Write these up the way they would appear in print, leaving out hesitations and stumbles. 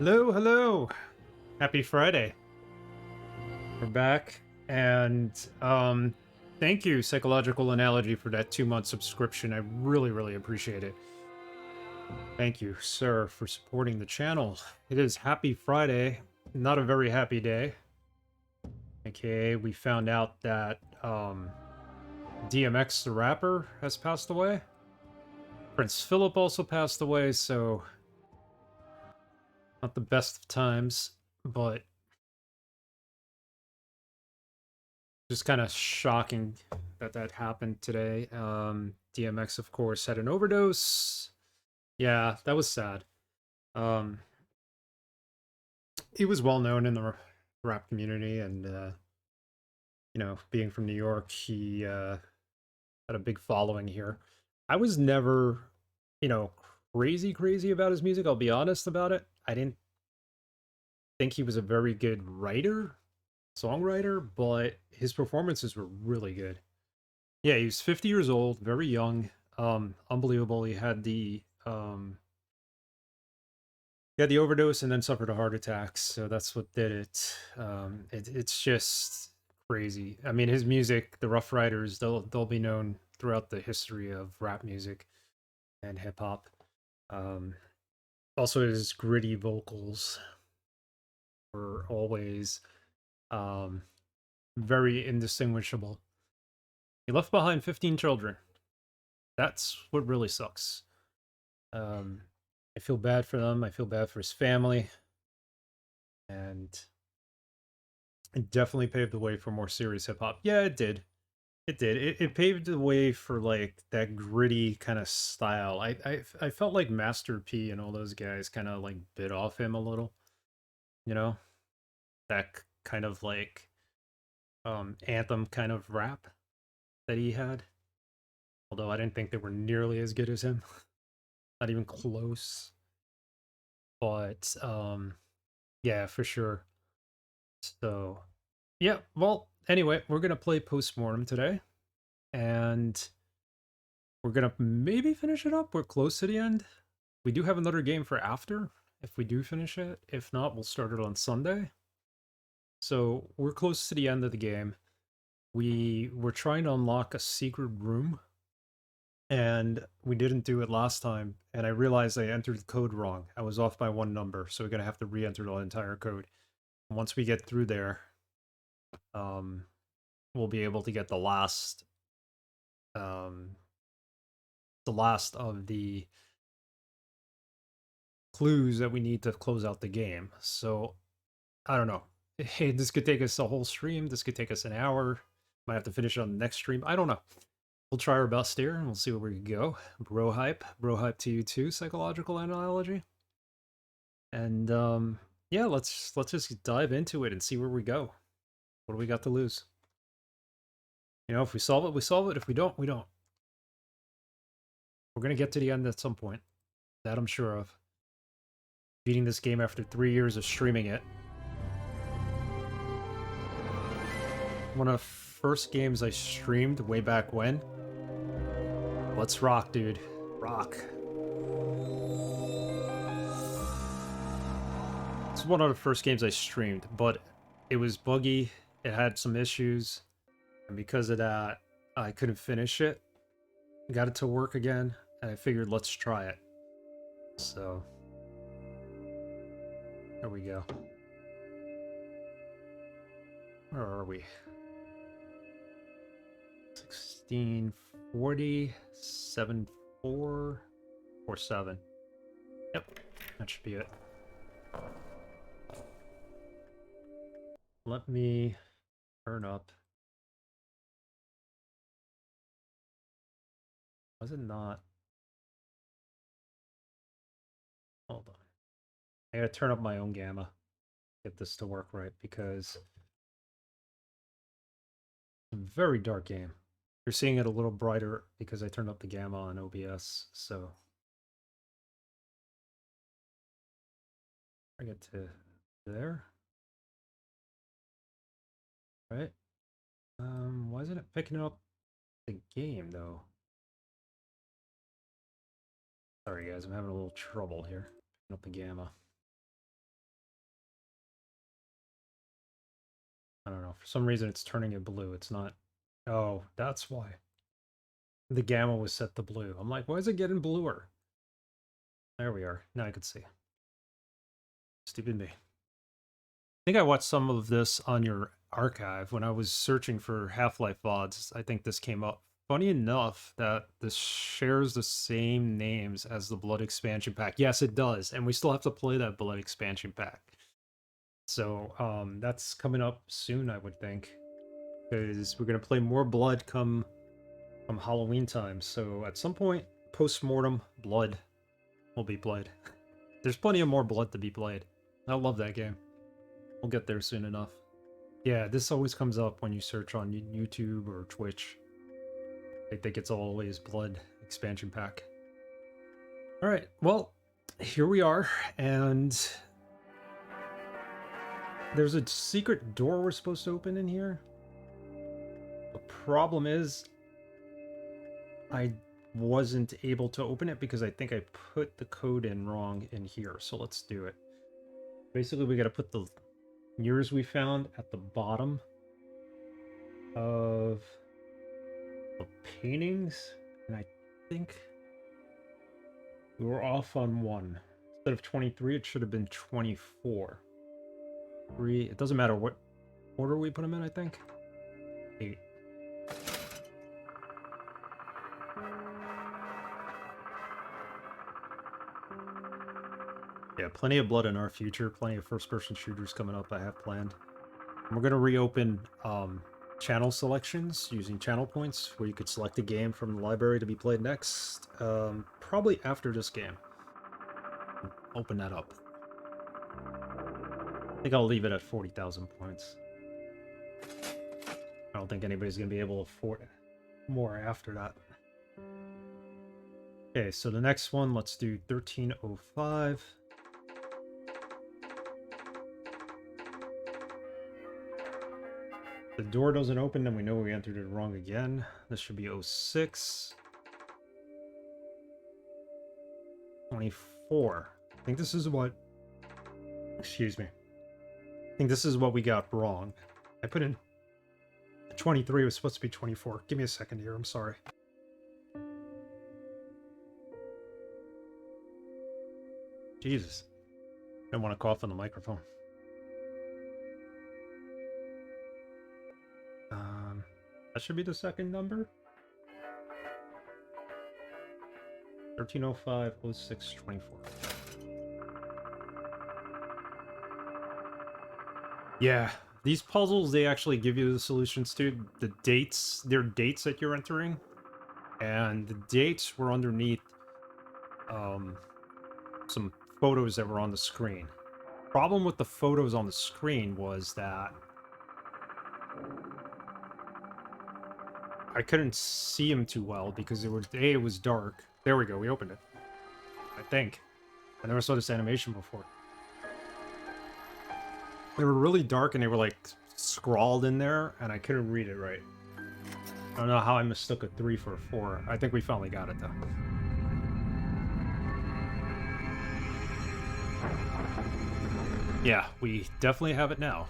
Hello, hello. Happy Friday. We're back. And thank you, Psychological Analogy, for that 2-month subscription. I really, really appreciate it. Thank you, sir, for supporting the channel. It is Happy Friday. Not a very happy day. Okay, we found out that DMX the rapper has passed away. Prince Philip also passed away, so not the best of times, but just kind of shocking that that happened today. DMX, of course, had an overdose. Yeah, that was sad. Um, he was well known in the rap community, and being from New York, he had a big following here. I was never, you know, crazy about his music. I'll be honest about it. I didn't think he was a very good writer, songwriter, but his performances were really good. Yeah, he was 50 years old, very young. Unbelievable. He had the overdose and then suffered a heart attack, so that's what did it. It's just crazy. I mean, his music, the Rough Riders, they'll be known throughout the history of rap music and hip hop. Um, Also, his gritty vocals were always um, very indistinguishable. He left behind 15 children. That's what really sucks. Um, I feel bad for them. I feel bad for his family. And it definitely paved the way for more serious hip hop. Yeah, it did. It did. It paved the way for like that gritty kind of style. I felt like Master P and all those guys kind of like bit off him a little, you know? That kind of like anthem kind of rap that he had. Although I didn't think they were nearly as good as him. Not even close. But yeah, for sure. So, yeah, well, anyway, we're going to play Postmortem today. And we're going to maybe finish it up. We're close to the end. We do have another game for after, if we do finish it. If not, we'll start it on Sunday. So, we're close to the end of the game. We were trying to unlock a secret room, and we didn't do it last time. And I realized I entered the code wrong. I was off by one number, so we're going to have to re-enter the entire code. Once we get through there, um, we'll be able to get um, the last of the clues that we need to close out the game. So I don't know. Hey, this could take us a whole stream. This could take us an hour. Might have to finish it on the next stream. I don't know. We'll try our best here, and we'll see where we can go. Bro hype to you too. Psychological analogy, and yeah, let's just dive into it and see where we go. What do we got to lose? You know, if we solve it, we solve it. If we don't, we don't. We're gonna get to the end at some point. That I'm sure of. Beating this game after 3 years of streaming it. One of the first games I streamed way back when. Let's rock, dude. Rock. It's one of the first games I streamed, but it was buggy. It had some issues. And because of that, I couldn't finish it. Got it to work again, and I figured let's try it. So, there we go. Where are we? 1640, 7447. Yep, that should be it. Let me turn up. Was it not? Hold on. I gotta turn up my own gamma. Get this to work right, because it's a very dark game. You're seeing it a little brighter because I turned up the gamma on OBS, so I get to there. Right? Why isn't it picking up the game though? Sorry guys, I'm having a little trouble here. Picking up the gamma. I don't know. For some reason, it's turning it blue. It's not. Oh, that's why. The gamma was set to blue. I'm like, why is it getting bluer? There we are. Now I can see. Stupid me. I think I watched some of this on your archive when I was searching for Half-Life VODs. I think this came up. Funny enough that this shares the same names as the Blood expansion pack. Yes, it does. And we still have to play that Blood expansion pack. So that's coming up soon, I would think. Because we're going to play more Blood come Halloween time. So at some point, post-mortem, Blood will be played. There's plenty of more Blood to be played. I love that game. We'll get there soon enough. Yeah, this always comes up when you search on YouTube or Twitch. I think it's always Blood expansion pack. Alright, well, here we are, and there's a secret door we're supposed to open in here. The problem is, I wasn't able to open it because I think I put the code in wrong in here, so let's do it. Basically, we gotta put the years we found at the bottom of the paintings, and I think we were off on one. Instead of 23, it should have been 24. 3, it doesn't matter what order we put them in, I think. 8. Yeah, plenty of Blood in our future, plenty of first-person shooters coming up I have planned. And we're going to reopen channel selections using channel points, where you could select a game from the library to be played next, probably after this game. Open that up. I think I'll leave it at 40,000 points. I don't think anybody's going to be able to afford more after that. Okay, so the next one, let's do 1305. The door doesn't open, then we know we entered it wrong again. This should be 06. 24. I think this is what... Excuse me. I think this is what we got wrong. I put in 23, it was supposed to be 24. Give me a second here, I'm sorry. Jesus. I don't want to cough on the microphone. That should be the second number. 1305 06 24. Yeah, these puzzles, they actually give you the solutions to the dates. They're dates that you're entering, and the dates were underneath some photos that were on the screen. Problem with the photos on the screen was that I couldn't see them too well because it was dark. There we go, we opened it. I think. I never saw this animation before. They were really dark and they were like scrawled in there, and I couldn't read it right. I don't know how I mistook a 3 for a 4. I think we finally got it though. Yeah, we definitely have it now.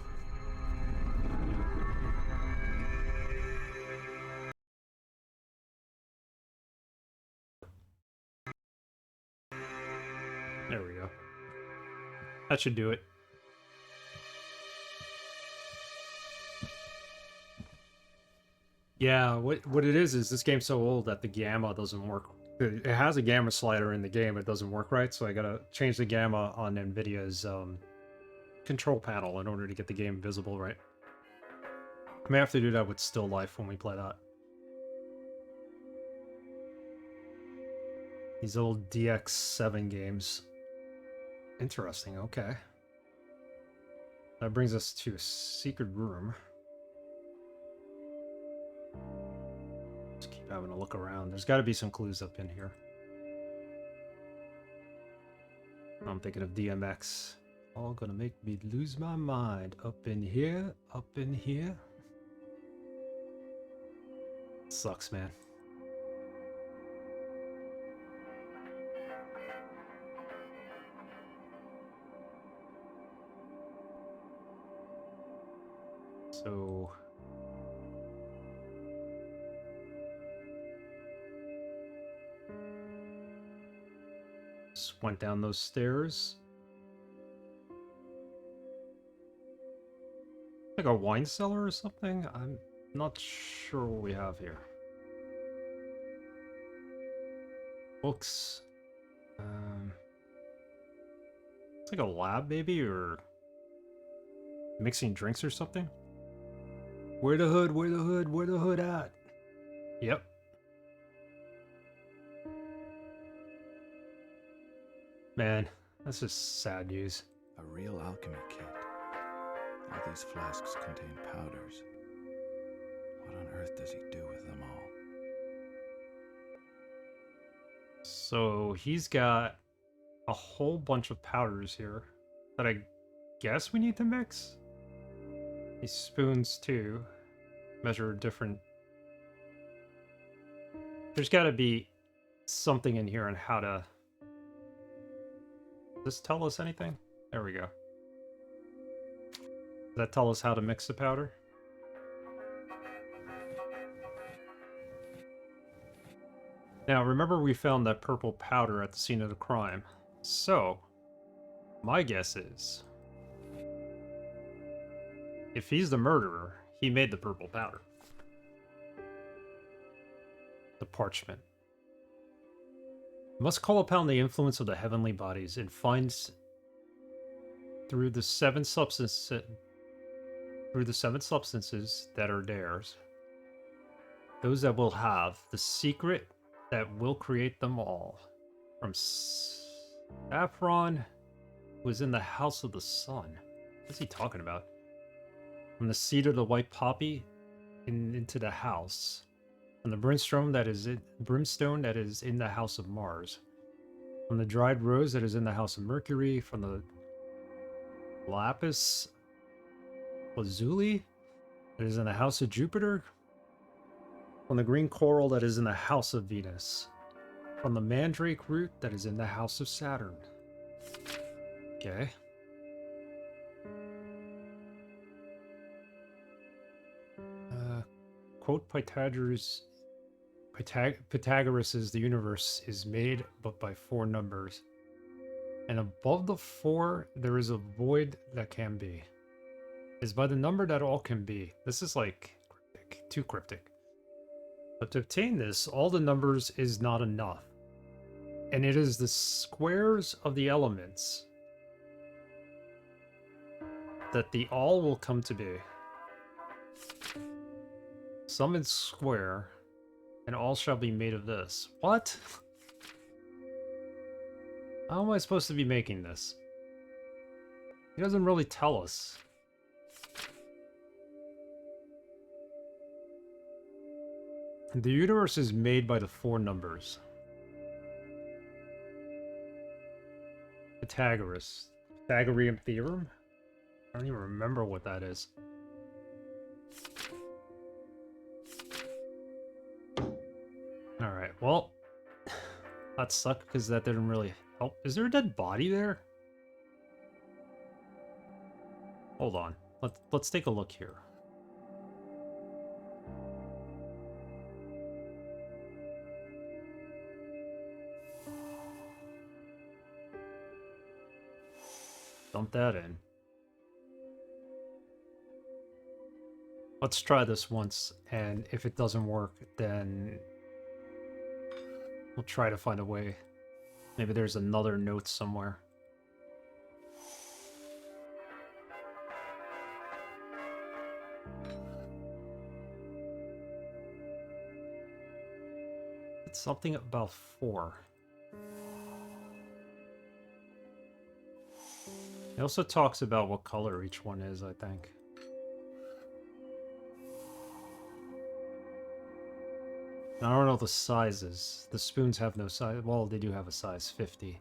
There we go. That should do it. Yeah, what it is this game's so old that the gamma doesn't work. It has a gamma slider in the game, it doesn't work right, so I gotta change the gamma on NVIDIA's control panel in order to get the game visible right. I may have to do that with still life when we play that. These old DX7 games. Interesting, okay. That brings us to a secret room. Just keep having a look around. There's got to be some clues up in here. I'm thinking of DMX. All gonna make me lose my mind. Up in here, up in here. Sucks, man. So just went down those stairs. Like a wine cellar or something? I'm not sure what we have here. Books. It's like a lab maybe, or mixing drinks or something. Where the hood? Where the hood? Where the hood at? Yep. Man, that's just sad news. A real alchemy kit. All these flasks contain powders. What on earth does he do with them all? So he's got a whole bunch of powders here that I guess we need to mix. These spoons too measure different. There's got to be something in here on how to. Does this tell us anything? There we go. Does that tell us how to mix the powder? Now, remember we found that purple powder at the scene of the crime. So, my guess is, if he's the murderer, he made the purple powder. The parchment. Must call upon the influence of the heavenly bodies and finds through the seven substances that are theirs, those that will have the secret that will create them all. From Saffron was in the house of the sun. What's he talking about? From the seed of the white poppy into the house. From the brimstone that is in the house of Mars. From the dried rose that is in the house of Mercury. From the lapis lazuli that is in the house of Jupiter. From the green coral that is in the house of Venus. From the mandrake root that is in the house of Saturn. Okay. Quote Pythagoras is the universe is made but by four numbers. And above the four there is a void that can be. Is by the number that all can be. This is like cryptic, too cryptic. But to obtain this, all the numbers is not enough. And it is the squares of the elements that the all will come to be. Sum is square, and all shall be made of this. What? How am I supposed to be making this? He doesn't really tell us. The universe is made by the four numbers. Pythagoras. Pythagorean theorem? I don't even remember what that is. Alright, well, that sucked because that didn't really help. Is there a dead body there? Hold on. Let's take a look here. Dump that in. Let's try this once, and if it doesn't work, then we'll try to find a way. Maybe there's another note somewhere. It's something about 4. It also talks about what color each one is, I think. I don't know the sizes. The spoons have no size. Well, they do have a size 50.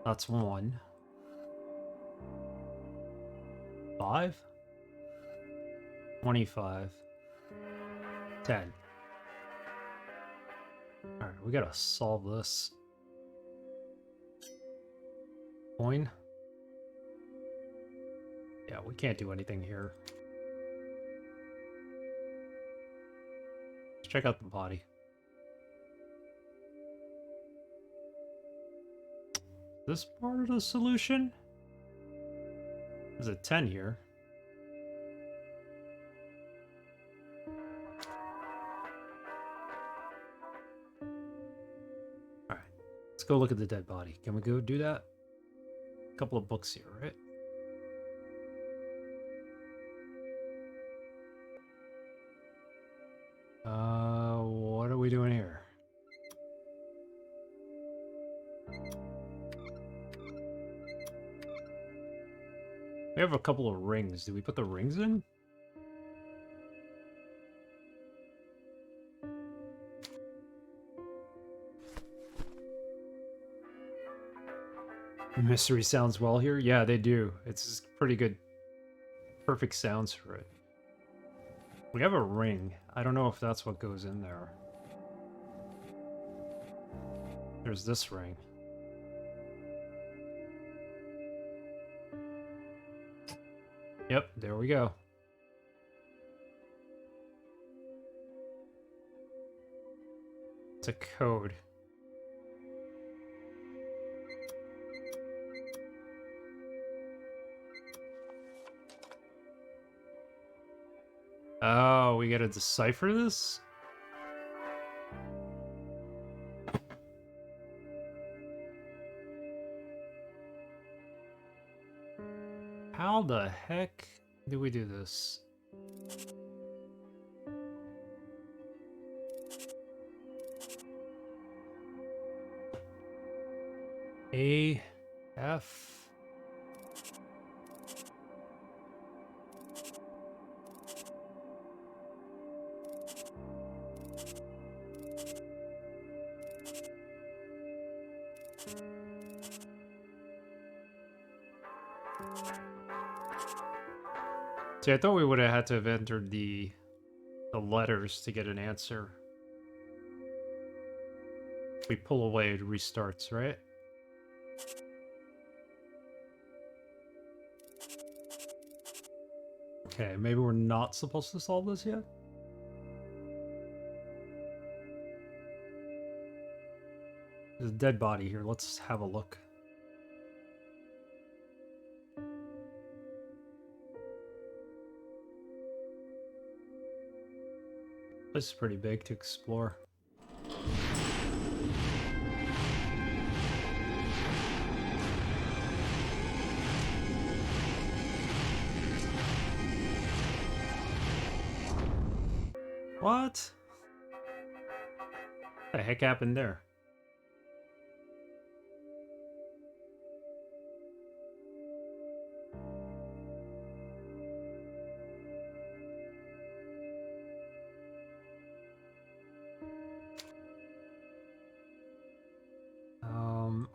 That's 1. 5? 25. 10. Alright, we gotta solve this. Coin. Yeah, we can't do anything here. Let's check out the body. Is this part of the solution? There's a 10 here. Alright. Let's go look at the dead body. Can we go do that? A couple of books here, right? What are we doing here? We have a couple of rings. Did we put the rings in? Mystery sounds well here. Yeah, they do. It's pretty good. Perfect sounds for it. We have a ring. I don't know if that's what goes in there. There's this ring. Yep, there we go. It's a code. Oh, we gotta decipher this? How the heck do we do this? A, F. See, I thought we would have had to have entered the letters to get an answer. If we pull away, it restarts, right? Okay, maybe we're not supposed to solve this yet? There's a dead body here. Let's have a look. This is pretty big to explore. What? What the heck happened there?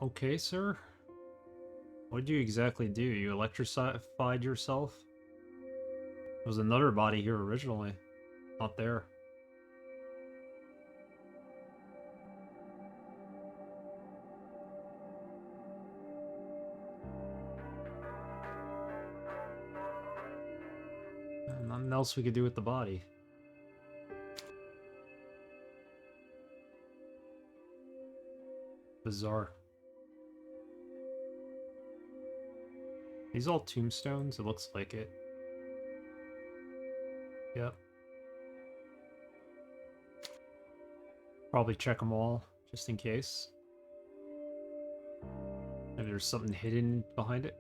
Okay, sir. What did you exactly do? You electrified yourself? There was another body here originally. Not there. Nothing else we could do with the body. Bizarre. These all tombstones? It looks like it. Yep. Probably check them all, just in case. Maybe there's something hidden behind it.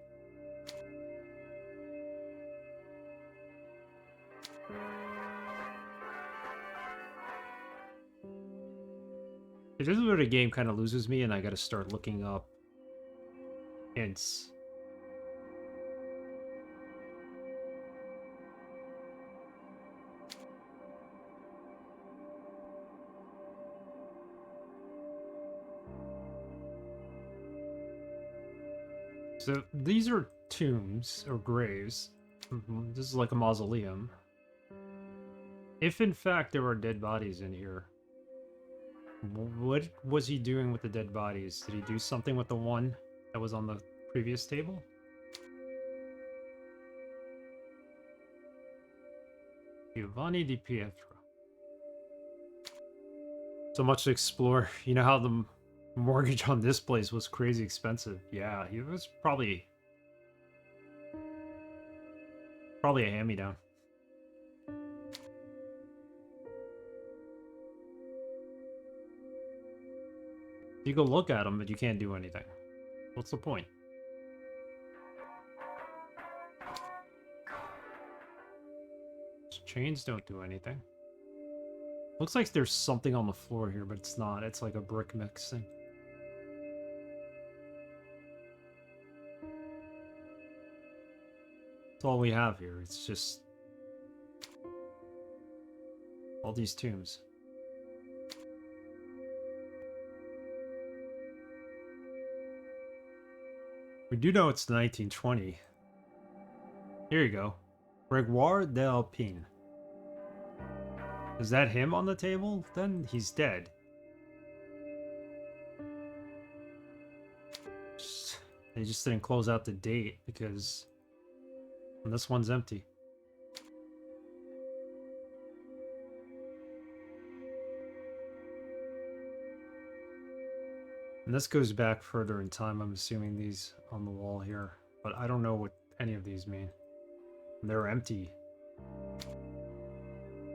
This is where the game kind of loses me, and I gotta start looking up hints. So these are tombs or graves. This is like a mausoleum. If in fact there are dead bodies in here, what was he doing with the dead bodies? Did he do something with the one that was on the previous table? Giovanni Di Pietro. So much to explore. You know how the mortgage on this place was crazy expensive. Yeah, it was probably a hand-me-down. You go look at them, but you can't do anything. What's the point? Chains don't do anything. Looks like there's something on the floor here, but it's not. It's like a brick mixing. That's all we have here. It's just all these tombs. We do know it's 1920. Here you go. Gregoire d'Alpine. Is that him on the table? Then he's dead. They just didn't close out the date because this one's empty. And this goes back further in time. I'm assuming these on the wall here. But I don't know what any of these mean. They're empty.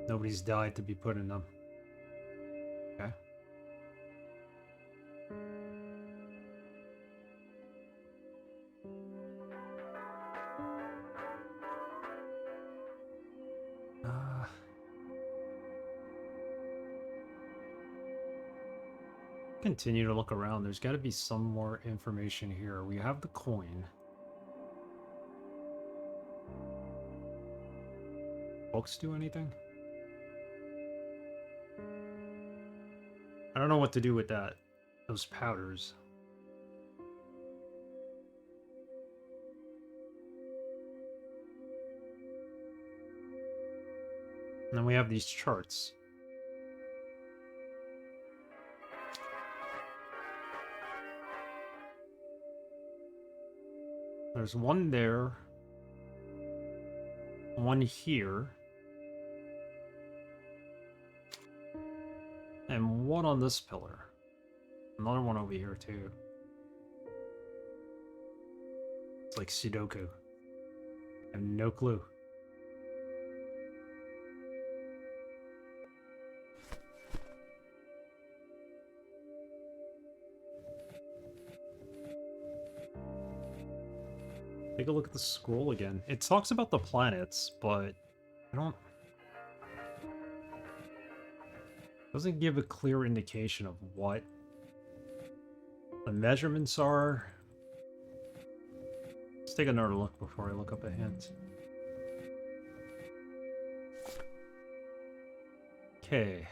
Nobody's died to be put in them. Okay. Continue to look around. There's got to be some more information here. We have the coin. Books do anything? I don't know what to do with that. Those powders. And then we have these charts. There's one there. One here. And one on this pillar. Another one over here too. It's like Sudoku. I have no clue. Take a look at the scroll again. It talks about the planets, but I don't... Doesn't give a clear indication of what the measurements are. Let's take another look before I look up a hint. Okay.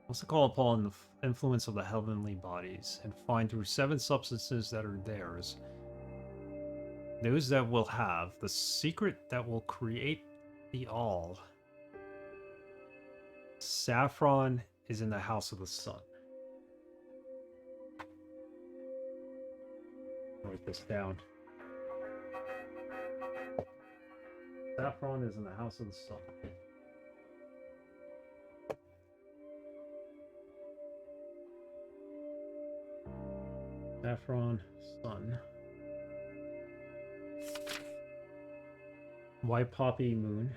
Also call upon the influence of the heavenly bodies and find through 7 substances that are theirs. Those that will have the secret that will create the all. Saffron is in the house of the sun. Write this down. Saffron is in the house of the sun. Saffron, sun. White poppy, moon.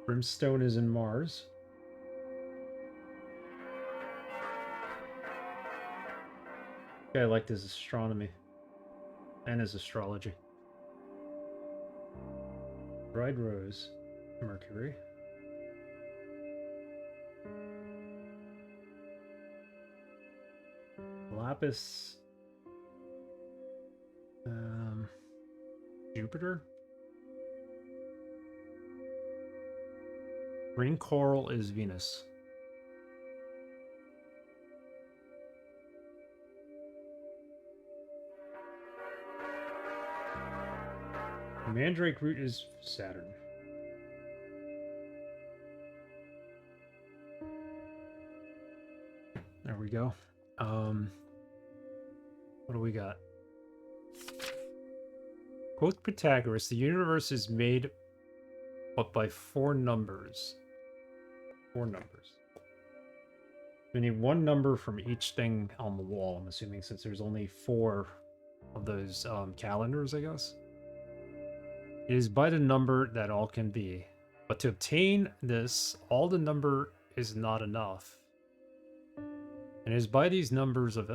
Brimstone is in Mars. I liked his astronomy and his astrology. Dried rose, Mercury. Lapis, Jupiter. Green coral is Venus. Mandrake root is Saturn. There we go. What do we got? Quote Pythagoras, the universe is made up by four numbers. Four numbers. We need one number from each thing on the wall, I'm assuming, since there's only four of those calendars, I guess. It is by the number that all can be. But to obtain this, all the number is not enough. And it is by these numbers of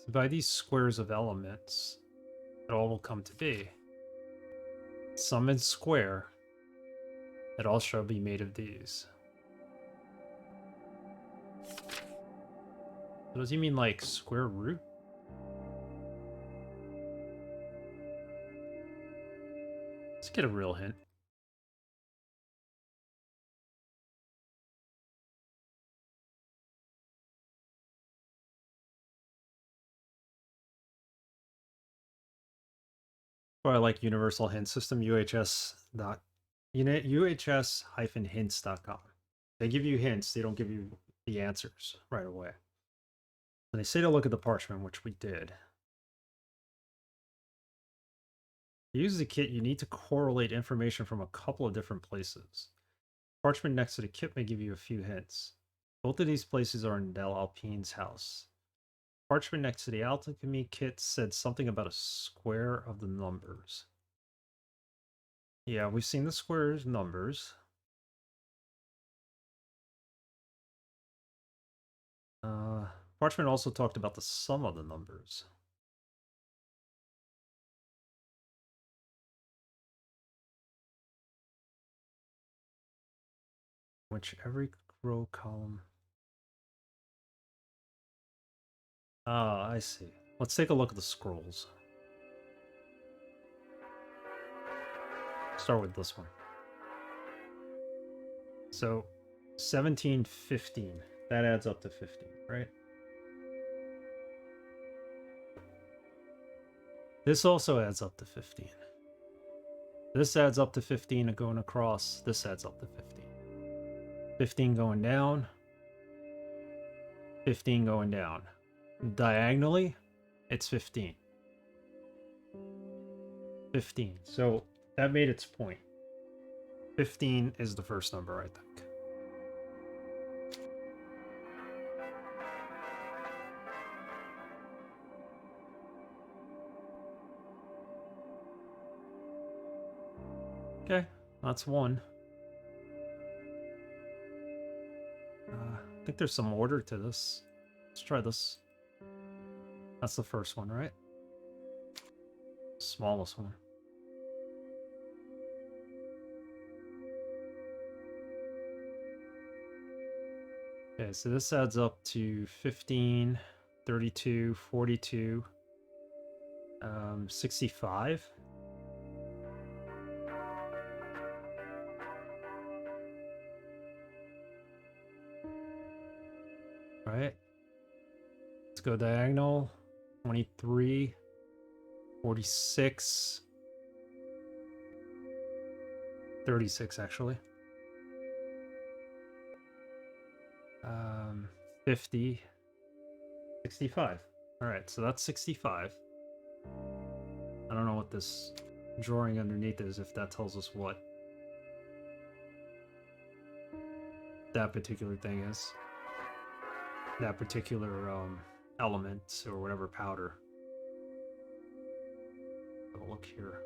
by these squares of elements that all will come to be. Sum and square, that all shall be made of these. So does he mean like square root? Let's get a real hint. Or I like Universal Hint System, UHS-hints.com. They give you hints, they don't give you the answers right away. And they say to look at the parchment, which we did. To use the kit, you need to correlate information from a couple of different places. Parchment next to the kit may give you a few hints. Both of these places are in Del Alpine's house. Parchment next to the alchemy kit said something about a square of the numbers. Yeah, we've seen the squares numbers. Parchment also talked about the sum of the numbers. Which every row column... Ah, I see. Let's take a look at the scrolls. Start with this one. So, 17, 15. That adds up to 15, right? This also adds up to 15. This adds up to 15 and going across. This adds up to 15. 15 going down. 15 going down. Diagonally, it's 15. 15. So that made its point. 15 is the first number, I think. Okay, that's one. I think there's some order to this. Let's try this. That's the first one, right? Smallest one. Okay, so this adds up to 15, 32, 42, 65. Right? Let's go diagonal. 23, 46, 36 actually. 50, 65. All right, so that's 65. I don't know what this drawing underneath is, if that tells us what that particular thing is. That particular element or whatever powder. Have a look here.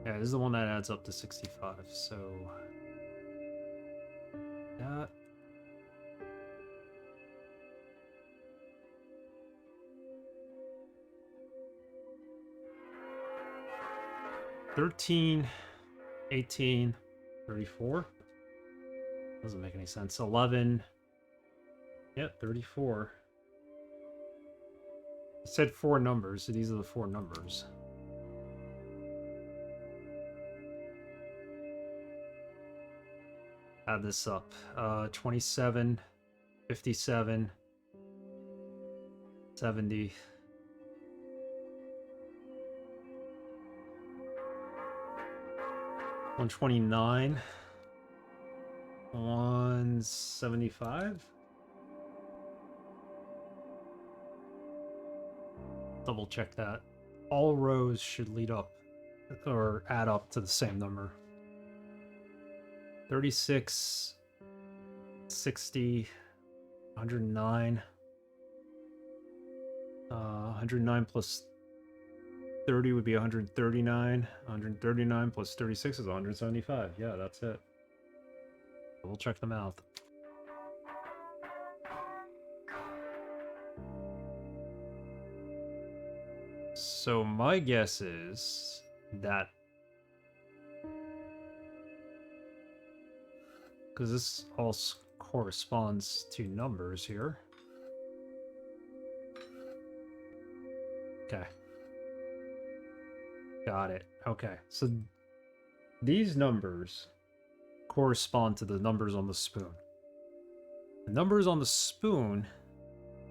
Yeah, this is the one that adds up to 65, so that. $13, 18, 34. Doesn't make any sense. 11. Yep, 34. It said four numbers, so these are the four numbers. Add this up. 27, 57, 70. 129. 175. Double check that. All rows should lead up or add up to the same number. 36, 60, 109. 109 plus 30 would be 139. 139 plus 36 is 175. Yeah, that's it. We'll check the math. So my guess is that because this all corresponds to numbers here. Okay. Got it. Okay. So these numbers correspond to the numbers on the spoon. The numbers on the spoon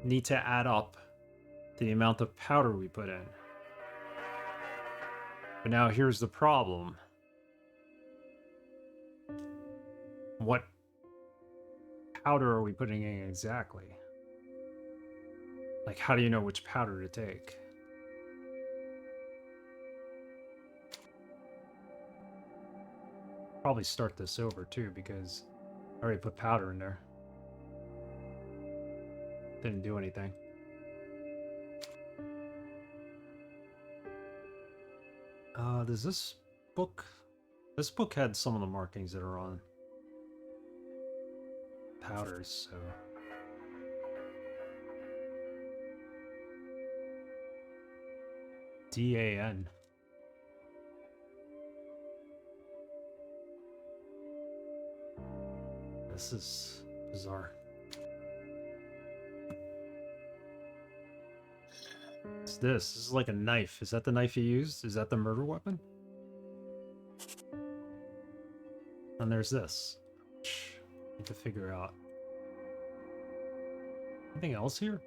need to add up to the amount of powder we put in. But now here's the problem. What powder are we putting in exactly? Like, how do you know which powder to take? Probably start this over too, because I already put powder in there. Didn't do anything. Does this book... This book had some of the markings that are on powders, so... DAN. This is bizarre. What's this? This is like a knife. Is that the knife you used? Is that the murder weapon? And there's this. Need to figure out. Anything else here?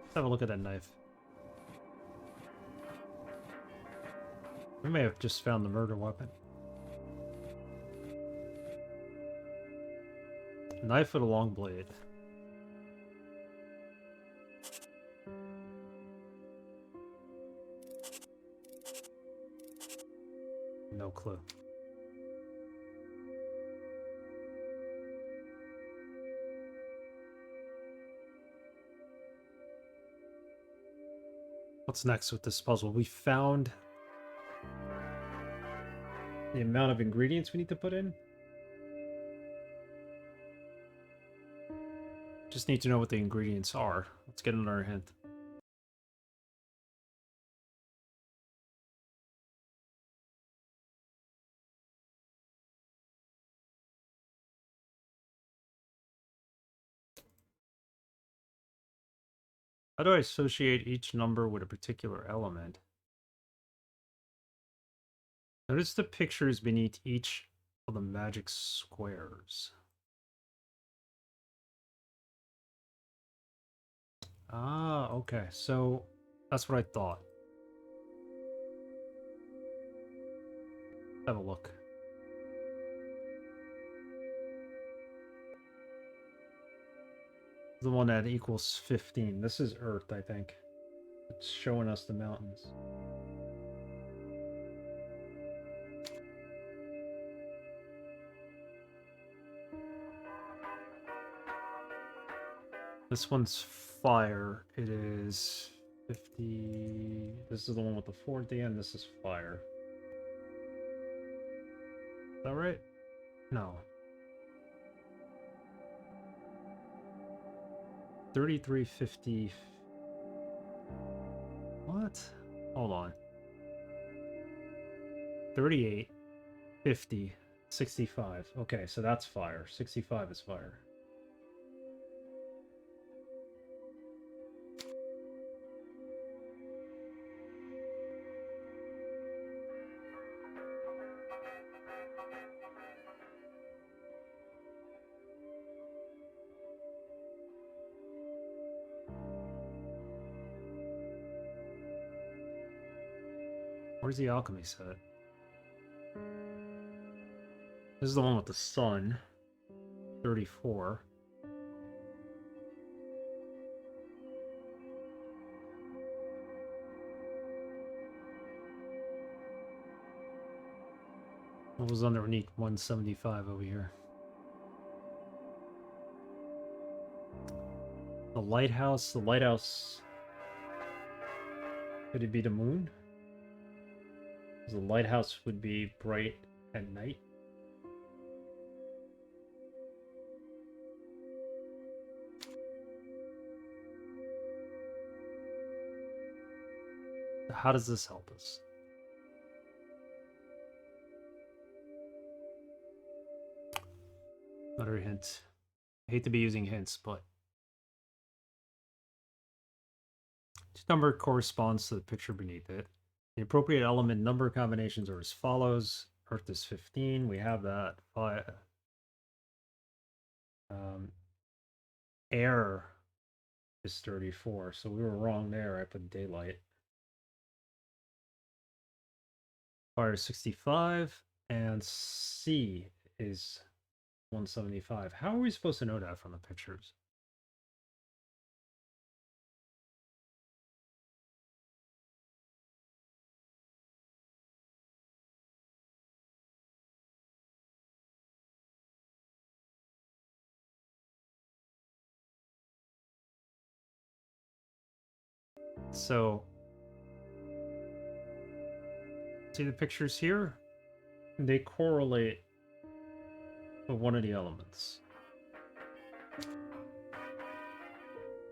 Let's have a look at that knife. We may have just found the murder weapon. Knife with a long blade. No clue. What's next with this puzzle? We found the amount of ingredients we need to put in. Just need to know what the ingredients are. Let's get another hint. How do I associate each number with a particular element? Notice the pictures beneath each of the magic squares. Ah, okay. So that's what I thought. Have a look. The one that equals 15. This is Earth, I think. It's showing us the mountains. This one's fire. It is 50. This is the one with the 4 at the end. This is fire. Is that right? No. 3350. What? Hold on. 38, 50, 65. Okay, so that's fire. 65 is fire. Where's the alchemy set? This is the one with the sun. 34. What was underneath 175 over here? The lighthouse. The lighthouse. Could it be the moon? The lighthouse would be bright at night. How does this help us? Another hint. I hate to be using hints, but each number corresponds to the picture beneath it. The appropriate element number combinations are as follows. Earth is 15. We have that. Air is 34. So we were wrong there. I put daylight. Fire is 65. And C is 175. How are we supposed to know that from the pictures? So, see the pictures here? They correlate with one of the elements.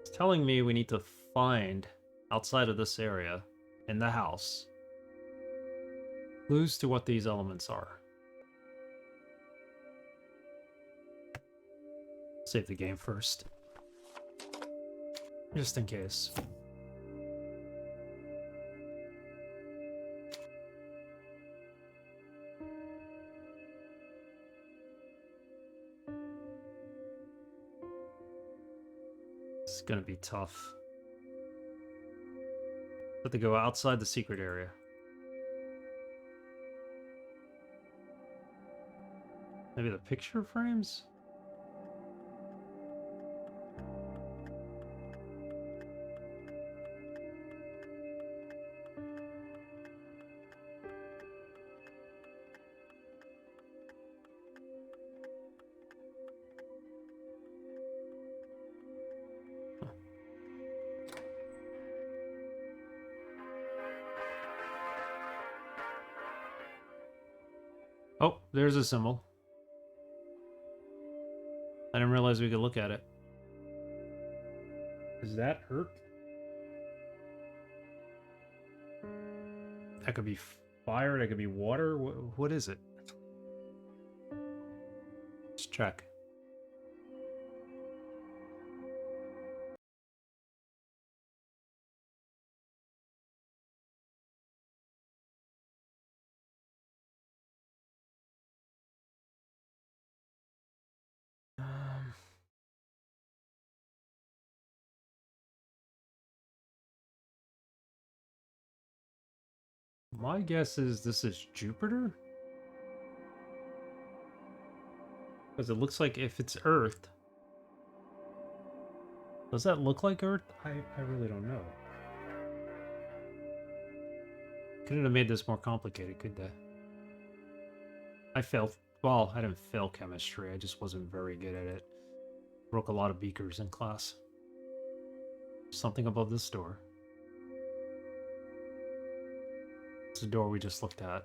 It's telling me we need to find, outside of this area, in the house, clues to what these elements are. Save the game first. Just in case. It's gonna be tough. But to go outside the secret area. Maybe the picture frames? Oh, there's a symbol. I didn't realize we could look at it. Is that Earth? That could be fire, that could be water. What is it? Let's check. My guess is this is Jupiter? Because it looks like if it's Earth... Does that look like Earth? I really don't know. Couldn't have made this more complicated, could they? I failed... Well, I didn't fail chemistry, I just wasn't very good at it. Broke a lot of beakers in class. Something above this door. It's the door we just looked at.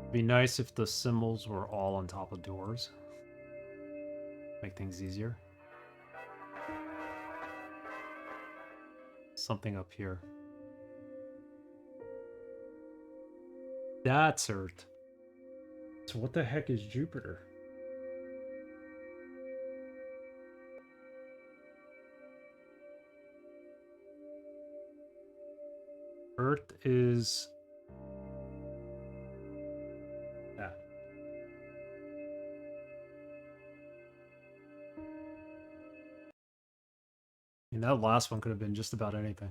It'd be nice if the symbols were all on top of doors. Make things easier. Something up here. That's Earth. So what the heck is Jupiter? Earth is that. And that last one could have been just about anything.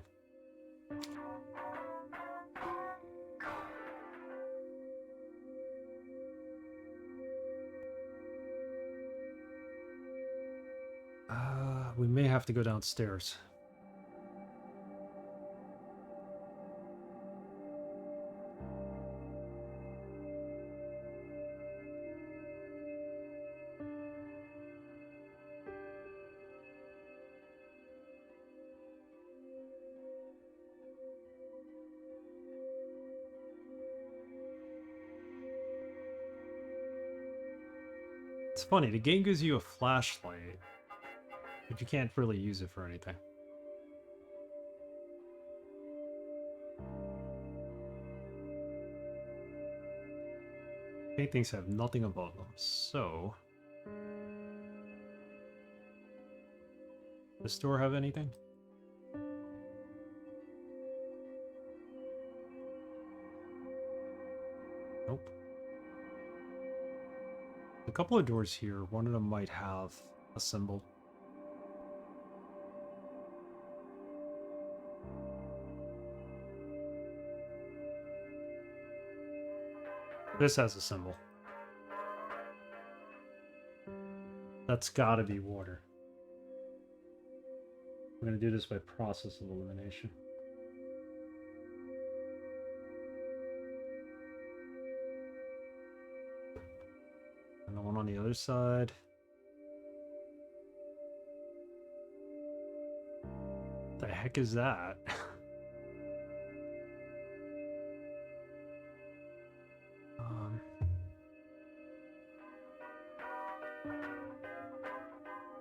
we may have to go downstairs. It's funny, the game gives you a flashlight, but you can't really use it for anything. Paintings have nothing above them, so... Does the store have anything? Nope. A couple of doors here, one of them might have a symbol. This has a symbol. That's gotta be water. We're gonna do this by process of elimination. And the one on the other side. The heck is that?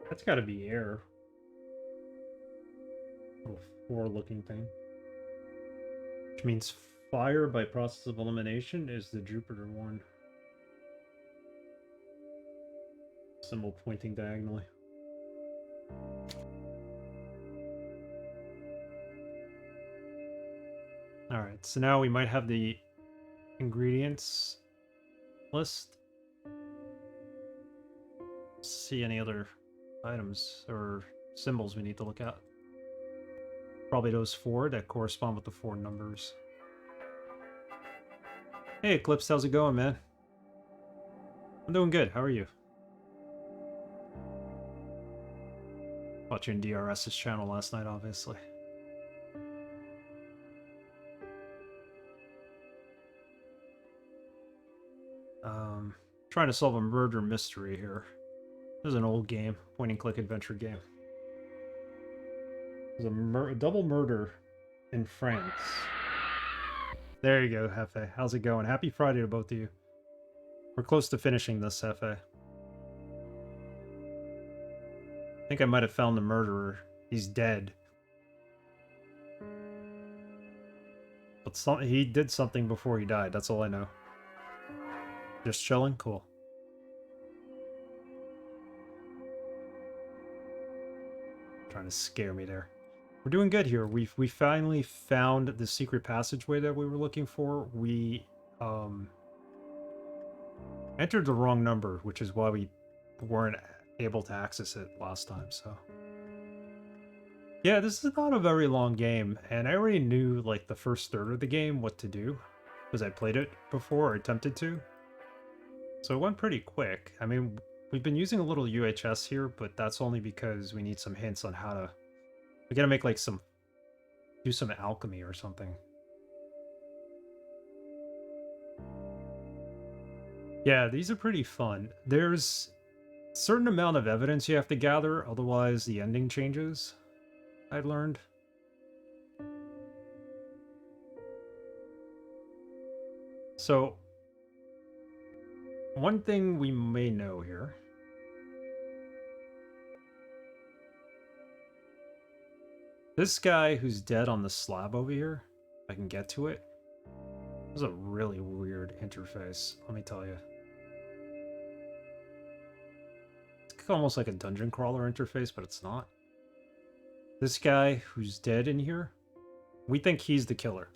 That's gotta be air. Little four-looking thing. Which means fire by process of elimination is the Jupiter one. Symbol pointing diagonally. Alright, so now we might have the ingredients list. See any other items or symbols we need to look at. Probably those four that correspond with the four numbers. Hey Eclipse, how's it going, man? I'm doing good, how are you? Watching DRS's channel last night, obviously. Trying to solve a murder mystery here. This is an old game, point-and-click adventure game. There's a double murder in France. There you go, Hefe. How's it going? Happy Friday to both of you. We're close to finishing this, Hefe. I think I might have found the murderer. He's dead. But he did something before he died, that's all I know. Just chilling? Cool. Trying to scare me there. We're doing good here. We finally found the secret passageway that we were looking for. We entered the wrong number, which is why we weren't able to access it last time, so. Yeah, this is not a very long game, and I already knew like the first third of the game what to do, because I played it before, or attempted to. So it went pretty quick. I mean, we've been using a little UHS here, but that's only because we need some hints on how to... We gotta make like do some alchemy or something. Yeah, these are pretty fun. There's a certain amount of evidence you have to gather, otherwise the ending changes, I've learned. So, one thing we may know here. This guy who's dead on the slab over here, if I can get to it, this is a really weird interface, let me tell you. It's almost like a dungeon crawler interface, but it's not. This guy who's dead in here, we think he's the killer.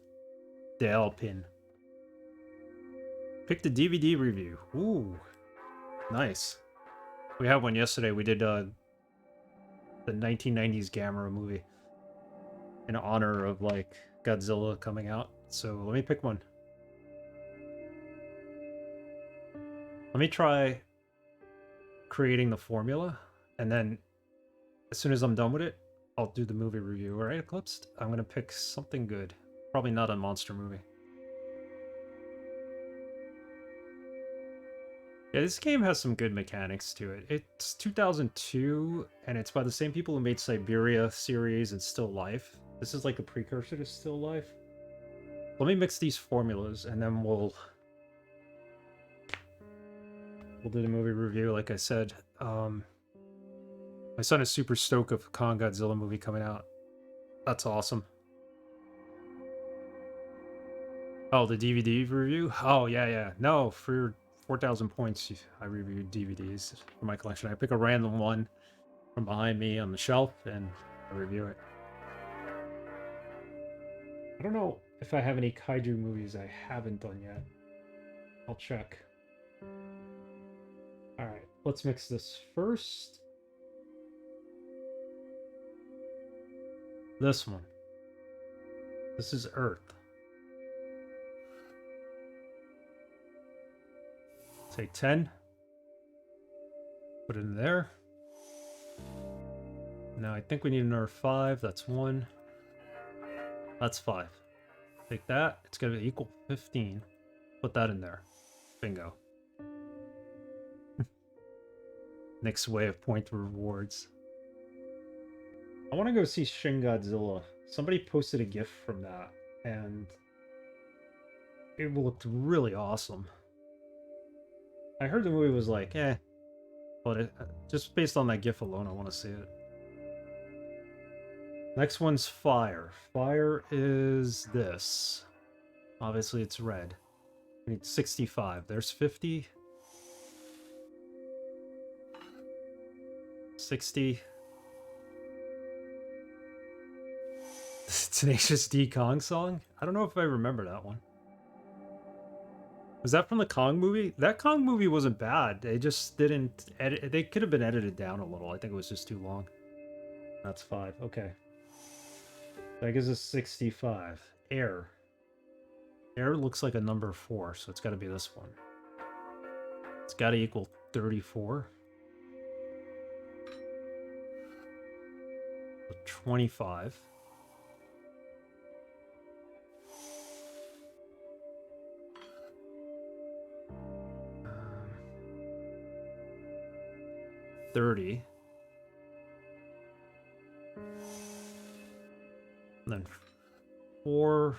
The L-Pin. Pick the DVD review. Ooh, nice. We had one yesterday. We did the 1990s Gamera movie in honor of like Godzilla coming out. So let me pick one. Let me try creating the formula, and then as soon as I'm done with it, I'll do the movie review. All right, Eclipsed? I'm going to pick something good. Probably not a monster movie. Yeah, this game has some good mechanics to it. It's 2002, and it's by the same people who made Siberia series and Still Life. This is like a precursor to Still Life. Let me mix these formulas, and then we'll do the movie review. Like I said, my son is super stoked of Kong Godzilla movie coming out. That's awesome. Oh, the DVD review? Oh, yeah. No, for 4,000 points, I reviewed DVDs for my collection. I pick a random one from behind me on the shelf, and I review it. I don't know if I have any kaiju movies I haven't done yet. I'll check. Alright, let's mix this first. This one. This is Earth. Take 10. Put it in there. Now I think we need another 5. That's 1. That's 5. Take that. It's going to equal 15. Put that in there. Bingo. Next way of point rewards. I want to go see Shin Godzilla. Somebody posted a GIF from that, and it looked really awesome. I heard the movie was like, eh, but just based on that GIF alone, I want to see it. Next one's Fire. Fire is this. Obviously, it's red. We need 65. There's 50. 60. Tenacious D Kong song? I don't know if I remember that one. Was that from the Kong movie? That Kong movie wasn't bad. They just didn't edit. They could have been edited down a little. I think it was just too long. That's 5. Okay. That gives us 65. Air. Air looks like a number 4, so it's got to be this one. It's got to equal 34. 25. Um, 30. And then 4.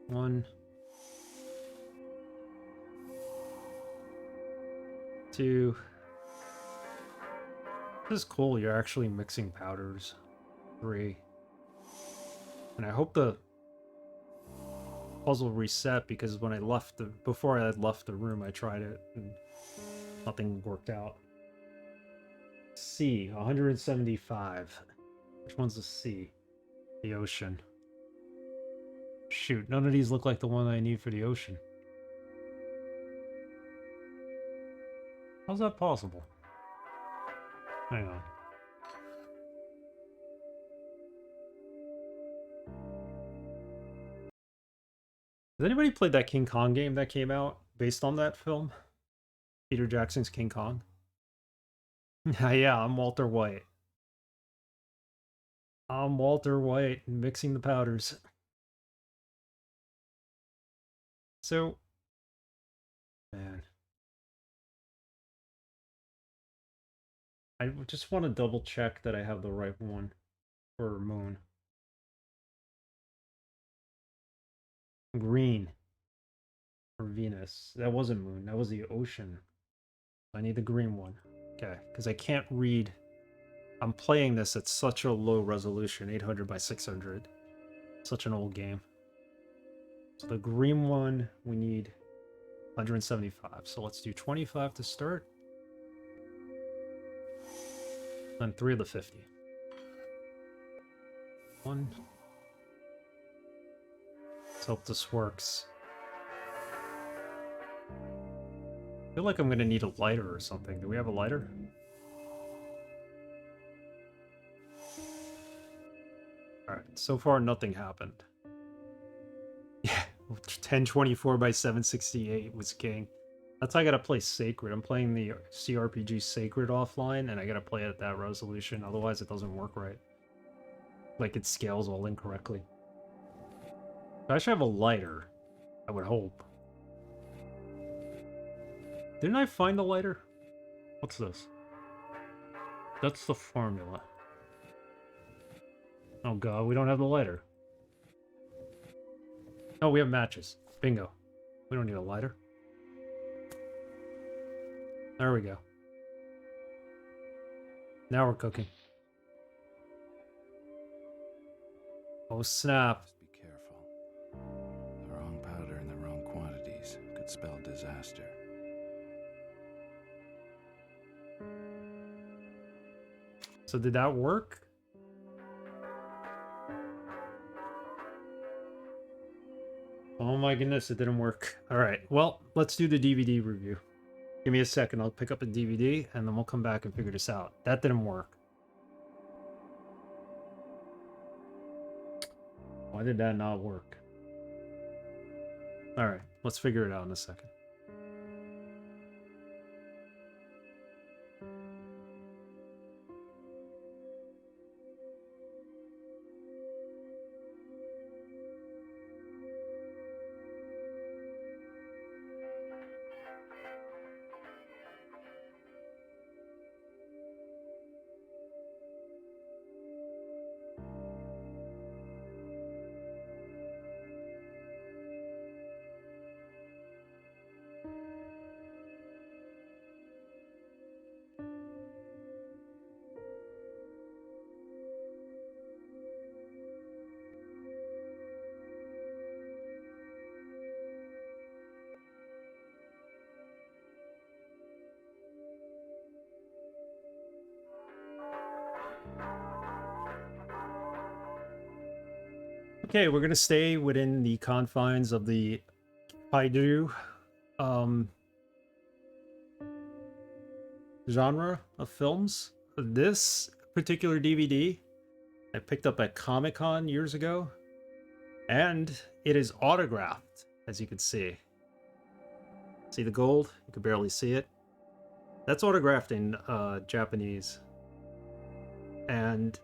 1. 2. This is cool. You're actually mixing powders. 3. And I hope the puzzle reset, because when I left before I had left the room, I tried it and nothing worked out. C, 175. Which one's the C? The ocean. Shoot, none of these look like the one I need for the ocean. How's that possible? Hang on. Has anybody played that King Kong game that came out based on that film? Peter Jackson's King Kong? Yeah, I'm Walter White. I'm Walter White, mixing the powders. So, man. I just want to double check that I have the right one for Moon. Green for Venus. That wasn't Moon, that was the ocean. I need the green one. Okay, because I can't read. I'm playing this at such a low resolution, 800 by 600. Such an old game. So the green one, we need 175. So let's do 25 to start. Then 3 of the 50. 1. Let's hope this works. I feel like I'm gonna need a lighter or something. Do we have a lighter? Alright, so far nothing happened. Yeah, 1024 by 768 was king. That's why I gotta play Sacred. I'm playing the CRPG Sacred offline, and I gotta play it at that resolution. Otherwise, it doesn't work right. Like, it scales all incorrectly. I should have a lighter. I would hope. Didn't I find the lighter? What's this? That's the formula. Oh god, we don't have the lighter. Oh, we have matches. Bingo. We don't need a lighter. There we go. Now we're cooking. Oh snap. Just be careful. The wrong powder in the wrong quantities could spell disaster. So did that work? Oh my goodness, it didn't work. Alright, well, let's do the DVD review. Give me a second, I'll pick up a DVD, and then we'll come back and figure this out. That didn't work. Why did that not work? Alright, let's figure it out in a second. Okay, we're gonna stay within the confines of the kaiju genre of films. This particular DVD I picked up at Comic-Con years ago, and it is autographed, as you can see. See the gold? You can barely see it. That's autographed in Japanese. And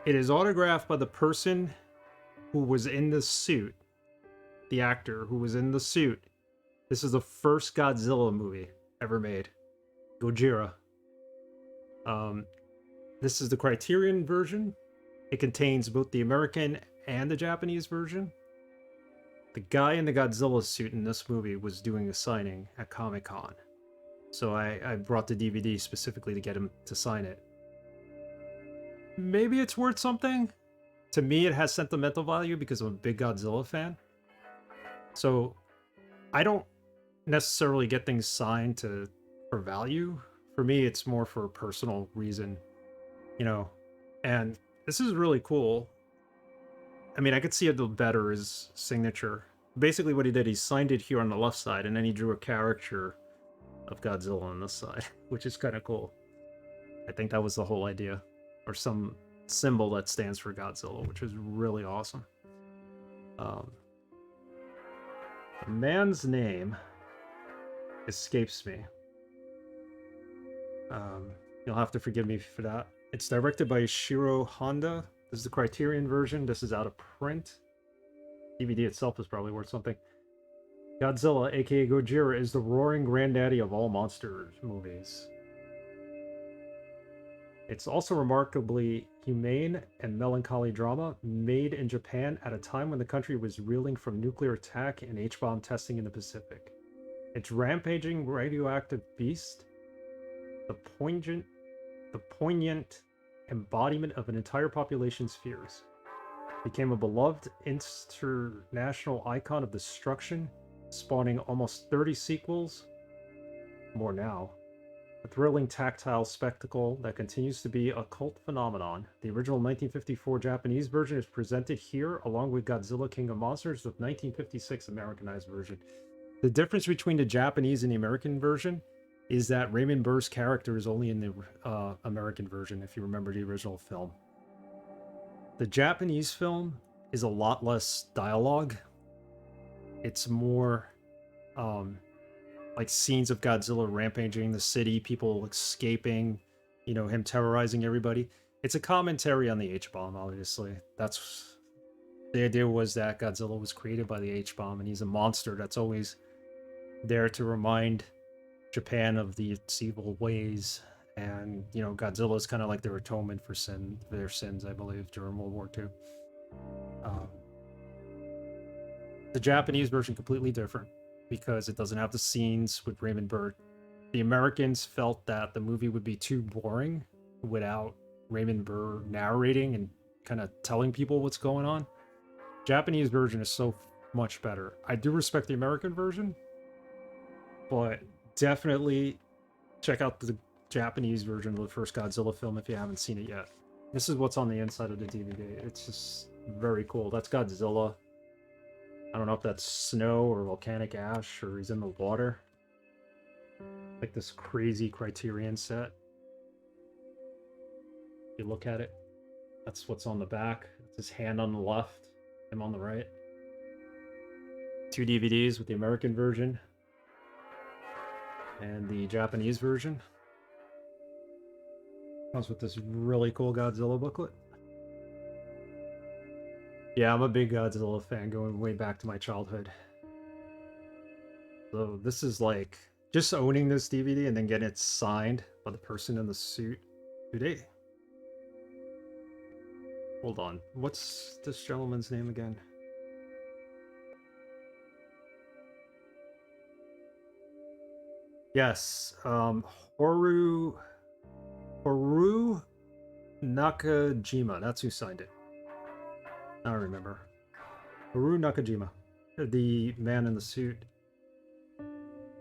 it is autographed by the person who was in the suit. The actor who was in the suit. This is the first Godzilla movie ever made. Gojira. This is the Criterion version. It contains both the American and the Japanese version. The guy in the Godzilla suit in this movie was doing a signing at Comic-Con. So I brought the DVD specifically to get him to sign it. Maybe it's worth something. To me, it has sentimental value because I'm a big Godzilla fan. So I don't necessarily get things signed for value. For me, it's more for a personal reason, you know. And this is really cool. I mean, I could see it better his signature. Basically, what he did, he signed it here on the left side, and then he drew a caricature of Godzilla on this side, which is kind of cool. I think that was the whole idea, or some symbol that stands for Godzilla, which is really awesome. The man's name escapes me. You'll have to forgive me for that. It's directed by Shiro Honda. This is the Criterion version. This is out of print. DVD itself is probably worth something. Godzilla, aka Gojira, is the roaring granddaddy of all monster movies. It's also remarkably humane and melancholy drama made in Japan at a time when the country was reeling from nuclear attack and H-bomb testing in the Pacific. Its rampaging radioactive beast, the poignant embodiment of an entire population's fears, became a beloved international icon of destruction, spawning almost 30 sequels, more now. A thrilling tactile spectacle that continues to be a cult phenomenon. The original 1954 Japanese version is presented here along with Godzilla King of Monsters, the 1956 Americanized version. The difference between the Japanese and the American version is that Raymond Burr's character is only in the American version, if you remember the original film. The Japanese film is a lot less dialogue. It's more like scenes of Godzilla rampaging the city, people escaping, him terrorizing everybody. It's a commentary on the H bomb, obviously. That's the idea, was that Godzilla was created by the H bomb and he's a monster that's always there to remind Japan of its evil ways. And Godzilla is kind of like their atonement for their sins, I believe, during World War II. Um, the Japanese version completely different because it doesn't have the scenes with Raymond Burr. The Americans felt that the movie would be too boring without Raymond Burr narrating and kind of telling people what's going on. Japanese version is so much better. I do respect the American version, but definitely check out the Japanese version of the first Godzilla film if you haven't seen it yet. This is what's on the inside of the DVD. It's just very cool. That's Godzilla. I don't know if that's snow or volcanic ash or he's in the water. Like this crazy Criterion set. If you look at it, that's what's on the back. It's his hand on the left, him on the right. 2 DVDs with the American version and the Japanese version. Comes with this really cool Godzilla booklet. Yeah, I'm a big Godzilla fan going way back to my childhood. So this is like just owning this DVD and then getting it signed by the person in the suit today. Hold on. What's this gentleman's name again? Yes, Horu Nakajima. That's who signed it. I don't remember. Haru Nakajima, the man in the suit,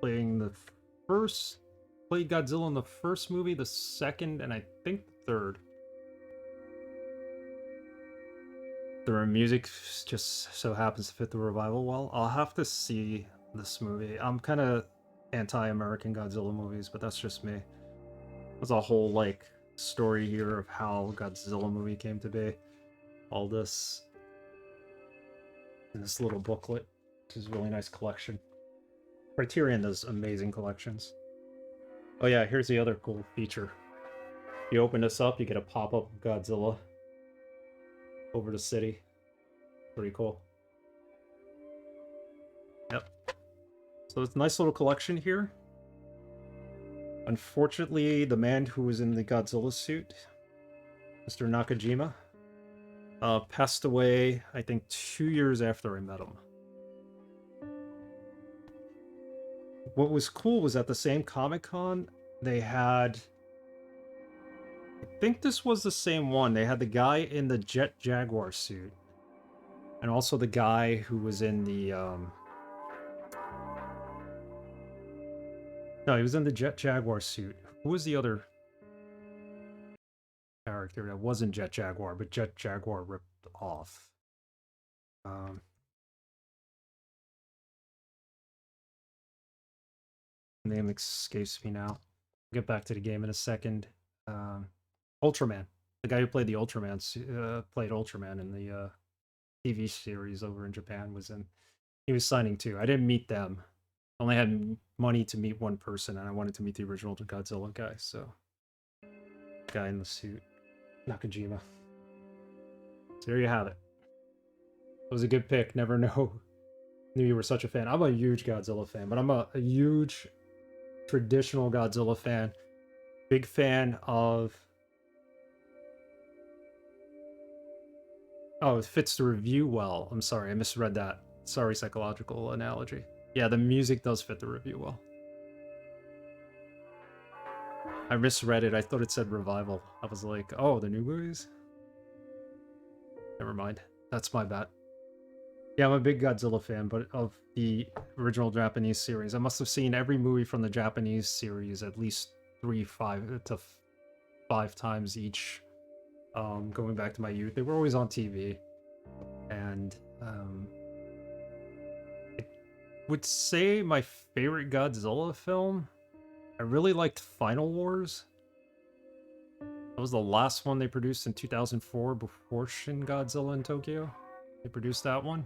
playing the first, played Godzilla in the first movie, the second, and I think the third. The music just so happens to fit the revival well. I'll have to see this movie. I'm kind of anti-American Godzilla movies, but that's just me. There's a whole like story here of how Godzilla movie came to be. All this in this little booklet. This is a really nice collection. Criterion does amazing collections. Oh yeah, here's the other cool feature. You open this up, you get a pop-up of Godzilla over the city. Pretty cool. Yep. So it's a nice little collection here. Unfortunately, the man who was in the Godzilla suit, Mr. Nakajima, passed away, I think, 2 years after I met him. What was cool was at the same Comic-Con, they had... I think this was the same one. They had the guy in the Jet Jaguar suit. And also the guy who was in the... No, he was in the Jet Jaguar suit. Who was the other character that wasn't Jet Jaguar, but Jet Jaguar ripped off? Name escapes me now. I'll get back to the game in a second. Ultraman. The guy who played the Ultraman, played Ultraman in the TV series over in Japan was in. He was signing too. I didn't meet them. I only had money to meet one person, and I wanted to meet the original Godzilla guy, so... Guy in the suit. Nakajima. So there you have it. It was a good pick. Never knew you were such a fan. I'm a huge Godzilla fan, but I'm a huge traditional Godzilla fan. Big fan of... Oh, it fits the review well. I'm sorry, I misread that. Sorry, psychological analogy. Yeah, the music does fit the review well. I misread it. I thought it said revival. I was like, oh, the new movies? Never mind. That's my bad. Yeah, I'm a big Godzilla fan, but of the original Japanese series. I must have seen every movie from the Japanese series at least 5 times each. Going back to my youth. They were always on TV. And I would say my favorite Godzilla film, I really liked Final Wars. That was the last one they produced in 2004 before Shin Godzilla in Tokyo. They produced that one.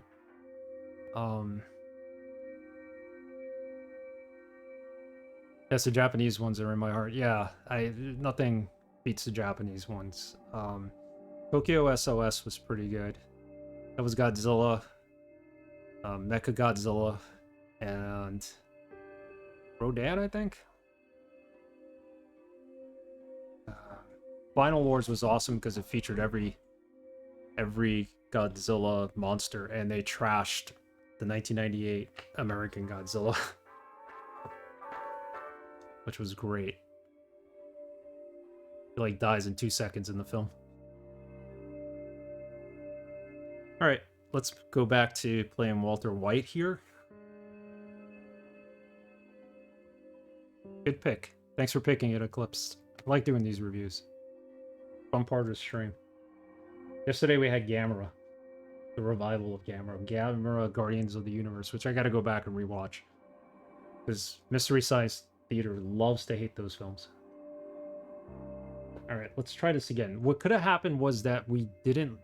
Yes, the Japanese ones are in my heart. Yeah, I nothing beats the Japanese ones. Tokyo SOS was pretty good. That was Godzilla, Mecha Godzilla, and Rodan, I think. Uh, Final Wars was awesome because it featured every Godzilla monster, and they trashed the 1998 American Godzilla, which was great. He like dies in 2 seconds in the film. All right, let's go back to playing Walter White here. Good pick. Thanks for picking it, Eclipse. I like doing these reviews. Fun part of the stream. Yesterday we had Gamera, the revival of Gamera Guardians of the Universe, which I got to go back and rewatch because Mystery Science Theater loves to hate those films. All right, let's try this again. What could have happened was that we didn't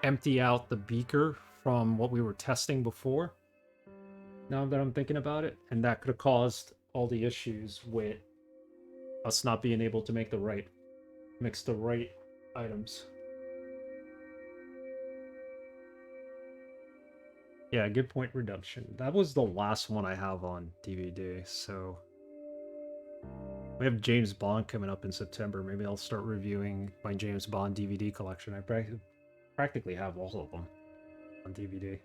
empty out the beaker from what we were testing before. Now that I'm thinking about it, and that could have caused all the issues with us not being able to mix the right items. Yeah, good point, Redemption. That was the last one I have on DVD, so we have James Bond coming up in September. Maybe I'll start reviewing my James Bond DVD collection. I practically have all of them on DVD.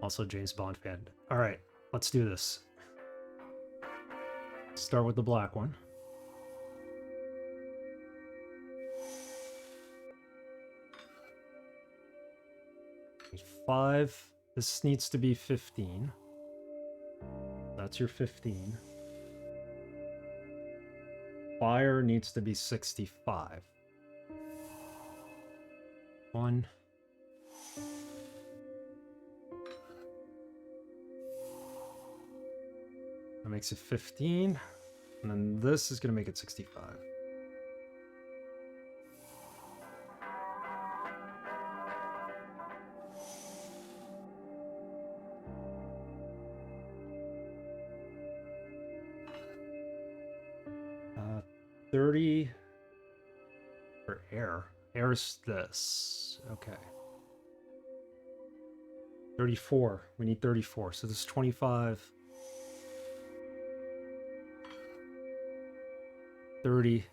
Also James Bond fan. All right, let's do this. Start with the black one. 5. This needs to be 15. That's your 15. Fire needs to be 65. 1. That makes it 15. And then this is going to make it 65. Uh, 30 for air. Air's this. Okay. 34. We need 34. So this is 25. 30.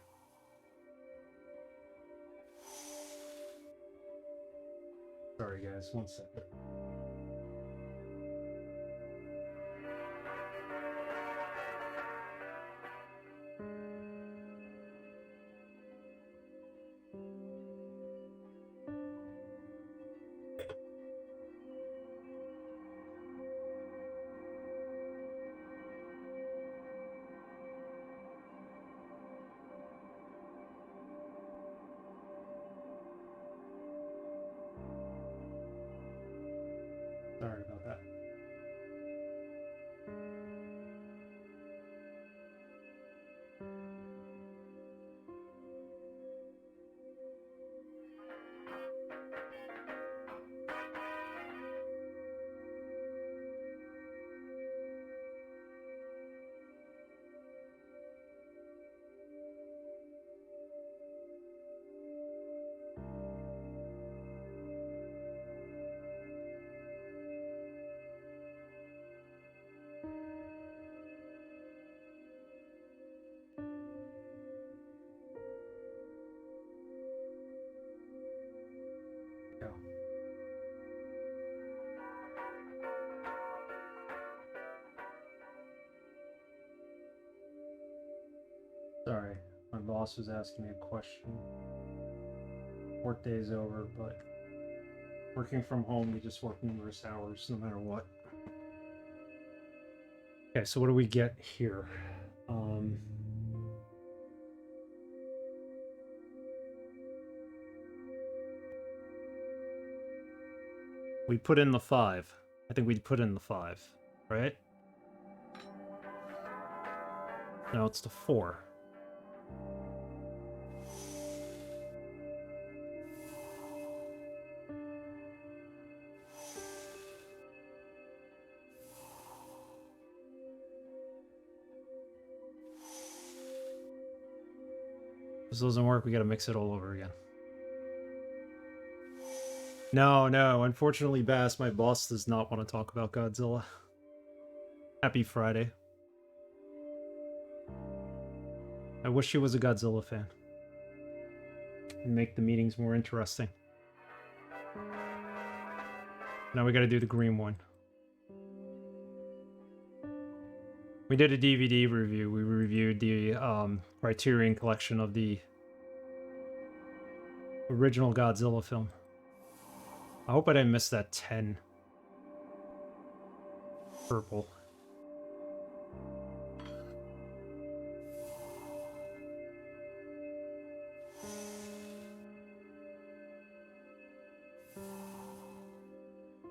Sorry, guys. 1 second. Sorry about that. Go. Sorry, my boss was asking me a question. Work day is over, but working from home, we just work numerous hours no matter what. Okay, so what do we get here? We put in the 5. I think we put in the 5, right? Now it's the 4. this doesn't work, we gotta mix it all over again. No, no, unfortunately, Bass, my boss does not want to talk about Godzilla. Happy Friday. I wish she was a Godzilla fan. It'd make the meetings more interesting. Now we gotta do the green one. We did a DVD review. We reviewed the Criterion collection of the original Godzilla film. I hope I didn't miss that 10 purple.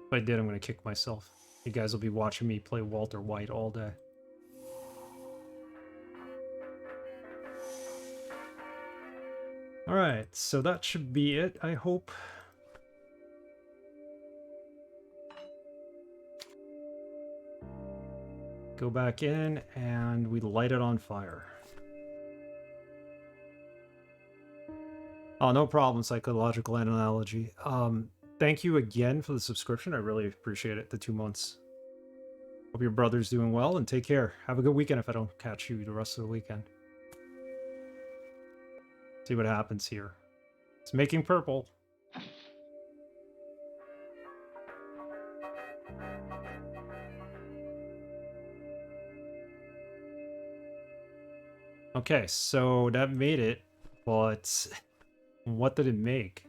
If I did, I'm gonna kick myself. You guys will be watching me play Walter White all day. Alright, so that should be it, I hope. Go back in, and we light it on fire. Oh, no problem, psychological analogy. Thank you again for the subscription. I really appreciate it, the 2 months. Hope your brother's doing well, and take care. Have a good weekend if I don't catch you the rest of the weekend. See what happens here. It's making purple. Okay, so that made it, but what did it make?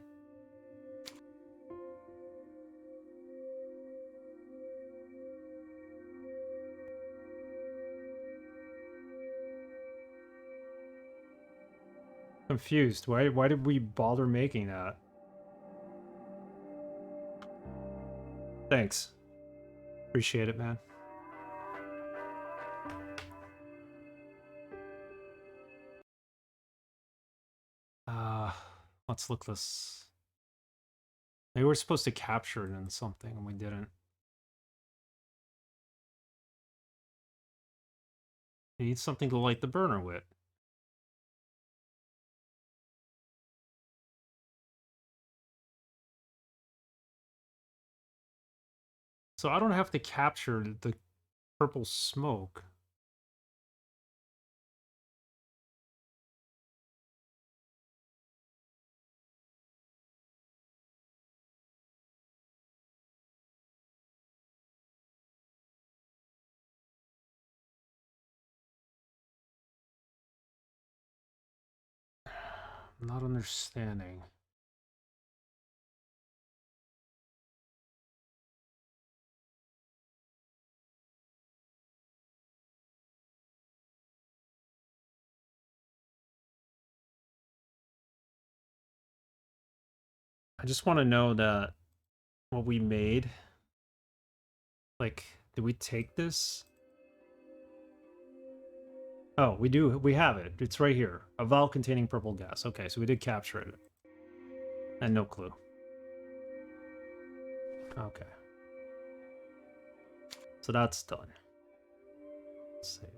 Confused. Why did we bother making that? Thanks. Appreciate it, man. Let's look this. Maybe we're supposed to capture it in something and we didn't. You need something to light the burner with. So I don't have to capture the purple smoke. I'm not understanding. I just want to know that what we made, like, did we take this? Oh, we do. We have it. It's right here. A vial containing purple gas. Okay, so we did capture it. And no clue. Okay. So that's done. Save.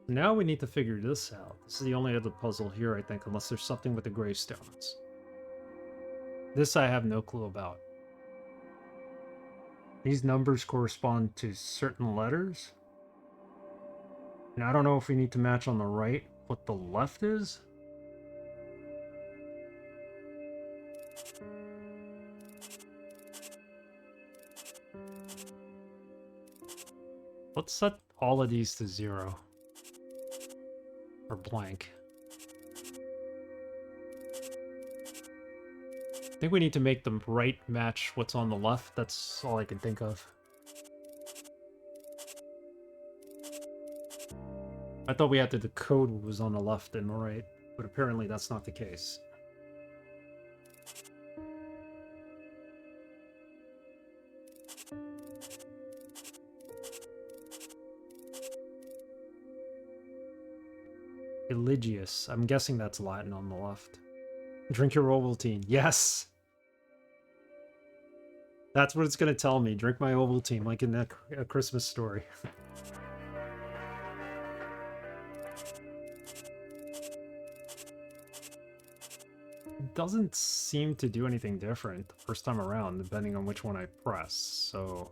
Now we need to figure this out. This is the only other puzzle here, I think, unless there's something with the gravestones. This I have no clue about. These numbers correspond to certain letters. And I don't know if we need to match on the right what the left is. Let's set all of these to 0. Or blank. I think we need to make the right match what's on the left. That's all I can think of. I thought we had to decode what was on the left and the right, but apparently that's not the case. Eligius. I'm guessing that's Latin on the left. Drink your Ovaltine. Yes! That's what it's gonna tell me. Drink my Ovaltine, like in that A Christmas Story. It doesn't seem to do anything different the first time around, depending on which one I press, so...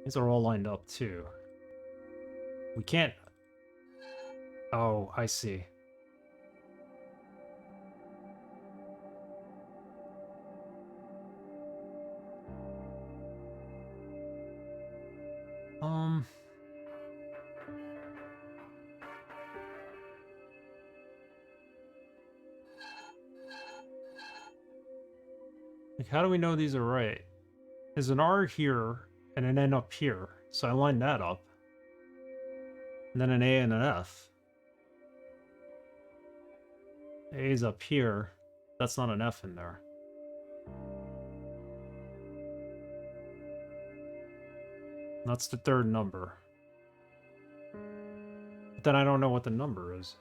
These are all lined up, too. We can't... Oh, I see. Um... Like, how do we know these are right? There's an R here and an N up here, so I lined that up. And then an A and an F. A is up here. That's not an F in there. That's the third number. But then I don't know what the number is.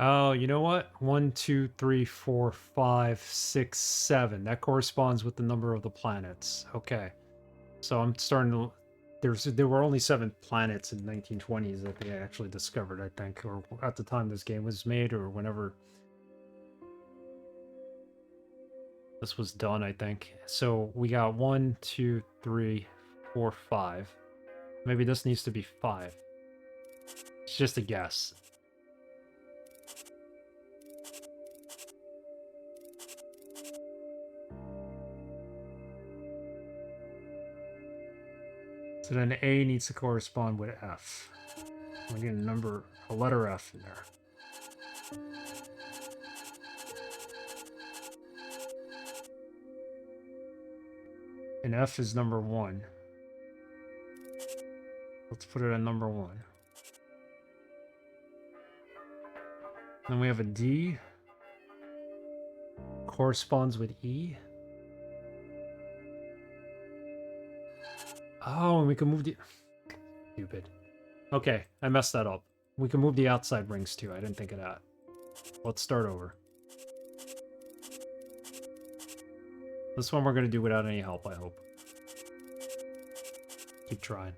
Oh, you know what? 1, 2, 3, 4, 5, 6, 7. That corresponds with the number of the planets. Okay. So I'm starting to... There were only 7 planets in the 1920s that they actually discovered, I think, or at the time this game was made, or whenever this was done, I think. So we got 1, 2, 3, 4, 5. Maybe this needs to be 5. It's just a guess. So then A needs to correspond with F. We need a letter F in there. And F is number 1. Let's put it at number 1. Then we have a D. Corresponds with E. Oh, and we can move the... Stupid. Okay, I messed that up. We can move the outside rings too. I didn't think of that. Let's start over. This one we're going to do without any help, I hope. Keep trying.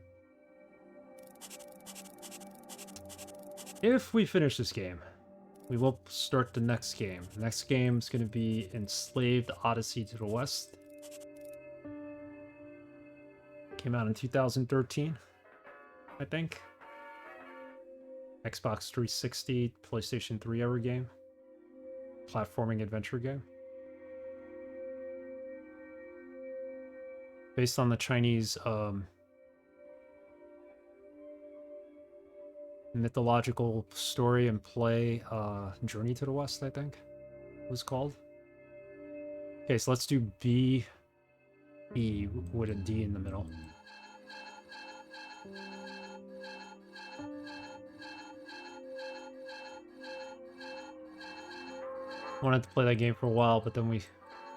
If we finish this game, we will start the next game. The next game is going to be Enslaved Odyssey to the West. Came out in 2013, I think. Xbox 360, PlayStation 3 era game. Platforming adventure game. Based on the Chinese mythological story and play Journey to the West, I think it was called. Okay, so let's do B with a D in the middle. Wanted to play that game for a while, but then we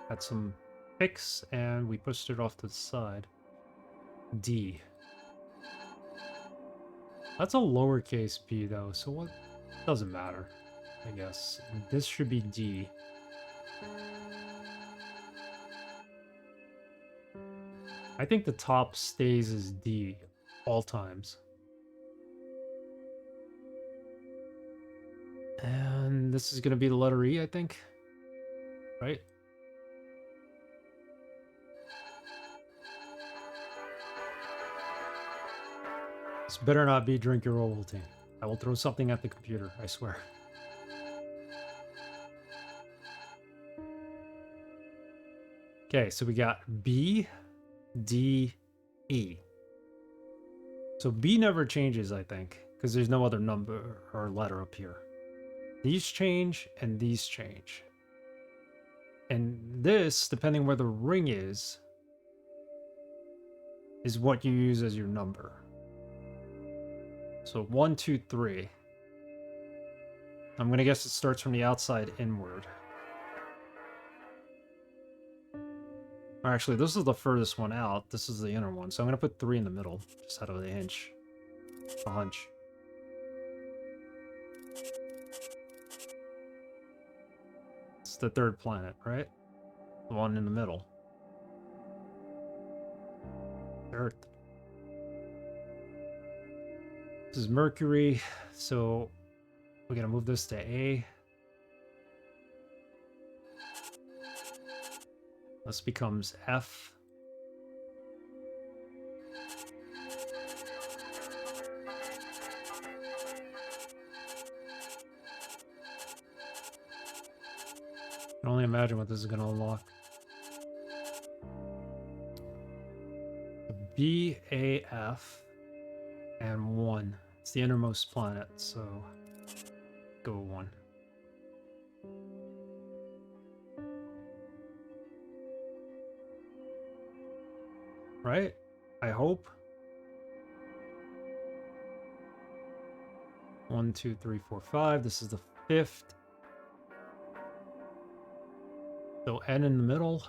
had some picks and we pushed it off to the side. D. That's a lowercase b though, so what? Doesn't matter, I guess. This should be D. I think the top stays as D all times. And this is going to be the letter E, I think. Right? This better not be drink your Ovaltine. I will throw something at the computer, I swear. Okay, so we got B, D, E. So B never changes, I think, because there's no other number or letter up here. These change, and these change. And this, depending where the ring is what you use as your number. So 1, 2, 3. I'm going to guess it starts from the outside inward. Actually, this is the furthest one out. This is the inner one, so I'm gonna put 3 in the middle, just out of the hinge. A hunch. It's the third planet, right? The one in the middle. Earth. This is Mercury, so we're gonna move this to A. This becomes F. I can only imagine what this is gonna unlock. B, A, F, and 1. It's the innermost planet, so go 1. Right? I hope. 1, 2, 3, 4, 5. This is the 5th. So N in the middle.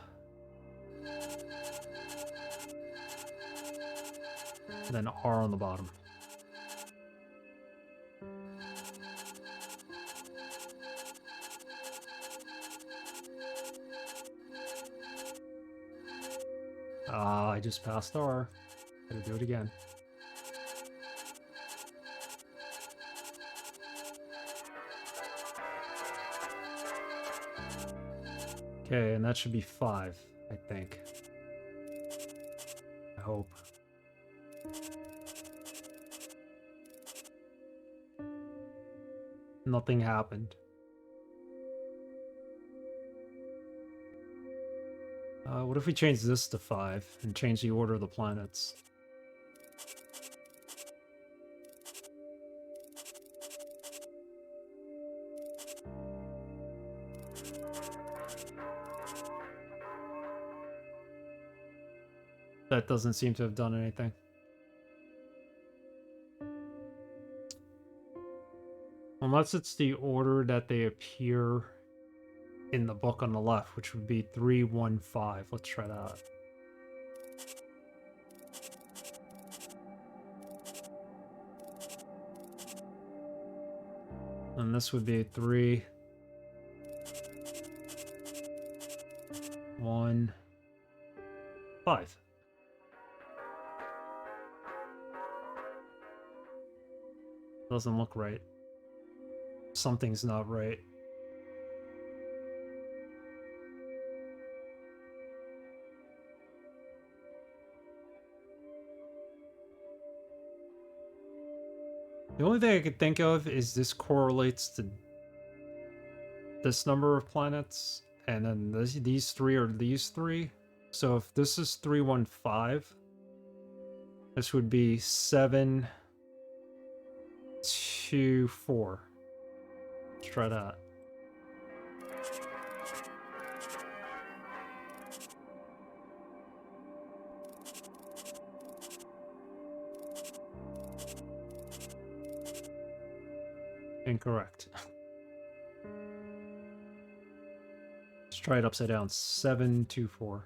And then R on the bottom. Ah, I just passed R. Gotta do it again. Okay, and that should be 5, I think. I hope. Nothing happened. What if we change this to 5 and change the order of the planets? That doesn't seem to have done anything. Unless it's the order that they appear in the book on the left, which would be 3, 1, 5. Let's try that. And this would be 3, 1, 5. Doesn't look right. Something's not right. The only thing I could think of is this correlates to this number of planets, and then these 3 are these 3. So if this is 315, this would be 7, 2, 4. Let's try that. Incorrect. Let's try it upside down. 7, 2, 4.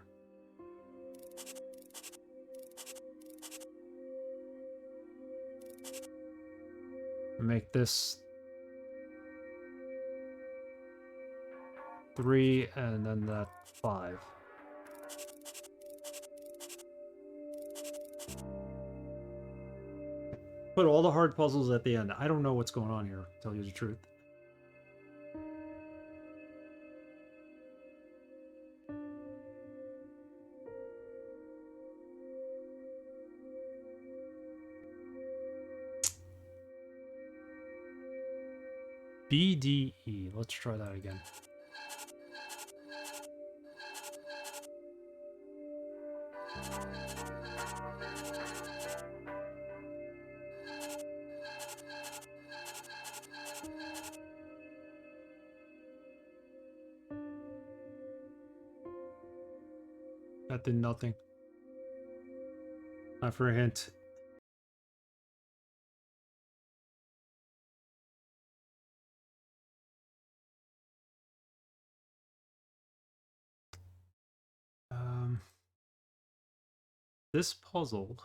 Make this 3 and then that 5. Put all the hard puzzles at the end. I don't know what's going on here, to tell you the truth. BDE. Let's try that again. That did nothing. Not for a hint. This puzzle.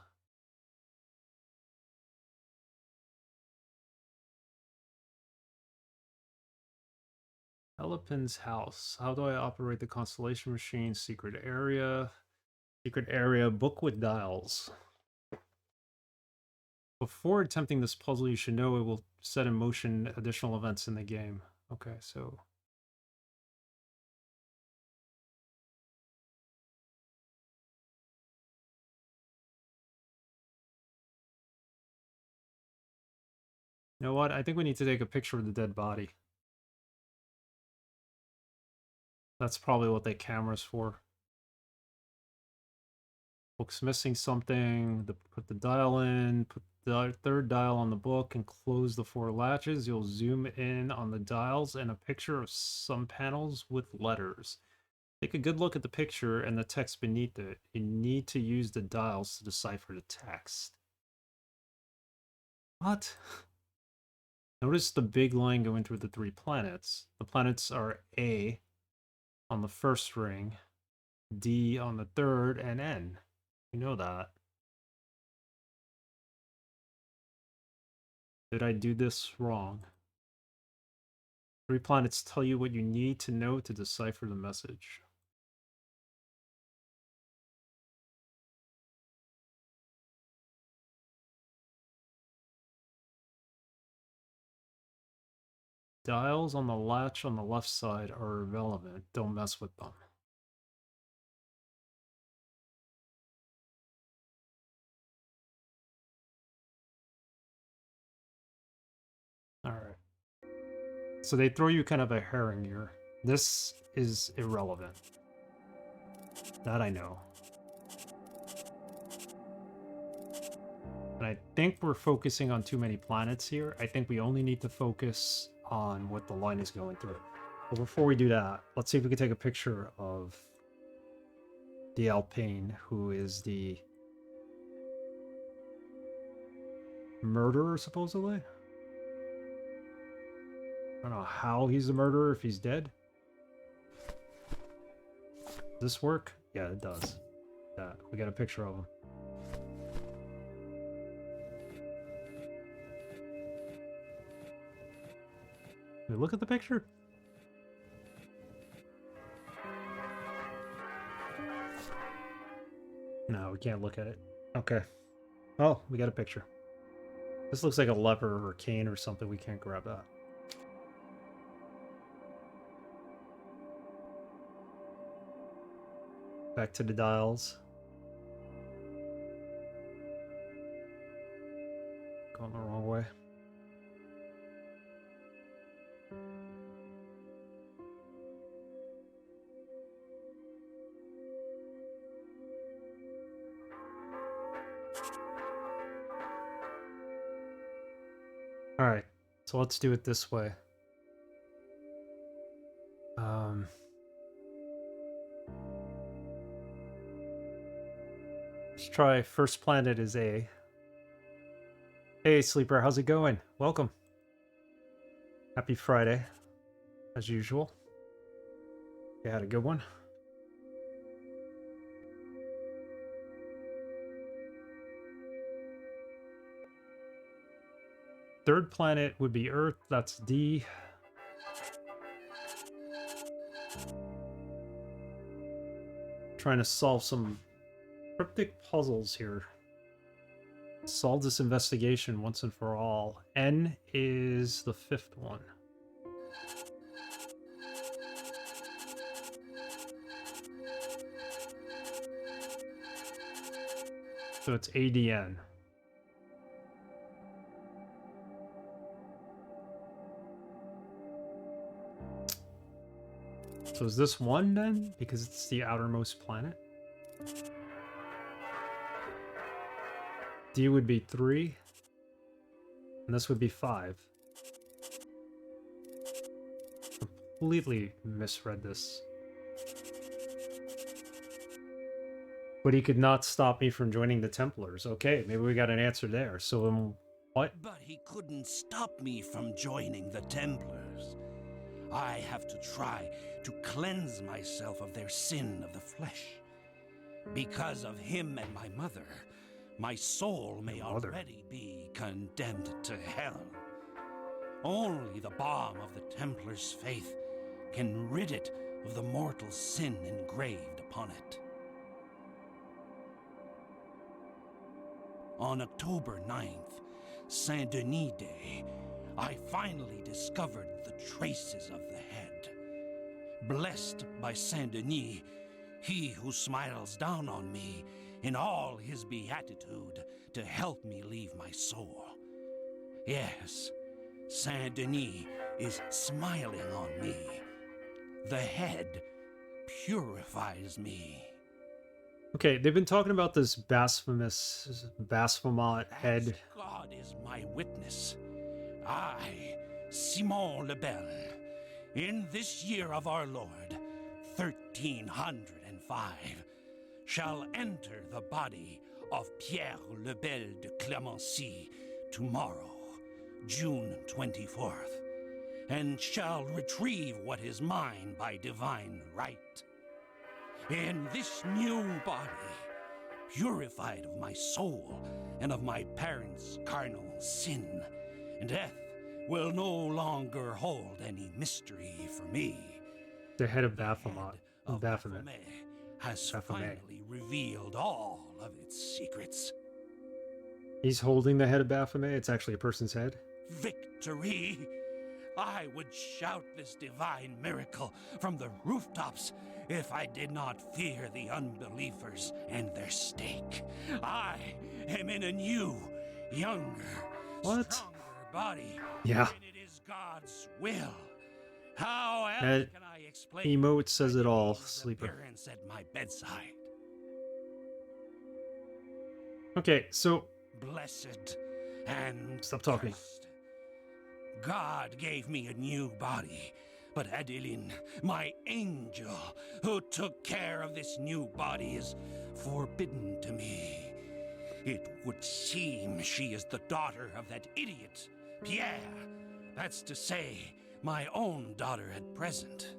Elipin's house. How do I operate the constellation machine? Secret area. Secret area. Book with dials. Before attempting this puzzle, you should know it will set in motion additional events in the game. Okay, so... You know what? I think we need to take a picture of the dead body. That's probably what they camera's for. Book's missing something. Put the dial in. Put the third dial on the book and close the 4 latches. You'll zoom in on the dials and a picture of some panels with letters. Take a good look at the picture and the text beneath it. You need to use the dials to decipher the text. What? Notice the big line going through the 3 planets. The planets are A on the first ring, D on the third, and N. You know that. Did I do this wrong? 3 planets tell you what you need to know to decipher the message. Dials on the latch on the left side are irrelevant. Don't mess with them. Alright. So they throw you kind of a herring here. This is irrelevant. That I know. And I think we're focusing on too many planets here. I think we only need to focus on what the line is going through. But before we do that, let's see if we can take a picture of the Alpine, who is the murderer, supposedly. I don't know how he's the murderer if he's dead. Does this work? Yeah, it does. Yeah, we got a picture of him. Can we look at the picture? No, we can't look at it. Okay. Oh, we got a picture. This looks like a lever or cane or something. We can't grab that. Back to the dials. Going the wrong way. Alright, so let's do it this way. Let's try first planet is A. Hey, Sleeper, how's it going? Welcome. Happy Friday, as usual. You had a good one? Third planet would be Earth, that's D. Trying to solve some cryptic puzzles here. Solve this investigation once and for all. N is the 5th one. So it's ADN. So is this 1 then? Because it's the outermost planet? D would be 3. And this would be 5. Completely misread this. But he could not stop me from joining the Templars. Okay, maybe we got an answer there. So what? But he couldn't stop me from joining the Templars. I have to try to cleanse myself of their sin of the flesh. Because of him and my mother, my soul may Mother. already be condemned to hell. Only the balm of the Templar's faith can rid it of the mortal sin engraved upon it. On October 9th, Saint Denis Day, I finally discovered the traces of the head. Blessed by Saint Denis, he who smiles down on me in all his beatitude to help me leave my soul. Yes, Saint Denis is smiling on me. The head purifies me. Okay, they've been talking about this Baphomet head. As God is my witness, I, Simon le Bel, in this year of our Lord, 1305, shall enter the body of Pierre le Bel de Clemency tomorrow, June 24th, and shall retrieve what is mine by divine right. In this new body, purified of my soul and of my parents' carnal sin, death will no longer hold any mystery for me. The head of The Baphomet. head of Baphomet. Baphomet has Baphomet. finally revealed all of its secrets. He's holding the head of Baphomet. It's actually a person's head. Victory! I would shout this divine miracle from the rooftops if I did not fear the unbelievers and their stake. I am in a new, younger, What? stronger body. Yeah. And it is God's will. How else That can I explain emote says it all, his Sleeper. appearance at my bedside? Okay, so Blessed and Stop talking. cursed. God gave me a new body, but Adeline, my angel, who took care of this new body, is forbidden to me. It would seem she is the daughter of that idiot, Pierre. That's to say, my own daughter at present.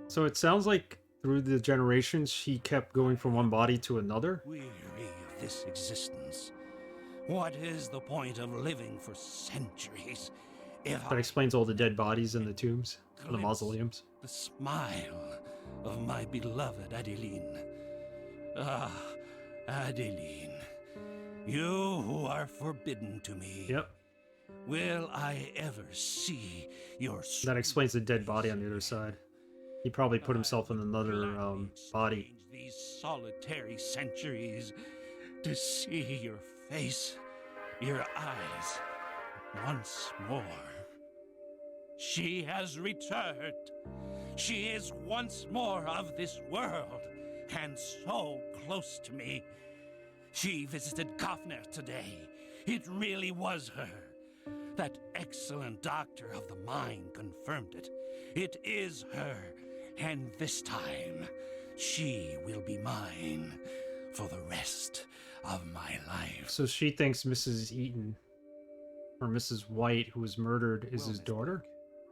So it sounds like through the generations, she kept going from one body to another. Weary of this existence. What is the point of living for centuries if That I explains all the dead bodies in the tombs, the glimpse mausoleums. the smile of my beloved Adeline? Ah, Adeline, you who are forbidden to me. Yep, Will I ever see your that explains the dead body on the other side. He probably put himself in another body. These solitary centuries to see your face, your eyes once more. She has returned. She is once more of this world and so close to me. She visited Kafner today. It really was her. That excellent doctor of the mind confirmed it. It is her, and this time she will be mine for the rest of my life. So she thinks Mrs. Eaton, or Mrs. White, who was murdered, is Well, his Miss daughter?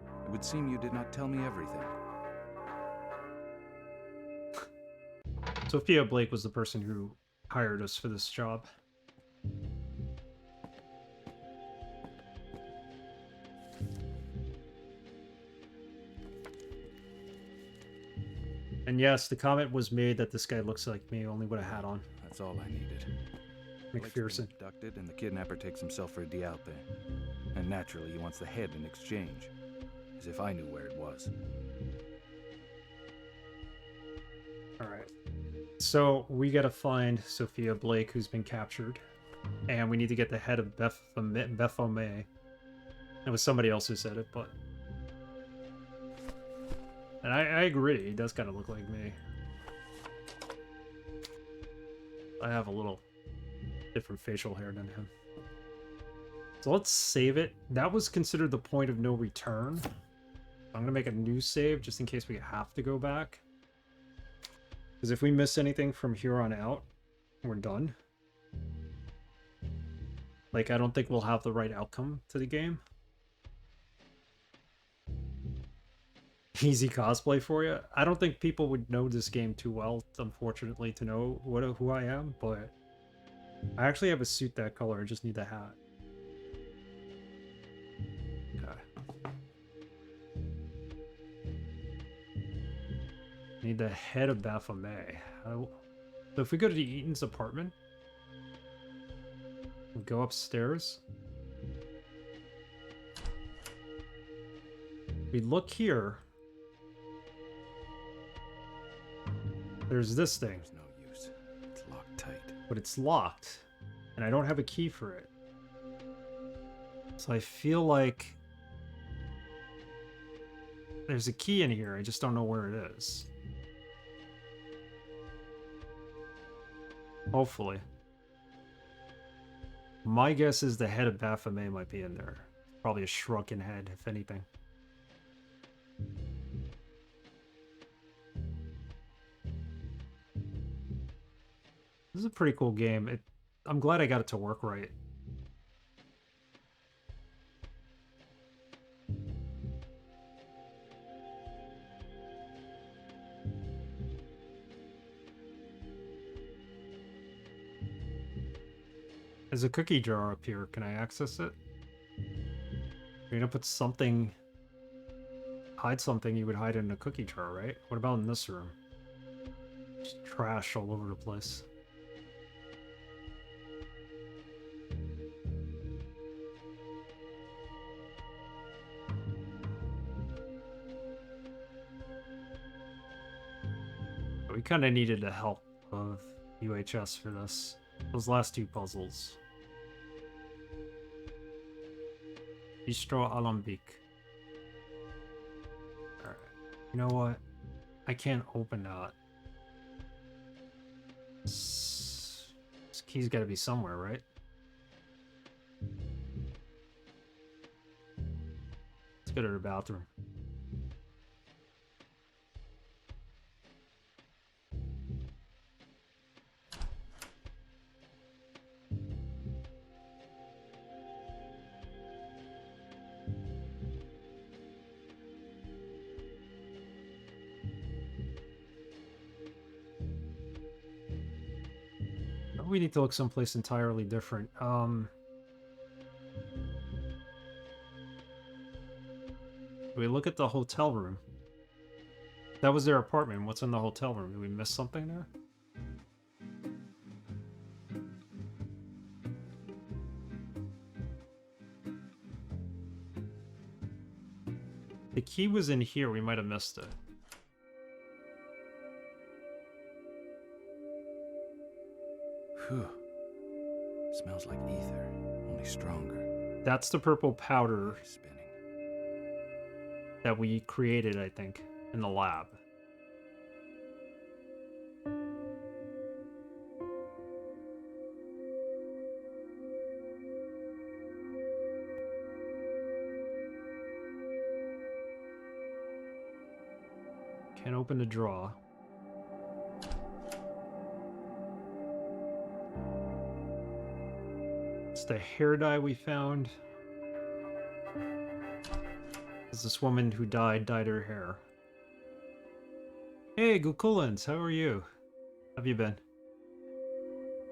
Blake, it would seem you did not tell me everything. Sophia Blake was the person who hired us for this job. And yes, the comment was made that this guy looks like me, only with a hat on. That's all I needed. Blake's been McPherson. abducted, and the kidnapper takes himself for a dialte. And naturally, he wants the head in exchange. As if I knew where it was. Alright. So we gotta find Sophia Blake, who's been captured. And we need to get the head of Baphomet. It was somebody else who said it, but... And I agree, he does kind of look like me. I have a little different facial hair than him. So let's save it. That was considered the point of no return. I'm gonna make a new save just in case we have to go back. Because if we miss anything from here on out, we're done. Like, I don't think we'll have the right outcome to the game. Easy cosplay for you. I don't think people would know this game too well, unfortunately, to know who I am, but I actually have a suit that color. I just need the hat. Okay. Need the head of Baphomet. So if we go to Eaton's apartment, we go upstairs. We look here. There's this thing. There's no use. It's locked tight. But it's locked, and I don't have a key for it. So I feel like there's a key in here. I just don't know where it is. Hopefully. My guess is the head of Baphomet might be in there. Probably a shrunken head, if anything. This is a pretty cool game. I'm glad I got it to work right. There's a cookie jar up here. Can I access it? You're gonna put something... Hide something you would hide in a cookie jar, right? What about in this room? Just trash all over the place. We kind of needed the help of UHS for this. Those last two puzzles. Bistro Alambic. Alright. You know what? I can't open that. This key's gotta be somewhere, right? Let's go to the bathroom. We need to look someplace entirely different. We look at the hotel room. That was their apartment. What's in the hotel room? Did we miss something there? The key was in here. We might have missed it. Whew. Smells like ether, only stronger. That's the purple powder Spinning. that we created, I think, in the lab. Can't open the drawer. It's the hair dye we found. It's this woman who dyed her hair. Hey, Gukulans, how are you? How have you been?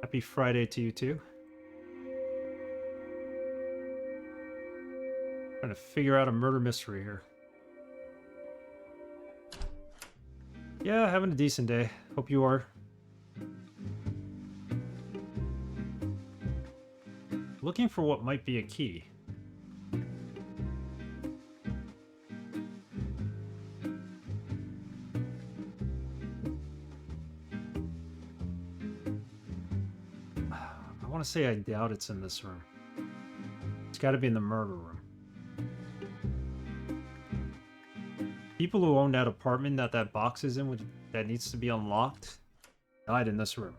Happy Friday to you too. Trying to figure out a murder mystery here. Yeah, having a decent day. Hope you are. Looking for what might be a key. I want to say I doubt it's in this room. It's got to be in the murder room. People who own that apartment that box is in, that needs to be unlocked, died in this room.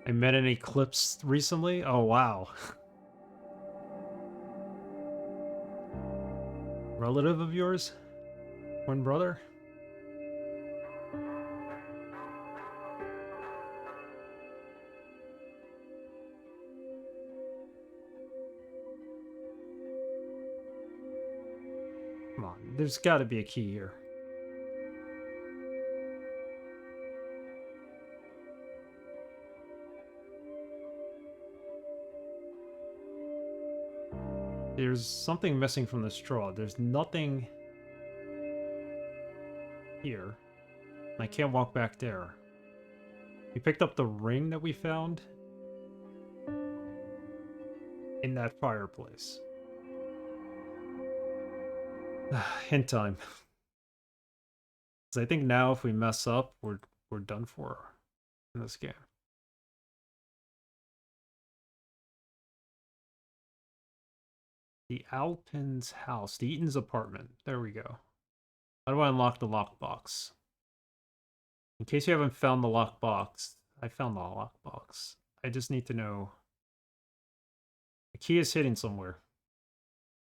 I met an eclipse recently. Oh, wow. Relative of yours? Twin brother? Come on, there's got to be a key here. There's something missing from the straw. There's nothing here. I can't walk back there. We picked up the ring that we found in that fireplace. Hint time. I think now if we mess up, we're done for in this game. The Alpin's house. The Eaton's apartment. There we go. How do I unlock the lockbox? In case you haven't found the lockbox, I found the lockbox. I just need to know. The key is hidden somewhere.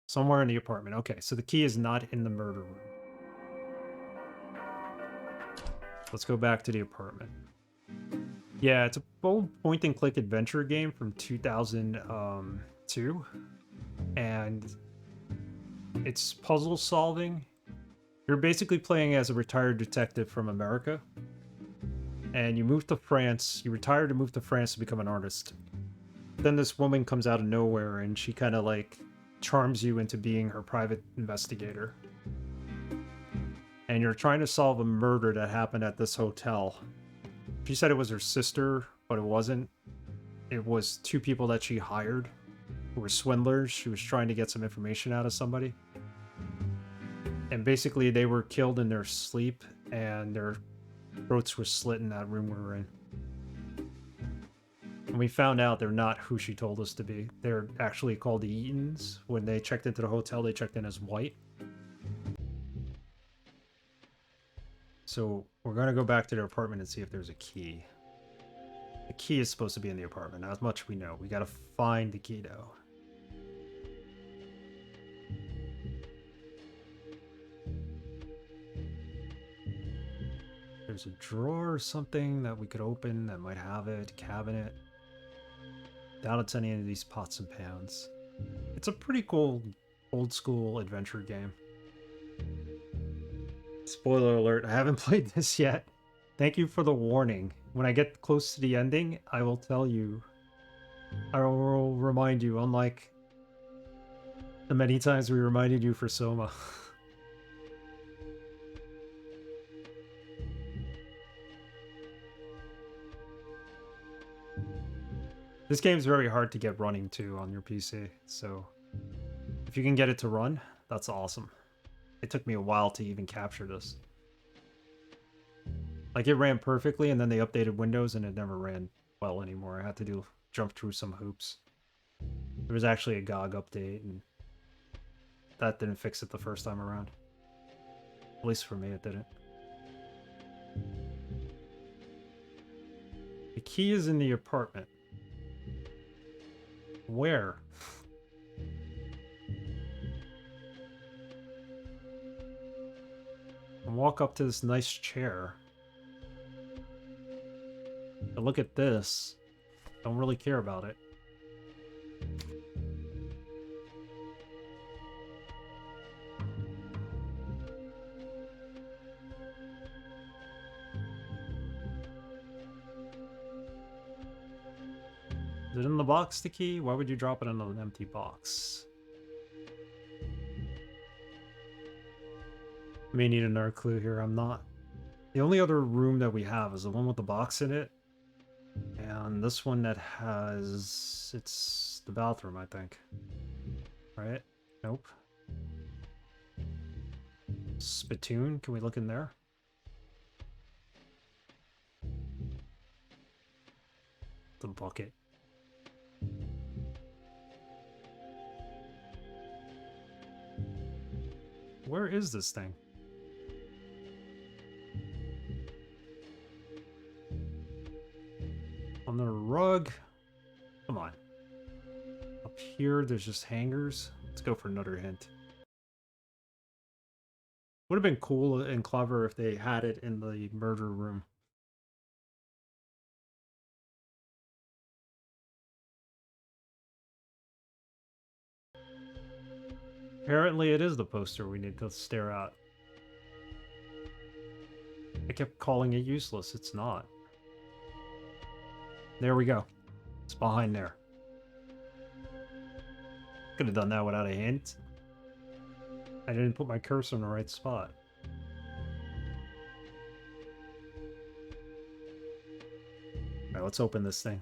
Somewhere in the apartment. Okay, so the key is not in the murder room. Let's go back to the apartment. Yeah, it's a old point-and-click adventure game from 2002. And it's puzzle solving. You're basically playing as a retired detective from America. And you move to France. You retire to move to France to become an artist. Then this woman comes out of nowhere and she kind of like charms you into being her private investigator. And you're trying to solve a murder that happened at this hotel. She said it was her sister, but it wasn't. It was two people that she hired who were swindlers. She was trying to get some information out of somebody. And basically they were killed in their sleep and their throats were slit in that room we were in. And we found out they're not who she told us to be. They're actually called the Eatons. When they checked into the hotel, they checked in as white. So we're going to go back to their apartment and see if there's a key. The key is supposed to be in the apartment. Not as much we know. We got to find the key, though. There's a drawer or something that we could open that might have it. Cabinet. Doubt it's any of these pots and pans. It's a pretty cool old school adventure game. Spoiler alert, I haven't played this yet. Thank you for the warning. When I get close to the ending, I will tell you. I will remind you, unlike the many times we reminded you for Soma. This game's very hard to get running too on your PC, so if you can get it to run, that's awesome. It took me a while to even capture this. Like, it ran perfectly, and then they updated Windows, and it never ran well anymore. I had to jump through some hoops. There was actually a GOG update, and that didn't fix it the first time around. At least for me, it didn't. The key is in the apartment. Where? And walk up to this nice chair. And look at this. Don't really care about it. Is it in the box, the key? Why would you drop it in an empty box? May need another clue here. I'm not. The only other room that we have is the one with the box in it. And this one that has... It's the bathroom, I think. Right? Nope. Spittoon? Can we look in there? The bucket. Where is this thing? On the right. rug. Come on. Up here, there's just hangers. Let's go for another hint. Would have been cool and clever if they had it in the murder room. Apparently it is the poster we need to stare at. I kept calling it useless. It's not. There we go. It's behind there. Could have done that without a hint. I didn't put my cursor in the right spot. Alright, let's open this thing.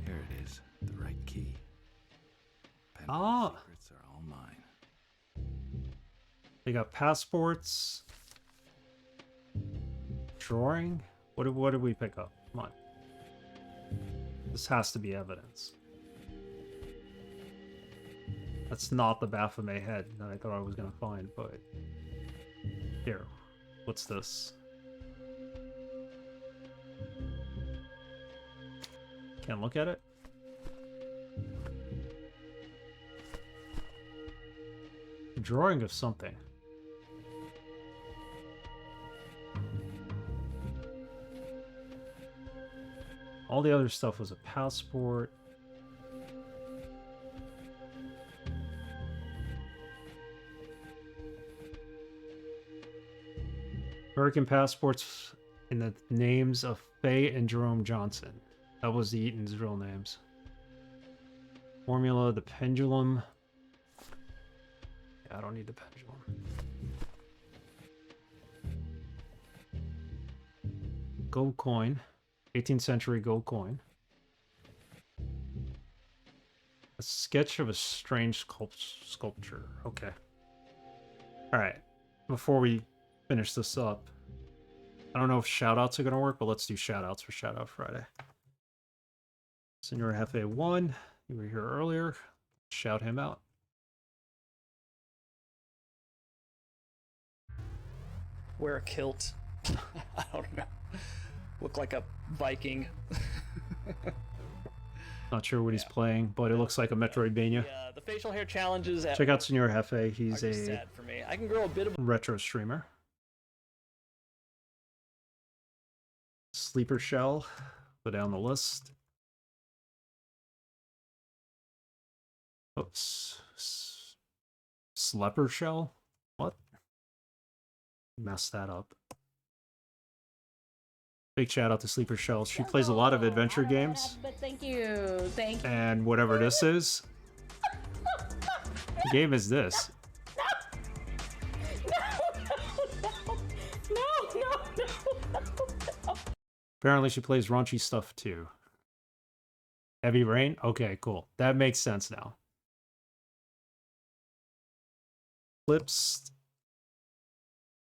Here it is, the right key. Ah. Secrets are all mine. They got passports. Drawing. What did we pick up? Come on. This has to be evidence. That's not the Baphomet head that I thought I was gonna find, but here. What's this? Can't look at it. A drawing of something. All the other stuff was a passport. American passports in the names of Faye and Jerome Johnson. That was the Eaton's real names. Formula, the pendulum. Yeah, I don't need the pendulum. Gold coin. 18th century gold coin. A sketch of a strange sculpture. Okay. Alright. Before we finish this up, I don't know if shoutouts are going to work, but let's do shoutouts for Shoutout Friday. Senor Hefe 1, you were here earlier. Shout him out. Wear a kilt. I don't know. Look like a Viking. Not sure what he's playing, but it looks like a Metroidvania. The facial hair challenges. Check out Senor Hefe. He's a sad for me. I can grow a bit of retro streamer. Sleeper Shell. Go down the list. Oops. Slepper Shell? What? Messed that up. Big shout out to Sleeper Shell. She plays a lot of adventure games. But thank you. Thank you. And whatever this is, the game is this. No. Apparently she plays raunchy stuff too. Heavy Rain? Okay, cool. That makes sense now. Flips.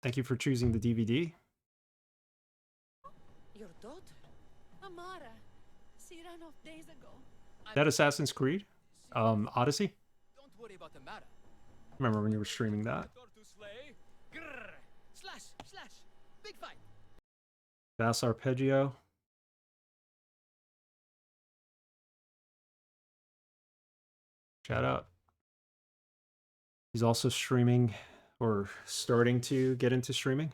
Thank you for choosing the DVD. Your daughter, Amara, she ran off days ago. That Assassin's Creed? Odyssey? Don't worry about Amara. Remember when you were streaming that? Grrr. Slash. Big fight. Bass Arpeggio. Shout out. He's also streaming, or starting to get into streaming.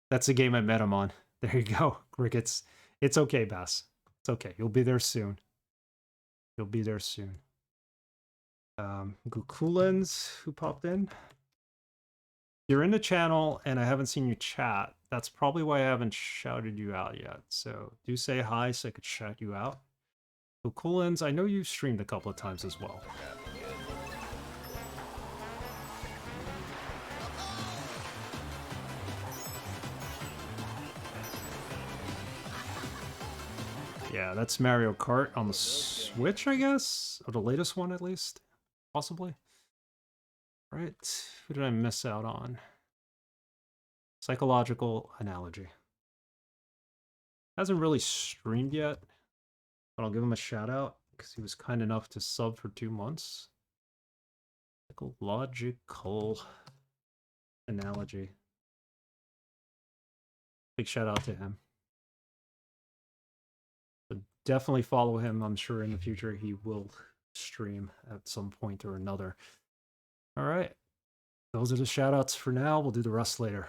That's the game I met him on. There you go, Crickets. It's okay, Bass. It's okay. You'll be there soon. You'll be there soon. Gukulens, who popped in. You're in the channel, and I haven't seen you chat. That's probably why I haven't shouted you out yet. So do say hi so I could shout you out. Gukulens, I know you streamed a couple of times as well. Yeah, that's Mario Kart on the Switch, I guess? Or the latest one, at least? Possibly? Right. Who did I miss out on? Psychological Analogy. Hasn't really streamed yet. but I'll give him a shout out because he was kind enough to sub for 2 months. Psychological analogy. Big shout out to him. So definitely follow him. I'm sure in the future he will stream at some point or another. All right. Those are the shout outs for now. We'll do the rest later.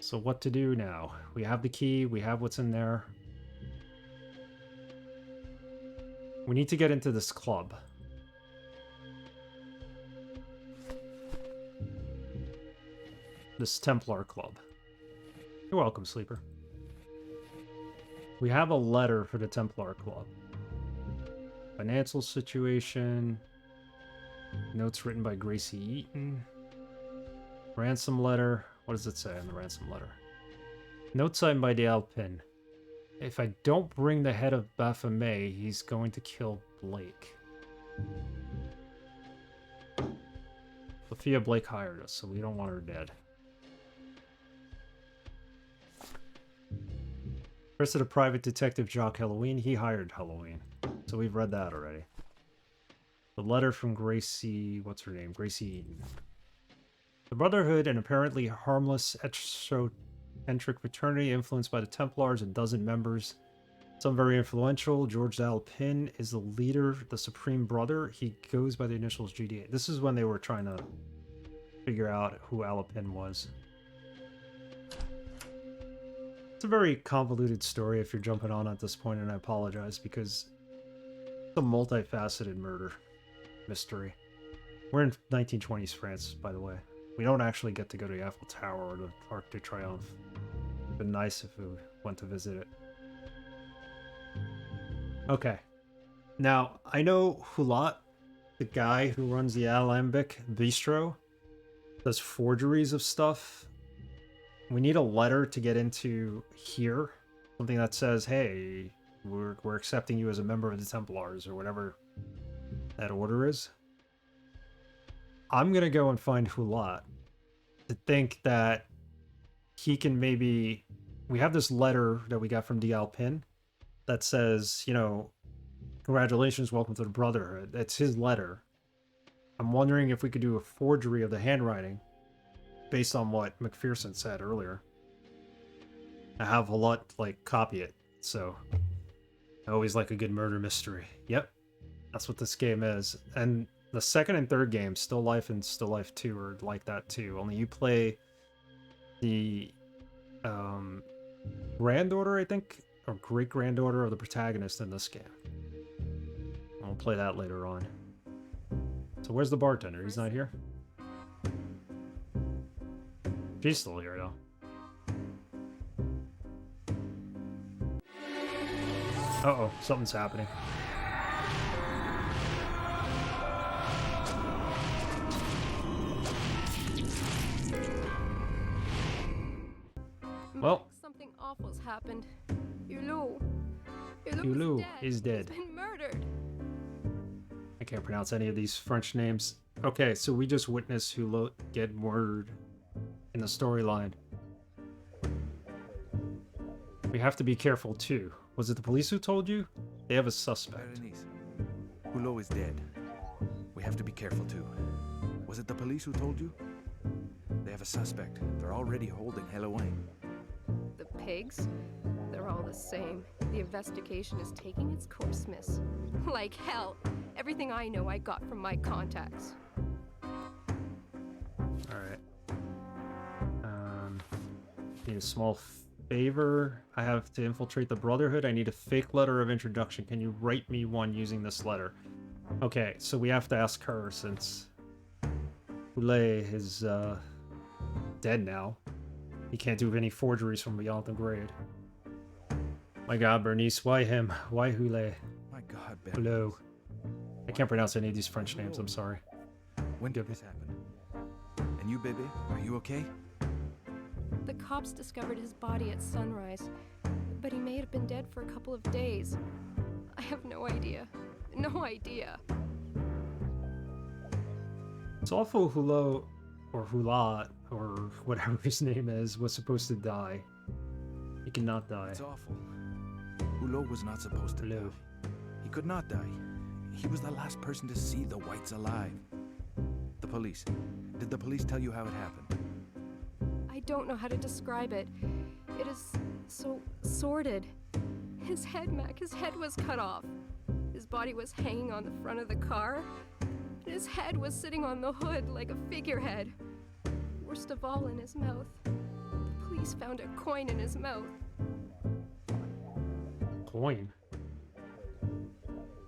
So what to do now? We have the key. We have what's in there. We need to get into this club. This Templar club. You're welcome, Sleeper. We have a letter for the Templar club. Financial situation. Notes written by Gracie Eaton. Ransom letter. What does it say in the ransom letter? Note signed by the Alpin. If I don't bring the head of Baphomet, he's going to kill Blake. Sophia Blake hired us, so we don't want her dead. First of the private detective Jock Halloween, he hired Halloween. So we've read that already. The letter from Gracie, what's her name? Gracie Eaton. The Brotherhood, an apparently harmless exocentric fraternity influenced by the Templars, a dozen members. Some very influential. George Alpin is the leader, the Supreme Brother. He goes by the initials GD. This is when they were trying to figure out who Alpin was. It's a very convoluted story if you're jumping on at this point, and I apologize because it's a multifaceted murder mystery. We're in 1920s France, by the way. We don't actually get to go to the Eiffel Tower or the Arc de Triomphe. It'd been nice if we went to visit it. Okay. Now, I know Hulat, the guy who runs the Alembic Bistro, does forgeries of stuff. We need a letter to get into here. Something that says, hey, we're accepting you as a member of the Templars, or whatever that order is. I'm going to go and find Hulat to think that he can maybe... We have this letter that we got from D. Alpin that says, you know, congratulations, welcome to the Brotherhood. It's his letter. I'm wondering if we could do a forgery of the handwriting based on what McPherson said earlier. I have Hulat, like, copy it. So, I always like a good murder mystery. Yep, that's what this game is. And the second and third games, Still Life and Still Life 2, are like that too. Only you play the granddaughter, I think, or great-granddaughter of the protagonist in this game. I'll play that later on. So where's the bartender? He's not here? She's still here, though. Uh-oh, something's happening. Well, Something awful's happened. Yulu Yulu is dead. He's been murdered. I can't pronounce any of these French names. Okay, so we just witnessed Hulot get murdered in the storyline. We have to be careful too. Was it the police who told you? They have a suspect. Berenice, Hulot is dead. We have to be careful too. Was it the police who told you? They have a suspect. They're already holding Halloween. The pigs? They're all the same. The investigation is taking its course, miss. Like hell. Everything I know I got from my contacts. Alright. Need a small favor. I have to infiltrate the Brotherhood. I need a fake letter of introduction. Can you write me one using this letter? Okay, so we have to ask her since Houlet is dead now. He can't do any forgeries from beyond the grade. My god, Bernice, why him? Why Houlet? My God, Ben. Hello. I can't pronounce any of these French names, I'm sorry. When did this happen? And you, baby, are you okay? The cops discovered his body at sunrise, but he may have been dead for a couple of days. I have no idea. No idea. It's awful Hulot, or Hulat, or whatever his name is, was supposed to die. He cannot die. It's awful. Hulot was not supposed to Hulot. die. He could not die. He was the last person to see the whites alive. The police. Did the police tell you how it happened? I don't know how to describe it. It is so sordid. His head, Mac, his head was cut off. His body was hanging on the front of the car. And his head was sitting on the hood like a figurehead. Worst of all, in his mouth. The police found a coin in his mouth. Coin.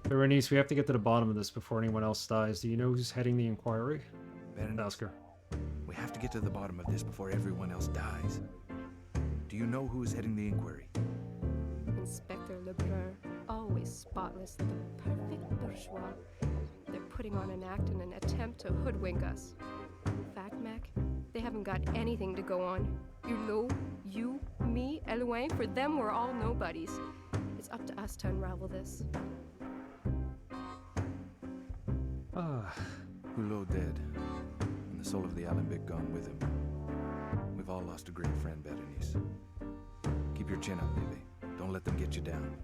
Berenice, we have to get to the bottom of this before anyone else dies. Do you know who's heading the inquiry? Berenice, Ask her. we have to get to the bottom of this before everyone else dies. Do you know who is heading the inquiry? Inspector Lebrun, always spotless, the perfect bourgeois. They're putting on an act in an attempt to hoodwink us. In fact, Mac, they haven't got anything to go on. Hulot, you, me, Elouin, for them we're all nobodies. It's up to us to unravel this. Ah, Hulot dead, and the soul of the Alembic gone with him. We've all lost a great friend, Berenice. Keep your chin up, baby. Don't let them get you down.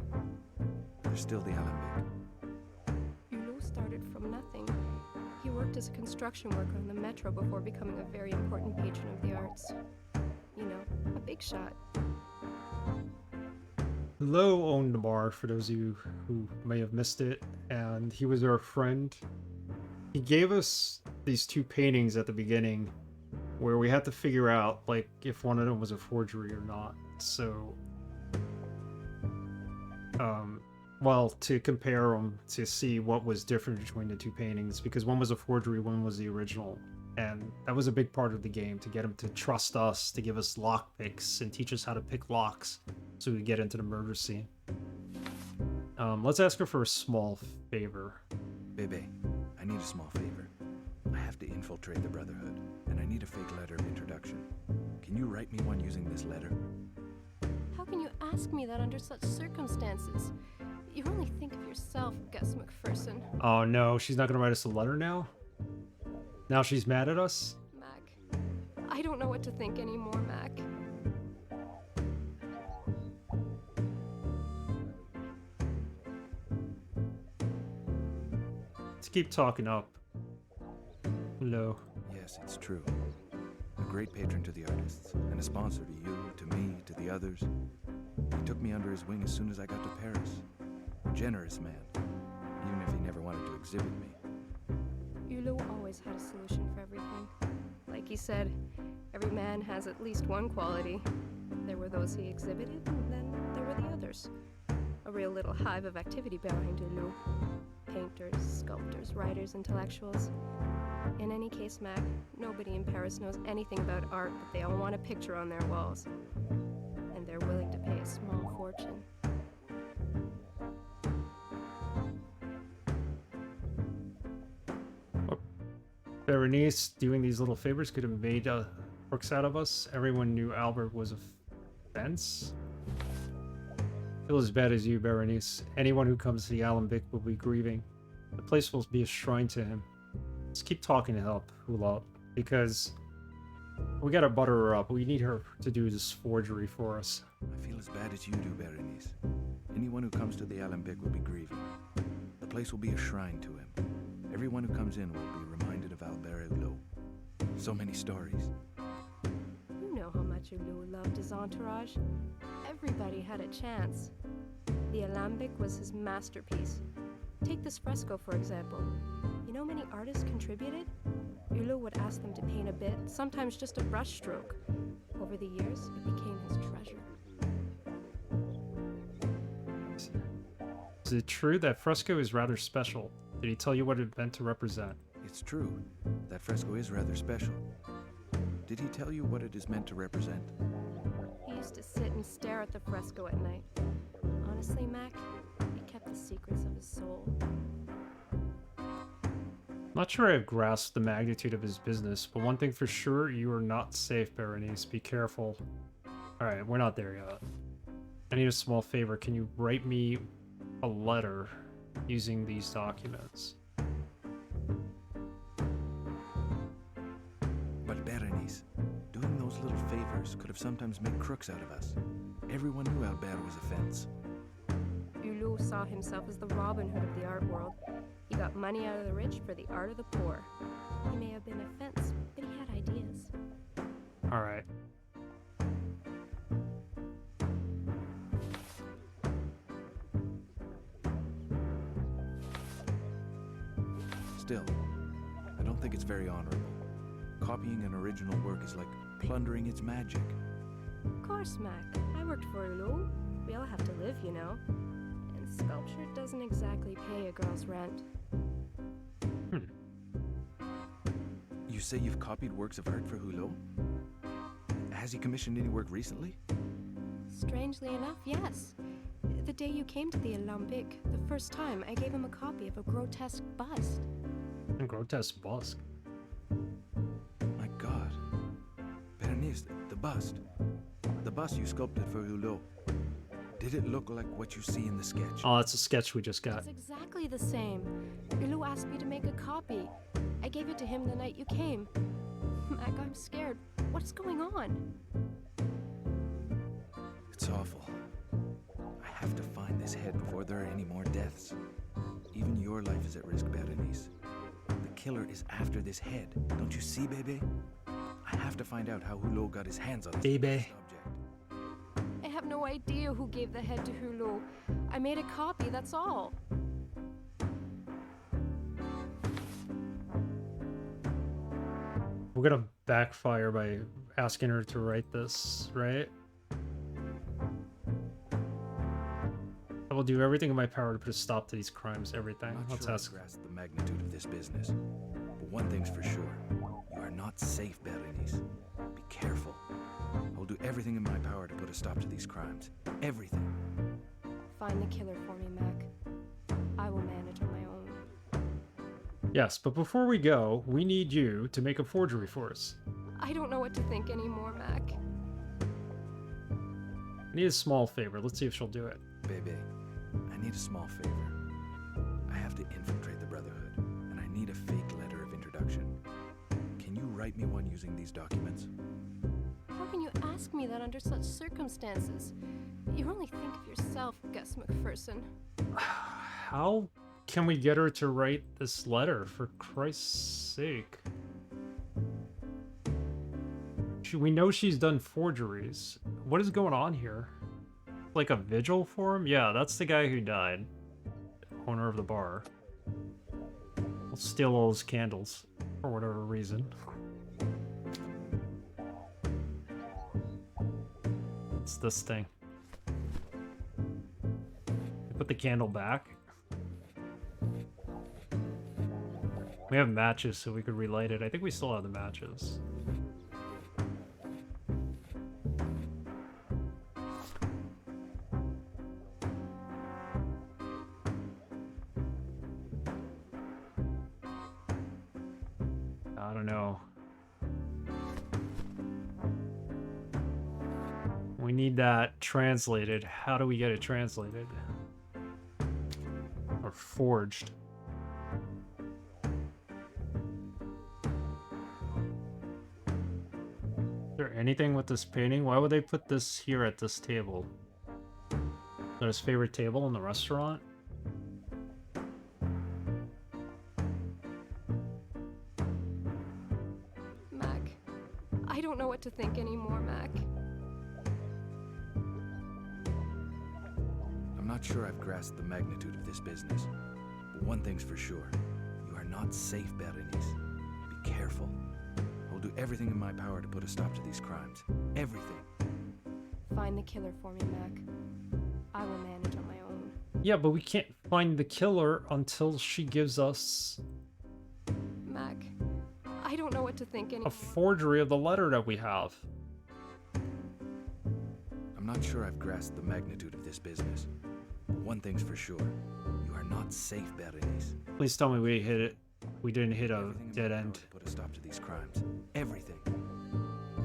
There's still the Alembic. Hulot started from nothing. He worked as a construction worker on the metro before becoming a very important patron of the arts. You know, a big shot. Lo owned the bar, for those of you who may have missed it, and he was our friend. He gave us these two paintings at the beginning where we had to figure out, like, if one of them was a forgery or not. So, well, to compare them to see what was different between the two paintings, because one was a forgery, one was the original. And that was a big part of the game, to get him to trust us, to give us lock picks and teach us how to pick locks so we could get into the murder scene. Let's ask her for a small favor. Bebe, I need a small favor. I have to infiltrate the Brotherhood, and I need a fake letter of introduction. Can you write me one using this letter? How can you ask me that under such circumstances? You only think of yourself, Gus McPherson. Oh no, she's not gonna write us a letter now? Now she's mad at us? Mac, I don't know what to think anymore, Mac. Let's keep talking up. Hello. Yes, it's true. A great patron to the artists, and a sponsor to you, to me, to the others. He took me under his wing as soon as I got to Paris. A generous man, even if he never wanted to exhibit me. Hulot always had a solution for everything. Like he said, every man has at least one quality. There were those he exhibited, and then there were the others. A real little hive of activity behind Hulot. Painters, sculptors, writers, intellectuals. In any case, Mac, nobody in Paris knows anything about art, but they all want a picture on their walls. And they're willing to pay a small fortune. Berenice doing these little favors could have made crooks out of us. Everyone knew Albert was a fence. Feel as bad as you, Berenice. Anyone who comes to the Alembic will be grieving. The place will be a shrine to him. Let's keep talking to help Hulot, because we gotta butter her up. We need her to do this forgery for us. I feel as bad as you do, Berenice. Anyone who comes to the Alembic will be grieving. The place will be a shrine to him. Everyone who comes in will be reminded of Albert Hulot. So many stories. You know how much Hulot loved his entourage. Everybody had a chance. The Alembic was his masterpiece. Take this fresco, for example. You know how many artists contributed? Hulot would ask them to paint a bit, sometimes just a brush stroke. Over the years, it became his treasure. Is it true that fresco is rather special? Did he tell you what it meant to represent? It's true. That fresco is rather special. Did he tell you what it is meant to represent? He used to sit and stare at the fresco at night. Honestly, Mac, he kept the secrets of his soul. I'm not sure I've grasped the magnitude of his business, but one thing for sure, you are not safe, Berenice. Be careful. Alright, we're not there yet. I need a small favor. Can you write me a letter using these documents? But Berenice, doing those little favors powers could have sometimes made crooks out of us. Everyone knew Albert was a fence. Hulot saw himself as the Robin Hood of the art world. He got money out of the rich for the art of the poor. He may have been a fence, but he had ideas. All right. Still, I don't think it's very honorable. Copying an original work is like plundering its magic. Of course, Mac. I worked for Hulot. We all have to live, you know. And sculpture doesn't exactly pay a girl's rent. You say you've copied works of art for Hulot? Has he commissioned any work recently? Strangely enough, yes. The day you came to the Olympic, the first time, I gave him a copy of a grotesque bust. A grotesque bust. My God. Berenice, the bust. The bust you sculpted for Hulot. Did it look like what you see in the sketch? Oh, that's a sketch we just got. It's exactly the same. Hulot asked me to make a copy. I gave it to him the night you came. Mac, I'm scared. What's going on? It's awful. I have to find this head before there are any more deaths. Even your life is at risk, Berenice. The killer is after this head. Don't you see, baby? I have to find out how Hulot got his hands on this Baby. object. I have no idea who gave the head to Hulot. I made a copy, that's all. We're gonna backfire by asking her to write this, right? I will do everything in my power to put a stop to these crimes. Everything. I'm not Let's sure I ask. grasp the magnitude of this business. But one thing's for sure. You are not safe, Berenice. Be careful. I'll do everything in my power to put a stop to these crimes. Everything. Find the killer for me, Mac. I will manage on my own. Yes, but before we go, we need you to make a forgery for us. I don't know what to think anymore, Mac. I need a small favor. Let's see if she'll do it. Baby, I need a small favor. I have to infiltrate the Brotherhood, and I need a fake letter of introduction. Can you write me one using these documents? How can you ask me that under such circumstances? You only think of yourself, Gus McPherson. How can we get her to write this letter, for Christ's sake? We know she's done forgeries. What is going on here? Like a vigil for him? Yeah, that's the guy who died. Owner of the bar. We'll steal all his candles, for whatever reason. What's this thing? Put the candle back. We have matches, so we could relight it. I think we still have the matches. I don't know. We need that translated. How do we get it translated? Or forged? Is there anything with this painting? Why would they put this here at this table? Is that his favorite table in the restaurant? Mac, I don't know what to think anymore, Mac. I'm not sure I've grasped the magnitude of this business. But one thing's for sure. You are not safe, Berenice. Be careful. I'll do everything in my power to put a stop to these crimes. Everything. Find the killer for me, Mac. I will manage on my own. Yeah, but we can't find the killer until she gives us Mac, I don't know what to think a anymore. forgery of the letter that we have. I'm not sure I've grasped the magnitude of this business. But one thing's for sure. You are not safe, Berenice. Please tell me we hit it. We didn't hit a Everything in my dead power end. to put a stop to these crimes. Everything.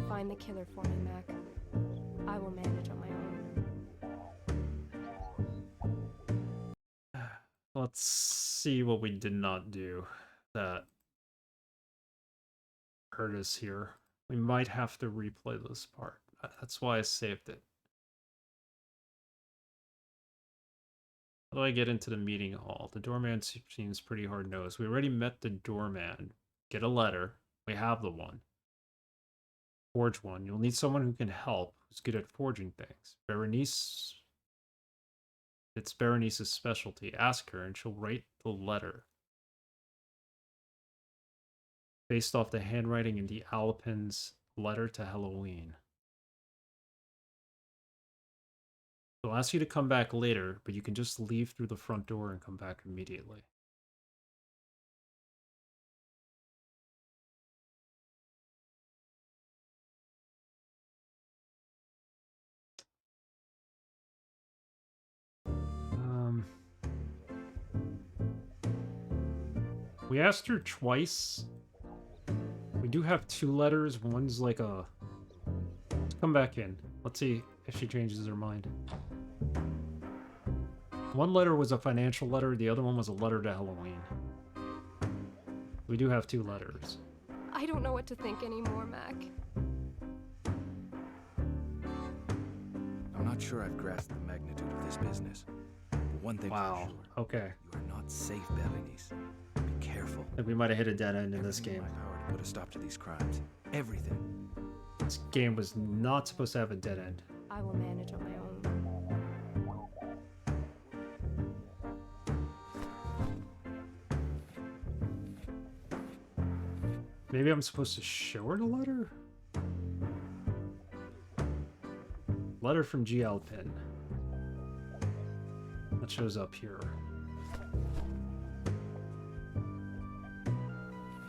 Find the killer for me, Mac. I will manage on my own. Let's see what we did not do that hurt us here. We might have to replay this part. That's why I saved it. How do I get into the meeting hall? The doorman seems pretty hard-nosed. We already met the doorman. Get a letter. We have the one. Forge one. You'll need someone who can help, who's good at forging things. Berenice... It's Berenice's specialty. Ask her, and she'll write the letter. Based off the handwriting in the Alpin's letter to Halloween. They'll ask you to come back later, but you can just leave through the front door and come back immediately. We asked her twice. We do have 2 letters. One's like a... Let's come back in. Let's see if she changes her mind. One letter was a financial letter. The other one was a letter to Halloween. We do have 2 letters. I don't know what to think anymore, Mac. I'm not sure I've grasped the magnitude of this business. But one thing's Wow. for sure. Okay. You are not safe, Berenice. Be careful. I think we might have hit a dead end in this Everything game. in my power to put a stop to these crimes. Everything. This game was not supposed to have a dead end. I will manage on my own. Maybe I'm supposed to show her the letter? Letter from G. Alpin. That shows up here.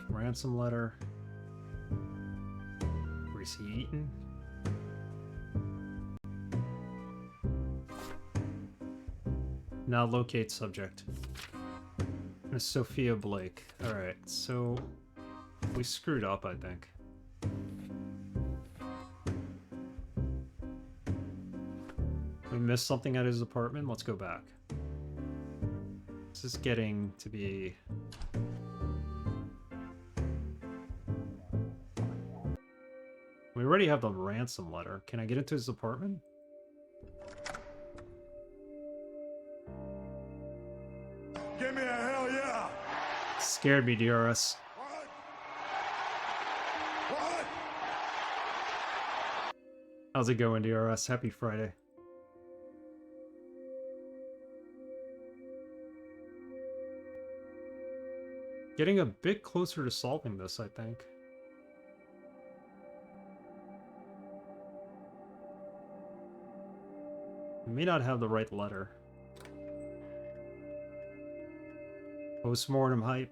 Ransom letter. Where's he eaten? Now locate subject. Miss Sophia Blake. Alright, so we screwed up, I think. We missed something at his apartment. Let's go back. This is getting to be... We already have the ransom letter. Can I get into his apartment? Give me a hell yeah! Scared me, DRS. What? What? How's it going, DRS? Happy Friday. Getting a bit closer to solving this, I think. We may not have the right letter. Post-mortem hype.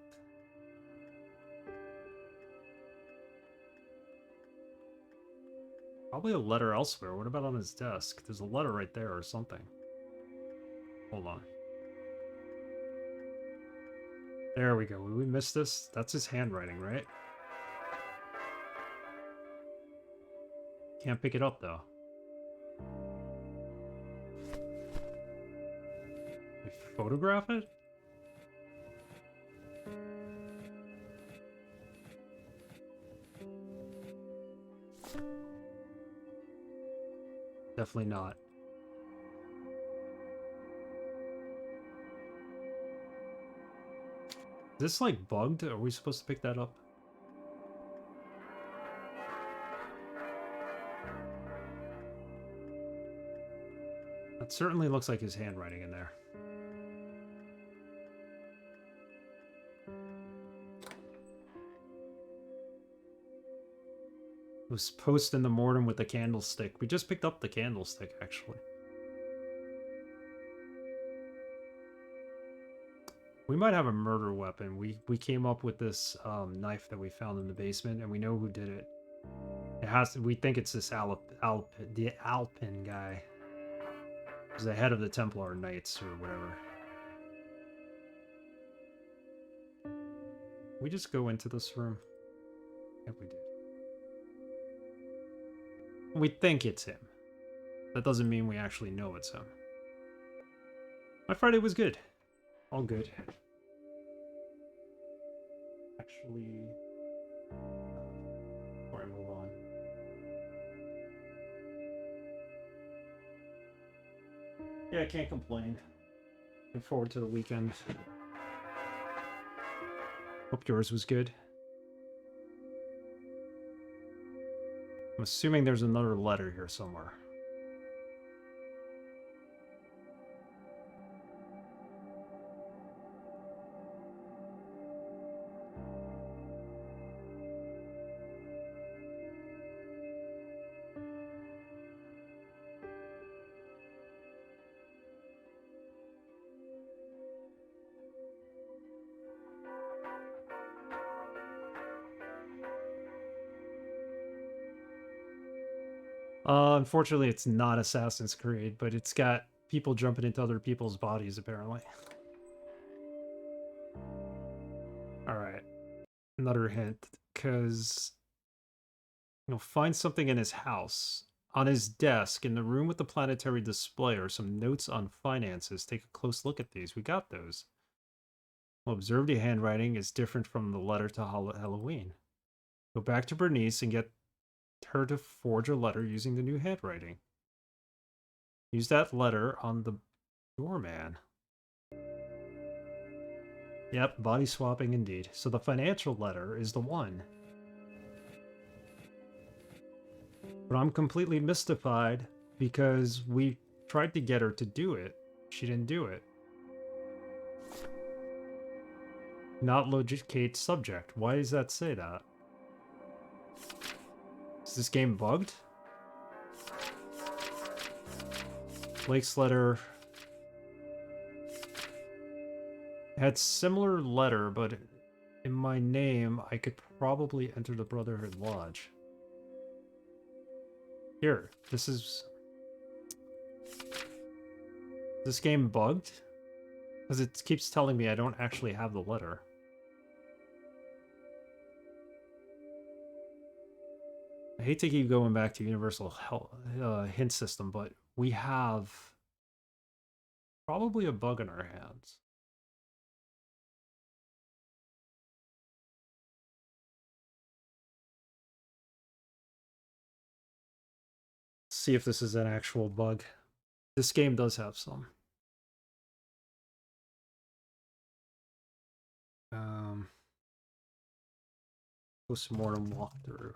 Probably a letter elsewhere. What about on his desk? There's a letter right there or something. Hold on. There we go. Did we miss this? That's his handwriting, right? Can't pick it up, though. We photograph it? Definitely not. Is this like bugged? Are we supposed to pick that up? That certainly looks like his handwriting in there. It was posted in the mortem with the candlestick. We just picked up the candlestick, actually. We might have a murder weapon. We came up with this knife that we found in the basement, and we know who did it. It has to, we think it's this the Alpin guy. He's the head of the Templar Knights or whatever. We just go into this room. I think we did. We think it's him. That doesn't mean we actually know it's him. My Friday was good. All good. Actually, before I move on. Yeah, I can't complain. Looking forward to the weekend. Hope yours was good. I'm assuming there's another letter here somewhere. Unfortunately, it's not Assassin's Creed, but it's got people jumping into other people's bodies, apparently. Alright. Another hint, because you'll find something in his house. On his desk, in the room with the planetary display, are some notes on finances. Take a close look at these. We got those. Well, observe the handwriting is different from the letter to Halloween. Go back to Bernice and get her to forge a letter using the new handwriting. Use that letter on the doorman. Yep, body swapping indeed. So the financial letter is the one. But I'm completely mystified because we tried to get her to do it. She didn't do it. Not locate subject. Why does that say that? Is this game bugged? Blake's letter had similar letter, but in my name, I could probably enter the Brotherhood Lodge. Here, this is... This game bugged? Because it keeps telling me I don't actually have the letter. I hate to keep going back to Universal Hint System, but we have probably a bug in our hands. See if this is an actual bug. This game does have some. Post-mortem walkthrough.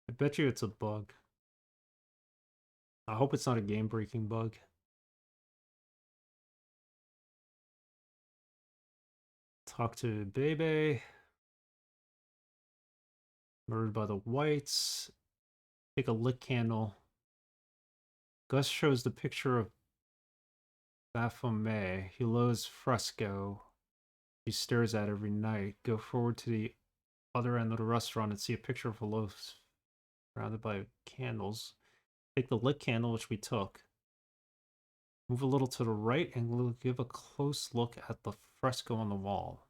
I bet you it's a bug. I hope it's not a game-breaking bug. Talk to Bebe. Murdered by the whites. Take a lit candle. Gus shows the picture of Baphomet. Hulot's fresco. He stares at every night. Go forward to the other end of the restaurant and see a picture of Hulot surrounded by candles. Take the lit candle, which we took. Move a little to the right and we'll give a close look at the fresco on the wall.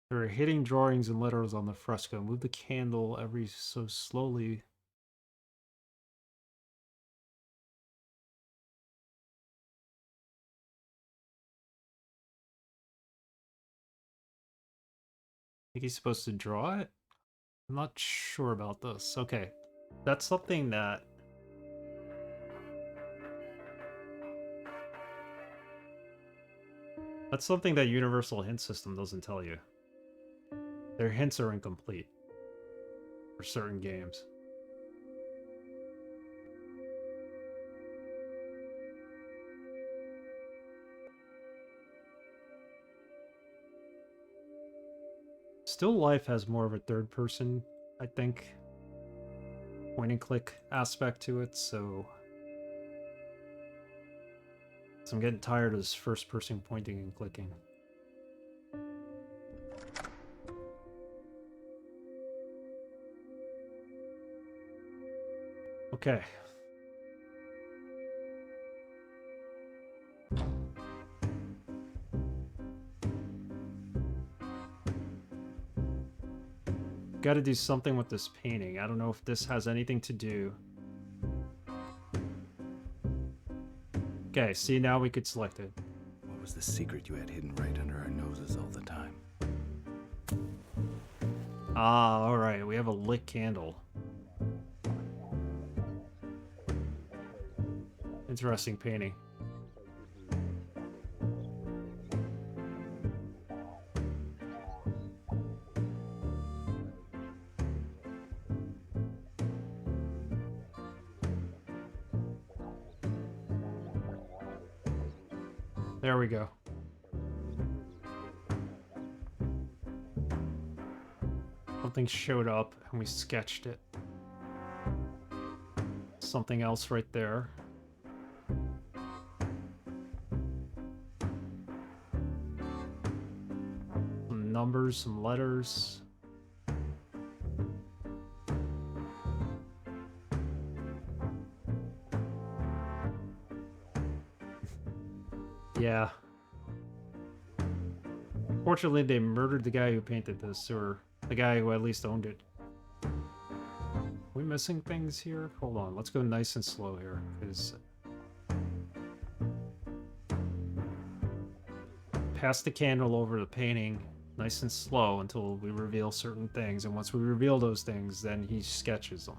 There are hidden drawings and letters on the fresco. Move the candle every so slowly. I think he's supposed to draw it? I'm not sure about this. Okay. That's something that... That's something that Universal Hint System doesn't tell you. Their hints are incomplete for certain games. Still Life has more of a third person, I think, point and click aspect to it, so I'm getting tired of this first person pointing and clicking. Okay. Got to do something with this painting. I don't know if this has anything to do. Okay, see, now we could select it. What was the secret you had hidden right under our noses all the time? Ah, alright, we have a lit candle. Interesting painting. There we go. Something showed up and we sketched it. Something else right there. Some numbers, some letters. Yeah. Fortunately, they murdered the guy who painted this, or the guy who at least owned it. Are we missing things here? Hold on, let's go nice and slow here, because... Pass the candle over the painting, nice and slow, until we reveal certain things, and once we reveal those things, then he sketches them.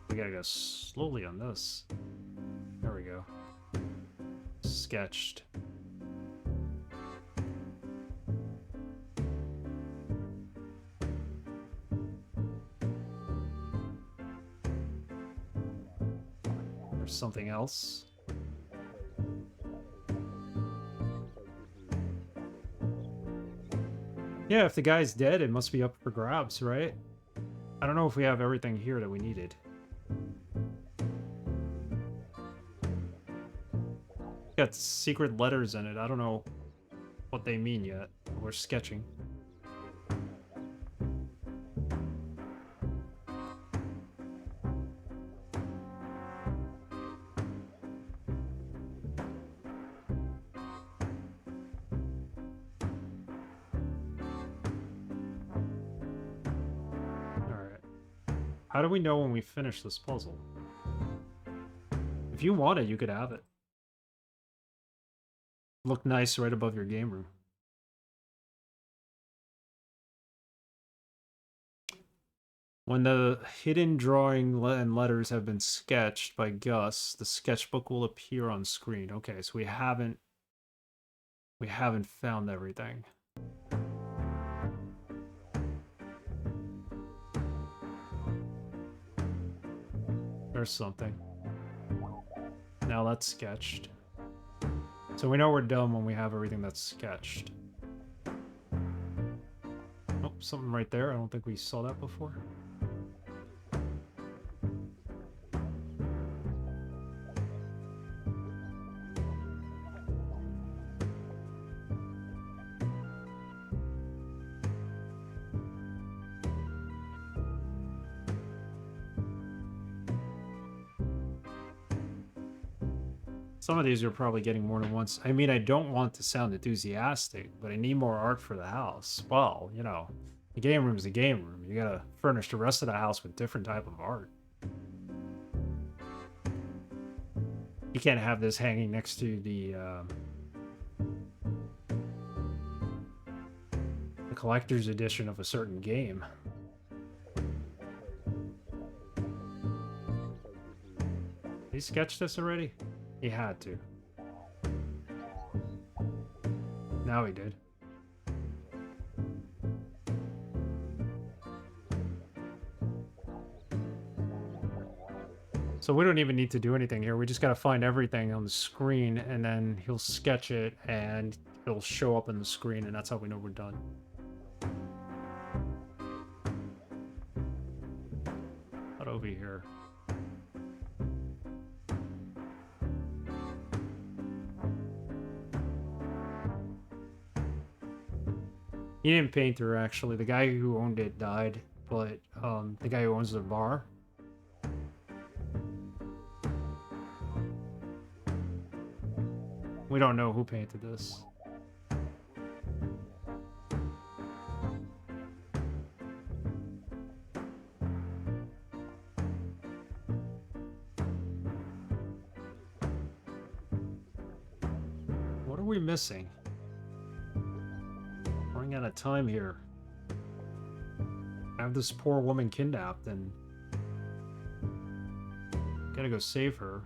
We gotta go slowly on this. There we go. Sketched. There's something else. Yeah, if the guy's dead, it must be up for grabs, right? I don't know if we have everything here that we needed. Got secret letters in it. I don't know what they mean yet. We're sketching. Alright. How do we know when we finish this puzzle? If you want it, you could have it. Look nice right above your game room. When the hidden drawing and letters have been sketched by Gus, the sketchbook will appear on screen. Okay, so we haven't found everything. There's something. Now that's sketched. So we know we're done when we have everything that's sketched. Oh, something right there. I don't think we saw that before. Some of these are probably getting more than once. I mean, I don't want to sound enthusiastic, but I need more art for the house. Well, you know, the game room is a game room. You gotta furnish the rest of the house with different type of art. You can't have this hanging next to the collector's edition of a certain game. He sketched this already? He had to. Now he did. So we don't even need to do anything here. We just got to find everything on the screen, and then he'll sketch it, and it'll show up on the screen, and that's how we know we're done. Not over here. He didn't paint her, actually. The guy who owned it died, but the guy who owns the bar. We don't know who painted this. What are we missing? Running out of time here. I have this poor woman kidnapped and gotta go save her.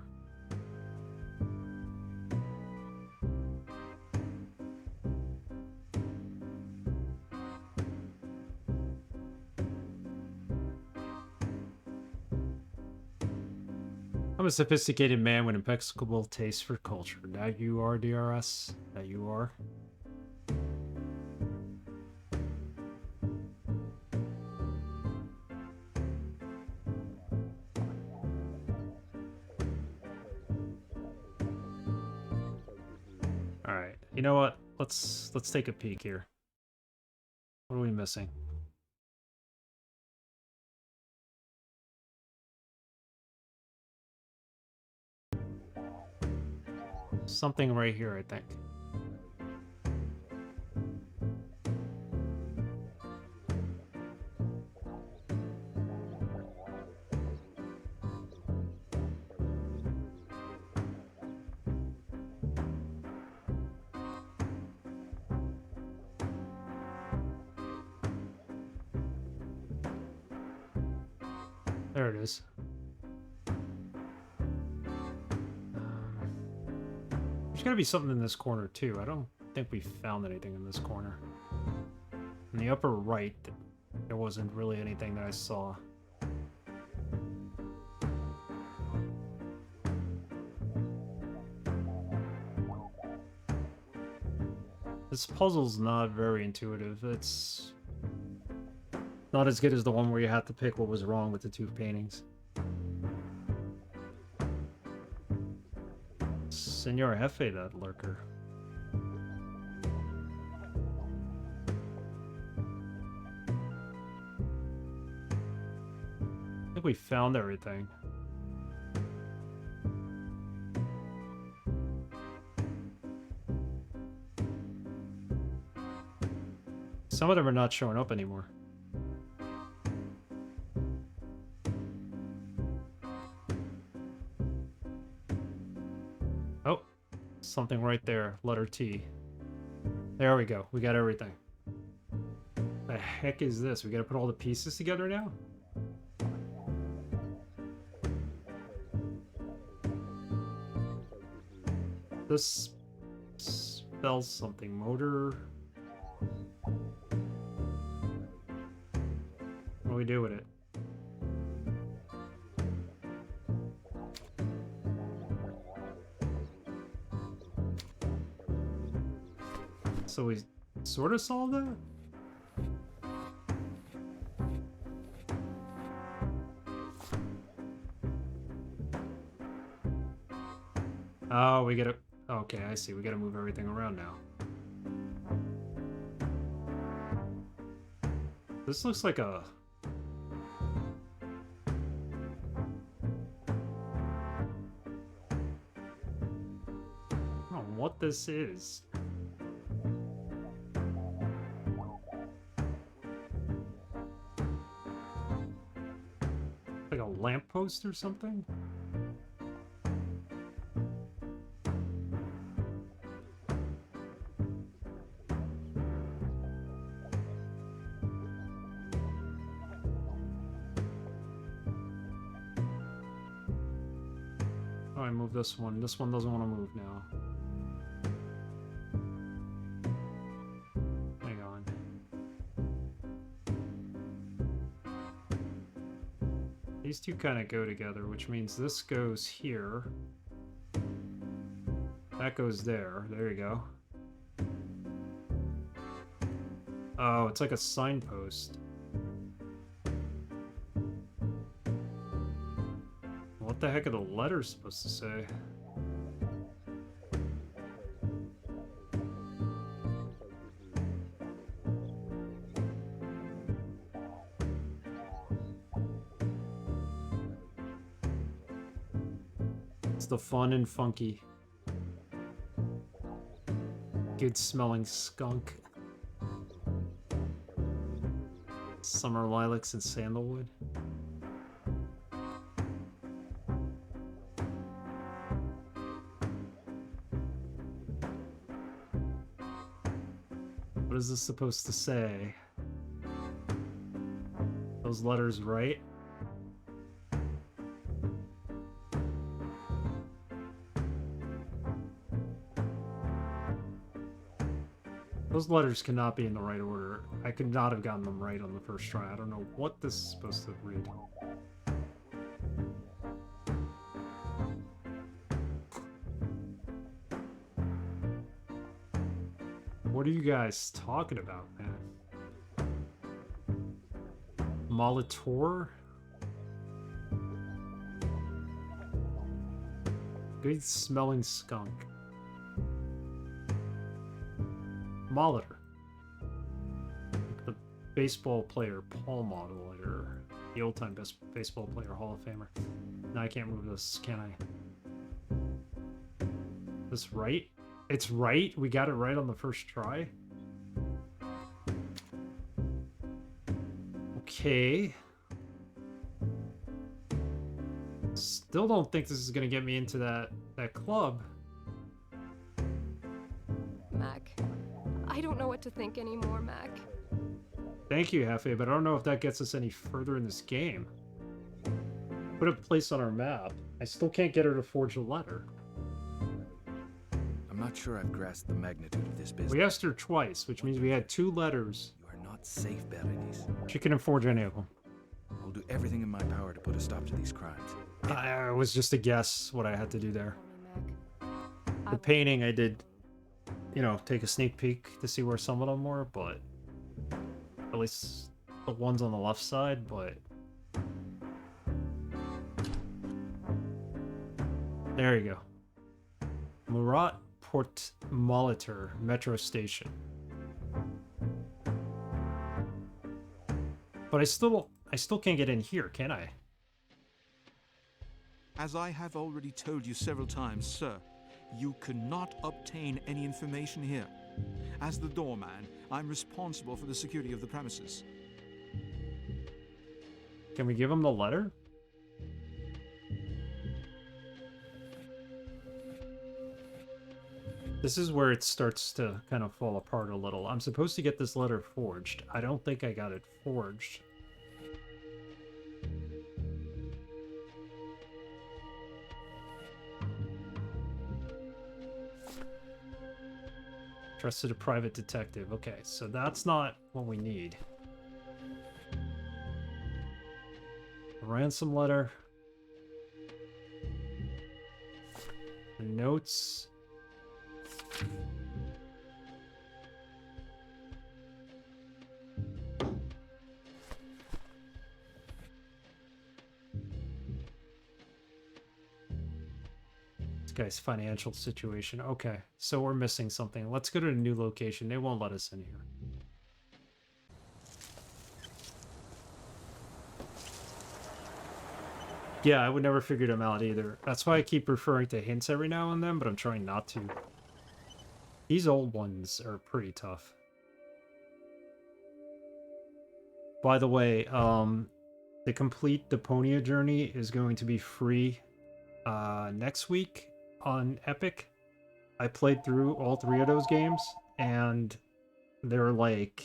I'm a sophisticated man with impeccable taste for culture. That you are, DRS. That you are. All right. You know what? Let's take a peek here. What are we missing? Something right here, I think. There it is. There's gotta be something in this corner too. I don't think we found anything in this corner. In the upper right, there wasn't really anything that I saw. This puzzle's not very intuitive. It's not as good as the one where you had to pick what was wrong with the two paintings. Senor Jefe, that lurker. I think we found everything. Some of them are not showing up anymore. Oh, something right there. Letter T. There we go. We got everything. The heck is this? We gotta put all the pieces together now? This spells something. Motor. What do we do with it? So we sort of solved that? Oh, we gotta... Okay, I see. We gotta move everything around now. This looks like a... I don't know what this is. Like a lamppost or something? Oh, I moved this one. This one doesn't want to move now. Hang on. These two kind of go together, which means this goes here. That goes there. There you go. Oh, it's like a signpost. What the heck are the letters supposed to say? the fun and funky. Good smelling skunk. Summer lilacs and sandalwood. What is this supposed to say? Those letters right? Those letters cannot be in the right order. I could not have gotten them right on the first try. I don't know what this is supposed to read. What are you guys talking about, man? Molitor? Good smelling skunk. Molitor. The baseball player Paul Molitor. The old-time best baseball player, Hall of Famer. No, I can't move this, can I? This right? It's right? We got it right on the first try? Okay. Still don't think this is gonna get me into that club. Mac, I don't know what to think anymore, Mac. Thank you, Hefe, but I don't know if that gets us any further in this game. Put a place on our map. I still can't get her to forge a letter. I'm not sure I've grasped the magnitude of this business. We asked her twice, which means we had 2 letters. You are not safe, Berenice. She couldn't forge any of them. I'll do everything in my power to put a stop to these crimes. It was just a guess what I had to do there. Mac. The painting I did, you know, take a sneak peek to see where some of them were, but at least the ones on the left side, but there you go. Murat Port Molitor Metro Station. But I still can't get in here, can I? As I have already told you several times, sir, you cannot obtain any information here. As the doorman, I'm responsible for the security of the premises. Can we give him the letter? This is where it starts to kind of fall apart a little. I'm supposed to get this letter forged. I don't think I got it forged. Trusted a private detective. Okay, so that's not what we need. A ransom letter. The notes. This guy's financial situation. Okay, so we're missing something. Let's go to a new location. They won't let us in here. Yeah, I would never figure them out either. That's why I keep referring to hints every now and then, but I'm trying not to. These old ones are pretty tough. By the way, the complete Deponia journey is going to be free next week on Epic. I played through all 3 of those games, and they're like,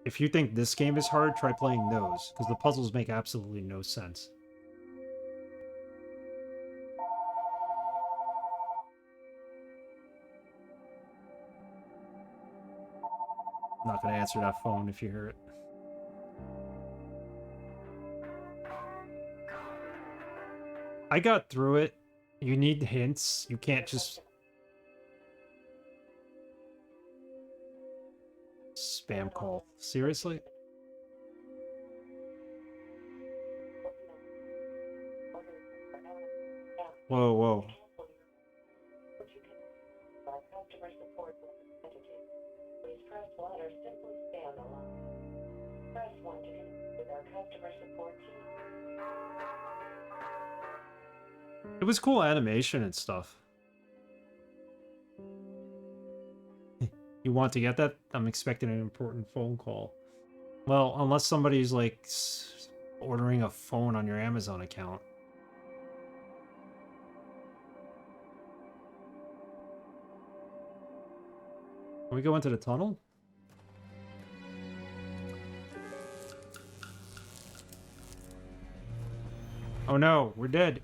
if you think this game is hard, try playing those, because the puzzles make absolutely no sense. I'm not going to answer that phone if you hear it. I got through it. You need hints. You can't just spam call. Seriously? Whoa, whoa. It was cool animation and stuff. You want to get that? I'm expecting an important phone call. Well, unless somebody's like ordering a phone on your Amazon account. Can we go into the tunnel? Oh no, we're dead.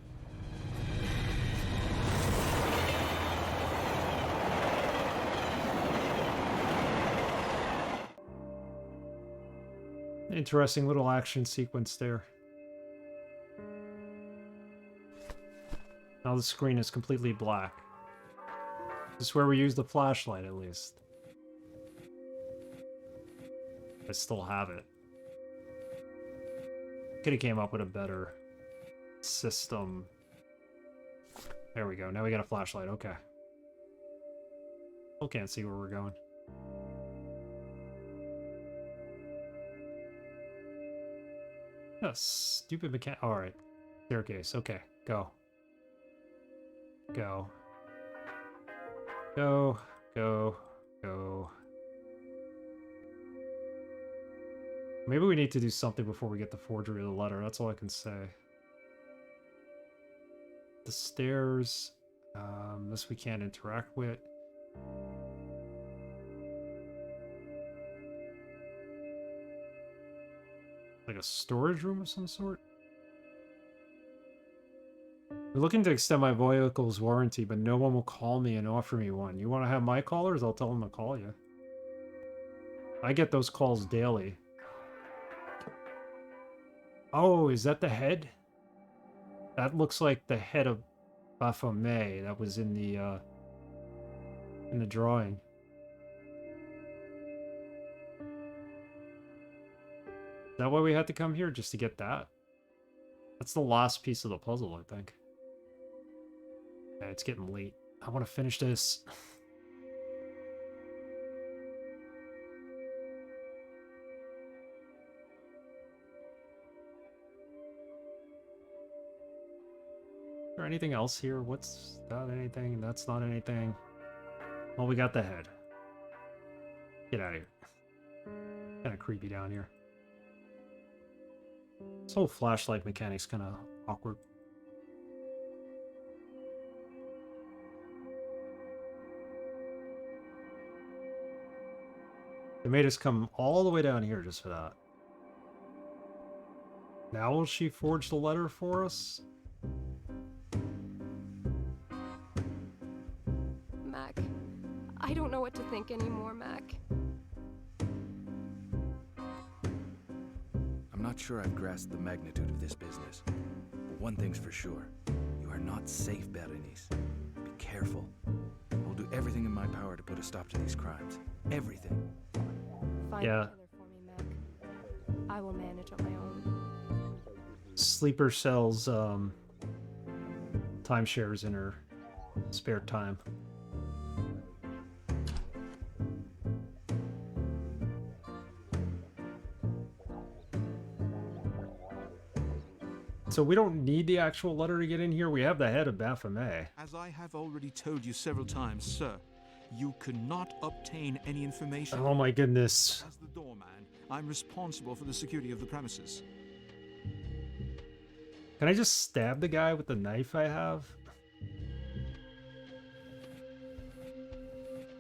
Interesting little action sequence there. Now the screen is completely black. This is where we use the flashlight, at least. I still have it. Could have came up with a better system. There we go. Now we got a flashlight. Okay. Still can't see where we're going. Yeah, stupid mechanic. Alright. Staircase. Okay. Go. Go. Go. Go. Go. Maybe we need to do something before we get the forgery of the letter. That's all I can say. The stairs. This we can't interact with. Like a storage room of some sort? We're looking to extend my vehicle's warranty, but no one will call me and offer me one. You want to have my callers? I'll tell them to call you. I get those calls daily. Oh, is that the head? That looks like the head of Baphomet that was in the drawing. Is that why we had to come here? Just to get that? That's the last piece of the puzzle, I think. Yeah, it's getting late. I want to finish this. Is there anything else here? What's that anything? That's not anything. Well, we got the head. Get out of here. Kind of creepy down here. This whole flashlight mechanic's kind of awkward. They made us come all the way down here just for that. Now will she forge the letter for us? Mac, I don't know what to think anymore, Mac. I'm not sure I've grasped the magnitude of this business. But one thing's for sure. You are not safe, Berenice. Be careful. I'll do everything in my power to put a stop to these crimes. Everything. Find Yeah. a killer for me, Mac. I will manage on my own. Sleeper sells timeshares in her spare time. So we don't need the actual letter to get in here. We have the head of Baphomet. As I have already told you several times, sir, you cannot obtain any information. Oh my goodness. As the doorman, I'm responsible for the security of the premises. Can I just stab the guy with the knife I have?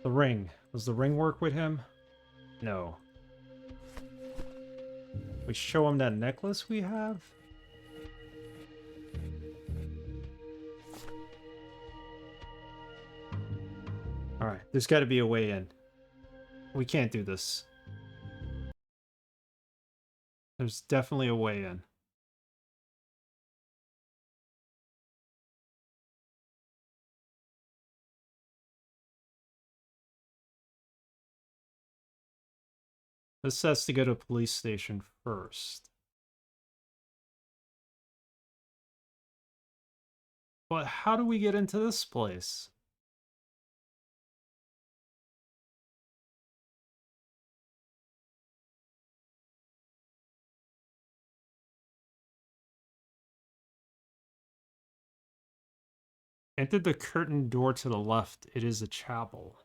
The ring. Does the ring work with him? No. We show him that necklace we have? Alright, there's got to be a way in. We can't do this. There's definitely a way in. This has to go to a police station first. But how do we get into this place? Enter the curtain door to the left. It is a chapel.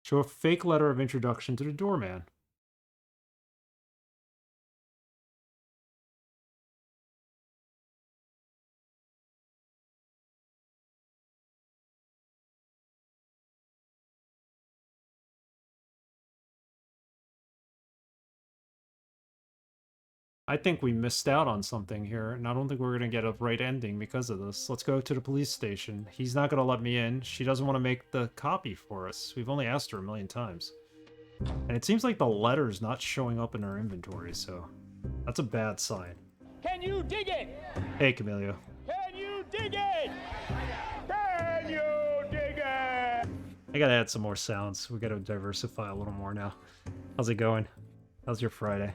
Show a fake letter of introduction to the doorman. I think we missed out on something here, and I don't think we're going to get a right ending because of this. Let's go to the police station. He's not going to let me in. She doesn't want to make the copy for us. We've only asked her a million times. And it seems like the letter's not showing up in our inventory, so that's a bad sign. Can you dig it? Hey, Camilio. Can you dig it? Can you dig it? I gotta add some more sounds. We gotta diversify a little more now. How's it going? How's your Friday?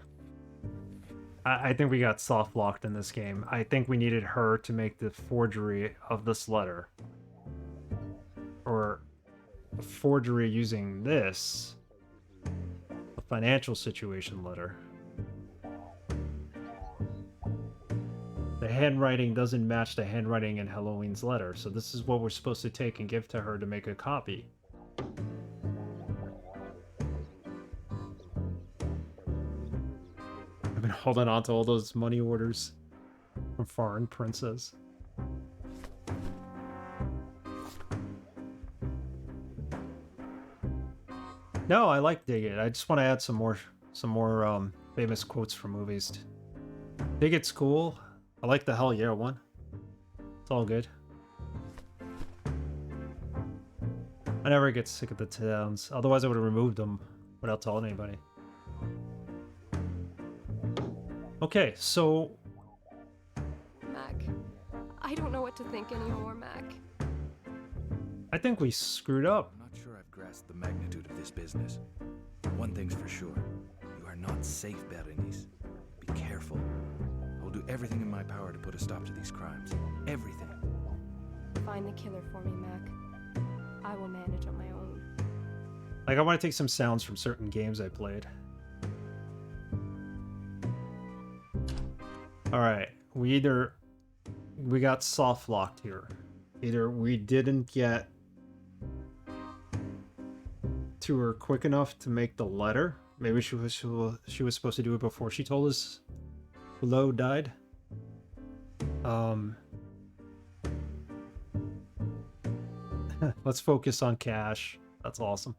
I think we got soft locked in this game. I think we needed her to make the forgery of this letter. Or a forgery using this. A financial situation letter. The handwriting doesn't match the handwriting in Halloween's letter, so this is what we're supposed to take and give to her to make a copy. I've been holding on to all those money orders from foreign princes. No, I like Dig It. I just want to add some more famous quotes from movies. Dig It's cool. I like the Hell Yeah one. It's all good. I never get sick of the sounds. Otherwise, I would have removed them without telling anybody. Okay, so... Mac, I don't know what to think anymore, Mac. I think we screwed up. I'm not sure I've grasped the magnitude of this business. One thing's for sure. You are not safe, Berenice. Be careful. I will do everything in my power to put a stop to these crimes. Everything. Find the killer for me, Mac. I will manage on my own. Like, I want to take some sounds from certain games I played. Alright, we got soft locked here. Either we didn't get to her quick enough to make the letter. Maybe she was supposed to do it before she told us Lo died. Let's focus on cash. That's awesome.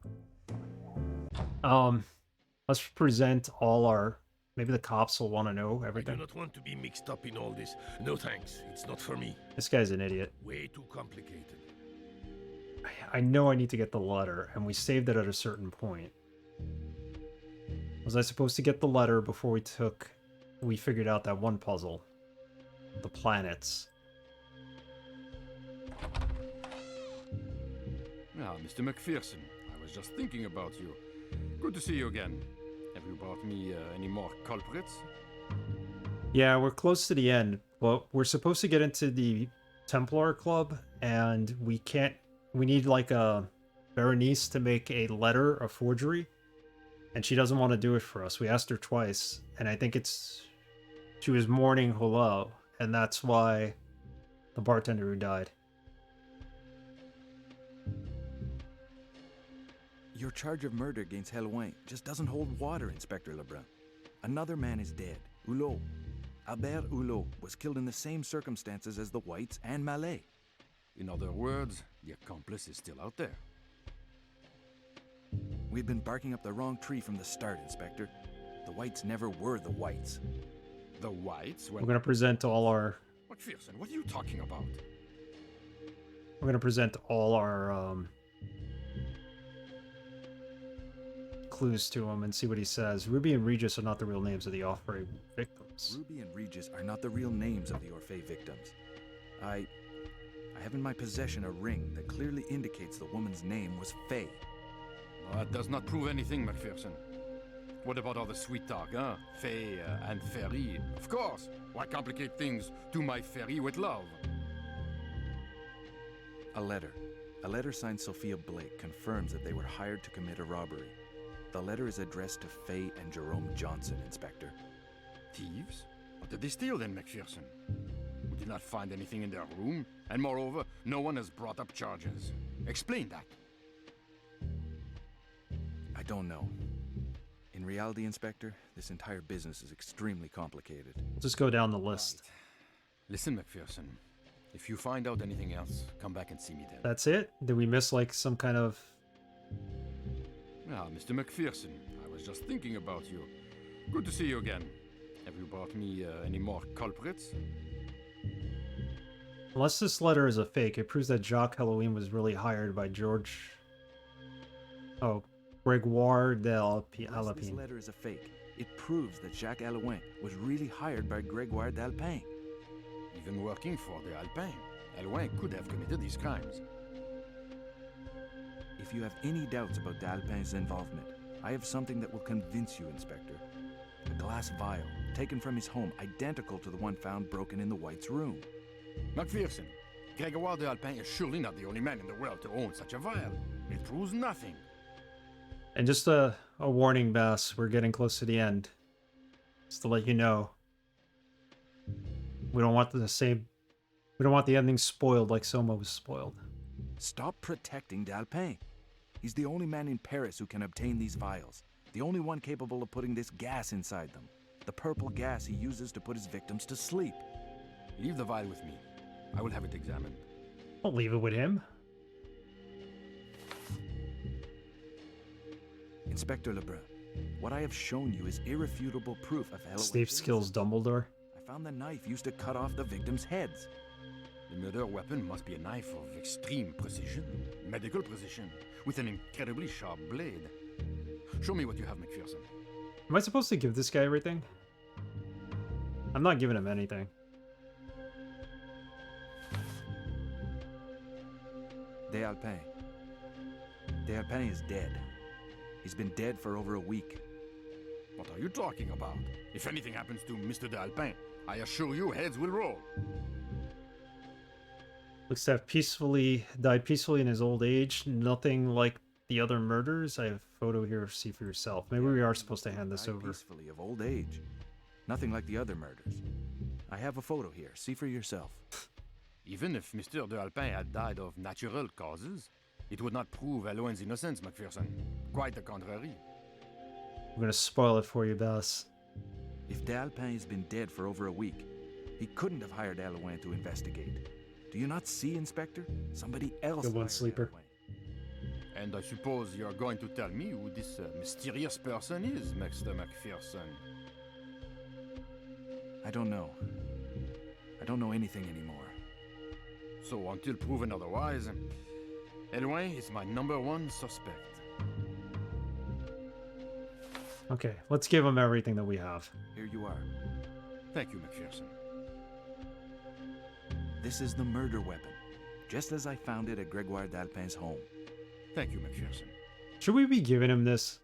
Let's present all our... Maybe the cops will want to know I everything. do not want to be mixed up in all this. No thanks. It's not for me. This guy's an idiot. Way too complicated. I know I need to get the letter, and we saved it at a certain point. Was I supposed to get the letter before we figured out that one puzzle? The planets. Ah, Mr. McPherson, I was just thinking about you. Good to see you again. Have you brought me any more culprits? Yeah, we're close to the end, but we're supposed to get into the Templar Club, and we need like a Berenice to make a letter, a forgery, and she doesn't want to do it for us. We asked her twice, and I think she was mourning Hello, and that's why the bartender who died. Your charge of murder against Halloween just doesn't hold water, Inspector Lebrun. Another man is dead. Hulot. Albert Hulot was killed in the same circumstances as the Whites and Mallet. In other words, the accomplice is still out there. We've been barking up the wrong tree from the start, Inspector. The Whites never were the Whites. The Whites? We're going to present all our... McPherson, what are you talking about? We're going to present all our clues to him and see what he says. Ruby and Regis are not the real names of the Orphe victims. Ruby and Regis are not the real names of the Orphe victims. I have in my possession a ring that clearly indicates the woman's name was Faye. Well, that does not prove anything, McPherson. What about all the sweet talk, huh? Faye and Ferry. Of course. Why complicate things to my Ferry with love? A letter. A letter signed Sophia Blake confirms that they were hired to commit a robbery. The letter is addressed to Faye and Jerome Johnson, Inspector. Thieves? What did they steal then, McPherson? did not find anything in their room, and moreover, no one has brought up charges. Explain that. I don't know. In reality, Inspector, this entire business is extremely complicated. Just go down the list. Listen, McPherson. If you find out anything else, come back and see me then. That's it? Did we miss like some kind of... Ah, Mr. McPherson, I was just thinking about you. Good to see you again. Have you brought me any more culprits? Unless this letter is a fake, it proves that Jacques Halloween was really hired by George... Oh, Gregoire de Unless this letter is a fake, it proves that Jacques Halloween was really hired by Gregoire d'Alpin. Even working for the Alpin, Halloween could have committed these crimes. If you have any doubts about d'Alpin's involvement, I have something that will convince you, Inspector. A glass vial, taken from his home, identical to the one found broken in the White's room. McPherson, Gregoire d'Alpin is surely not the only man in the world to own such a vial. It proves nothing. And just a warning, Bass, we're getting close to the end. Just to let you know. We don't want the ending spoiled like Soma was spoiled. Stop protecting d'Alpin. He's the only man in Paris who can obtain these vials. The only one capable of putting this gas inside them. The purple gas he uses to put his victims to sleep. Leave the vial with me. I will have it examined. Don't leave it with him. Inspector Lebrun, what I have shown you is irrefutable proof of Halloween's Snape skills Dumbledore. I found the knife used to cut off the victims' heads. The murder weapon must be a knife of extreme precision, medical precision, with an incredibly sharp blade. Show me what you have, McPherson. Am I supposed to give this guy everything? I'm not giving him anything. D'Alpin. D'Alpin is dead. He's been dead for over a week. What are you talking about? If anything happens to Mr. d'Alpin, I assure you heads will roll. Looks to have died peacefully in his old age. Nothing like the other murders. I have a photo here. See for yourself. Maybe we are supposed to hand this over. Peacefully of old age. Nothing like the other murders. I have a photo here. See for yourself. Even if Mr. d'Alpin had died of natural causes, it would not prove Halloween's innocence, McPherson. Quite the contrary. I'm gonna spoil it for you, Bass. If d'Alpin has been dead for over a week, he couldn't have hired Halloween to investigate. Do you not see, Inspector? Somebody else. Good one, Sleeper. Halloween. And I suppose you're going to tell me who this mysterious person is, Mr. McPherson. I don't know. I don't know anything anymore. So until proven otherwise, Halloween is my #1 suspect. Okay, let's give him everything that we have. Here you are. Thank you, McPherson. This is the murder weapon, just as I found it at Gregoire d'Alpin's home. Thank you, McPherson. Should we be giving him this?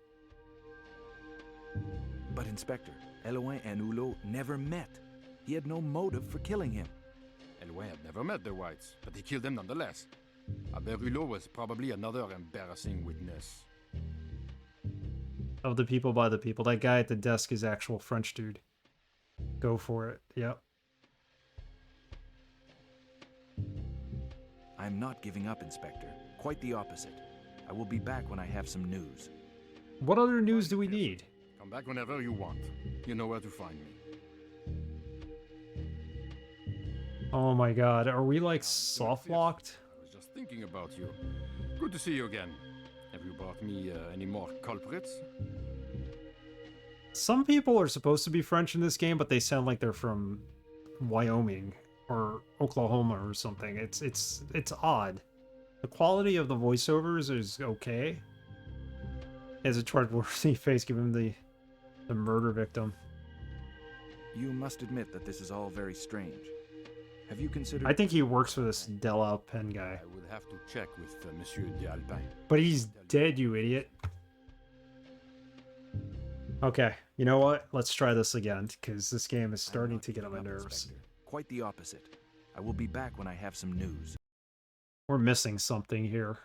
But Inspector, Halloween and Hulot never met. He had no motive for killing him. Halloween had never met the Whites, but he killed them nonetheless. Albert Hulot was probably another embarrassing witness. Of the people by the people. That guy at the desk is actual French dude. Go for it. Yep. I'm not giving up, Inspector. Quite the opposite. I will be back when I have some news. What other news do we need? Come back whenever you want. You know where to find me. Oh my god, are we like soft locked? I was just thinking about you. Good to see you again. Have you brought me any more culprits? Some people are supposed to be French in this game, but they sound like they're from Wyoming or Oklahoma or something. It's odd. The quality of the voiceovers is okay. As a trustworthy face, give him the murder victim. You must admit that this is all very strange. Have you considered... I think he works for this Delapin guy. I would have to check with Monsieur d'Alpin. But he's dead, you idiot. Okay, you know what? Let's try this again, because this game is starting to get on my nerves. Quite the opposite. I will be back when I have some news. We're missing something here.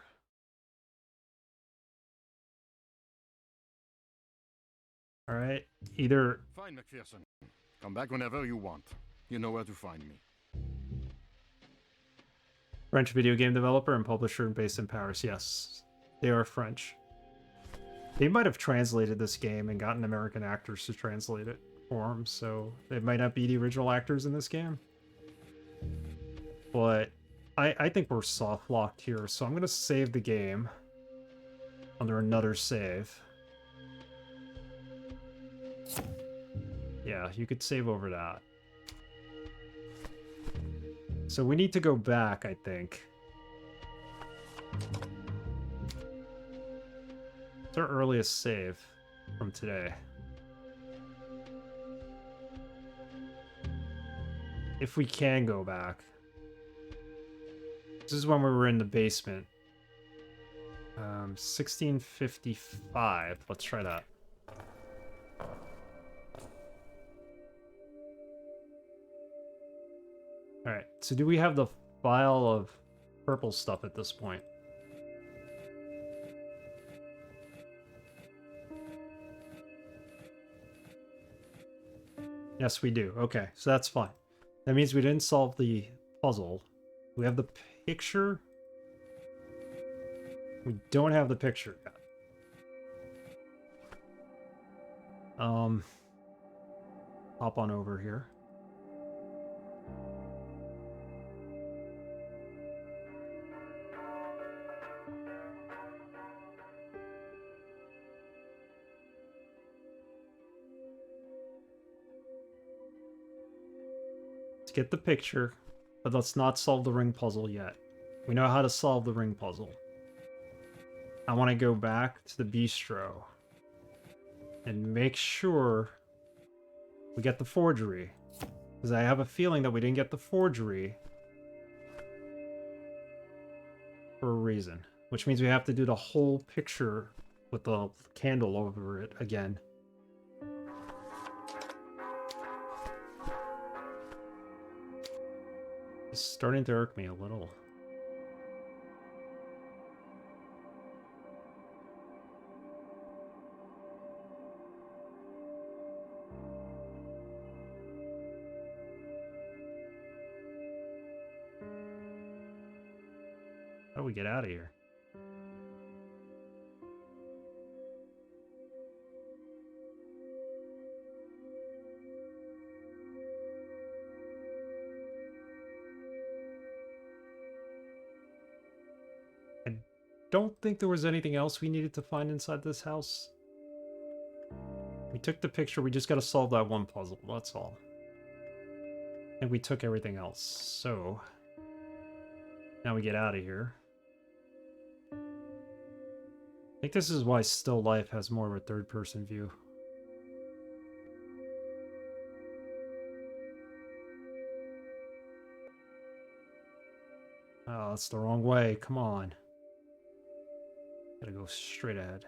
Alright, either... Fine, McPherson. Come back whenever you want. You know where to find me. French video game developer and publisher based in Paris. Yes, they are French. They might have translated this game and gotten American actors to translate it for them, so they might not be the original actors in this game. But I think we're soft locked here, so I'm going to save the game under another save. Yeah, you could save over that. So we need to go back, I think. It's our earliest save from today. If we can go back. This is when we were in the basement. 1655. Let's try that. Alright, so do we have the file of purple stuff at this point? Yes, we do. Okay, so that's fine. That means we didn't solve the puzzle. We have the picture. We don't have the picture yet. Hop on over here. Get the picture, but let's not solve the ring puzzle yet. We know how to solve the ring puzzle. I want to go back to the bistro and make sure we get the forgery, because I have a feeling that we didn't get the forgery for a reason, which means we have to do the whole picture with the candle over it again. It's starting to irk me a little. How do we get out of here? Don't think there was anything else we needed to find inside this house. We took the picture, we just gotta solve that one puzzle, that's all. And we took everything else, so... now we get out of here. I think this is why Still Life has more of a third-person view. Oh, that's the wrong way, come on. Gotta go straight ahead.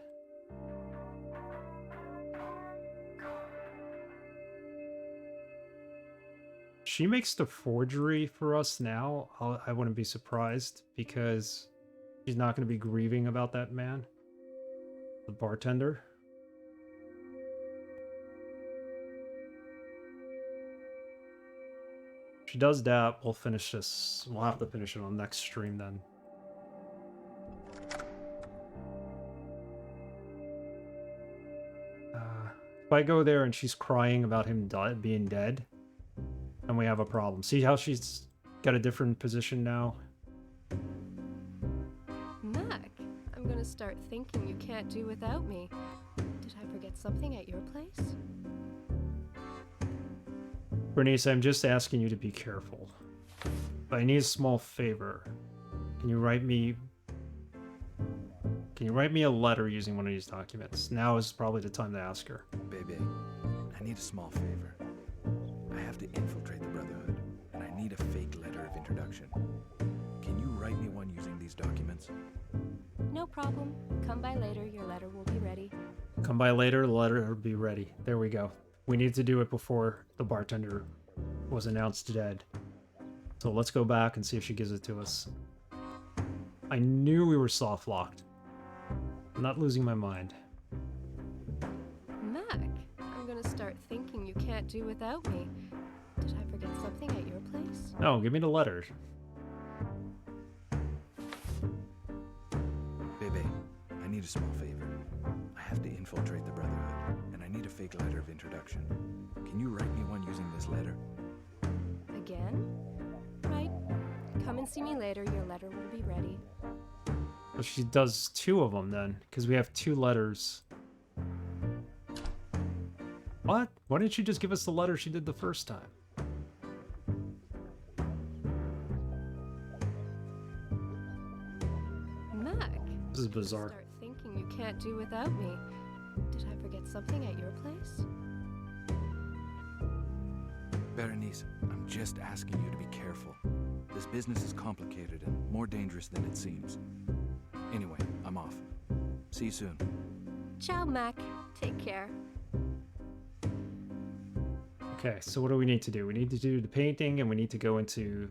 She makes the forgery for us now. I wouldn't be surprised, because she's not going to be grieving about that man. The bartender. If she does that, we'll finish this. We'll have to finish it on the next stream then. If I go there and she's crying about him being dead, then we have a problem. See how she's got a different position now? Mac, I'm gonna start thinking you can't do without me. Did I forget something at your place? Bernice, I'm just asking you to be careful. But I need a small favor. Can you write me a letter using one of these documents? Now is probably the time to ask her. Baby, I need a small favor. I have to infiltrate the Brotherhood, and I need a fake letter of introduction. Can you write me one using these documents? No problem. Come by later, your letter will be ready. Come by later, the letter will be ready. There we go. We need to do it before the bartender was announced dead. So let's go back and see if she gives it to us. I knew we were soft locked. I'm not losing my mind. Mac, I'm gonna start thinking you can't do without me. Did I forget something at your place? No, give me the letter. a small favor. I have to infiltrate the Brotherhood, and I need a fake letter of introduction. Can you write me one using this letter? Again? Right. Come and see me later. Your letter will be ready. Well, she does 2 of them then, because we have 2 letters. What? Why didn't she just give us the letter she did the first time? Mac. This is bizarre. Start thinking you can't do without me. Did I forget something at your place? Berenice, I'm just asking you to be careful. This business is complicated and more dangerous than it seems. Anyway, I'm off. See you soon. Ciao, Mac. Take care. Okay, so what do we need to do? We need to do the painting, and we need to go into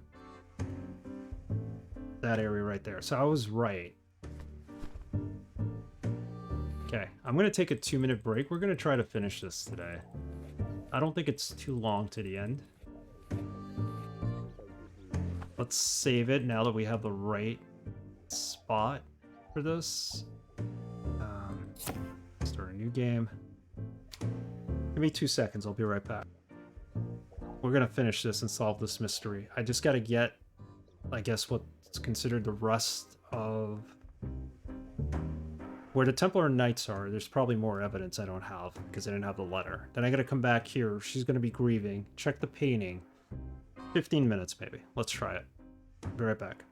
that area right there. So I was right. Okay, I'm going to take a 2-minute break. We're going to try to finish this today. I don't think it's too long to the end. Let's save it now that we have the right spot for this. Start a new game. Give me 2 seconds. I'll be right back. We're going to finish this and solve this mystery. I just got to get, I guess, what's considered the rest of where the Templar Knights are. There's probably more evidence I don't have because I didn't have the letter. Then I got to come back here. She's going to be grieving. Check the painting. 15 minutes maybe. Let's try it. Be right back.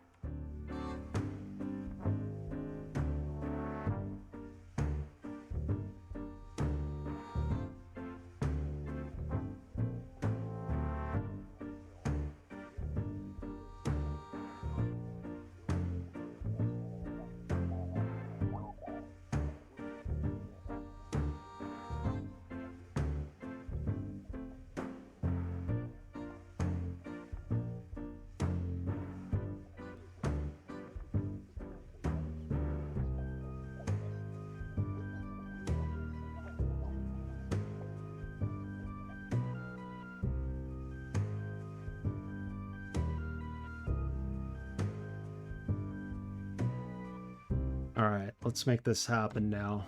All right, let's make this happen now.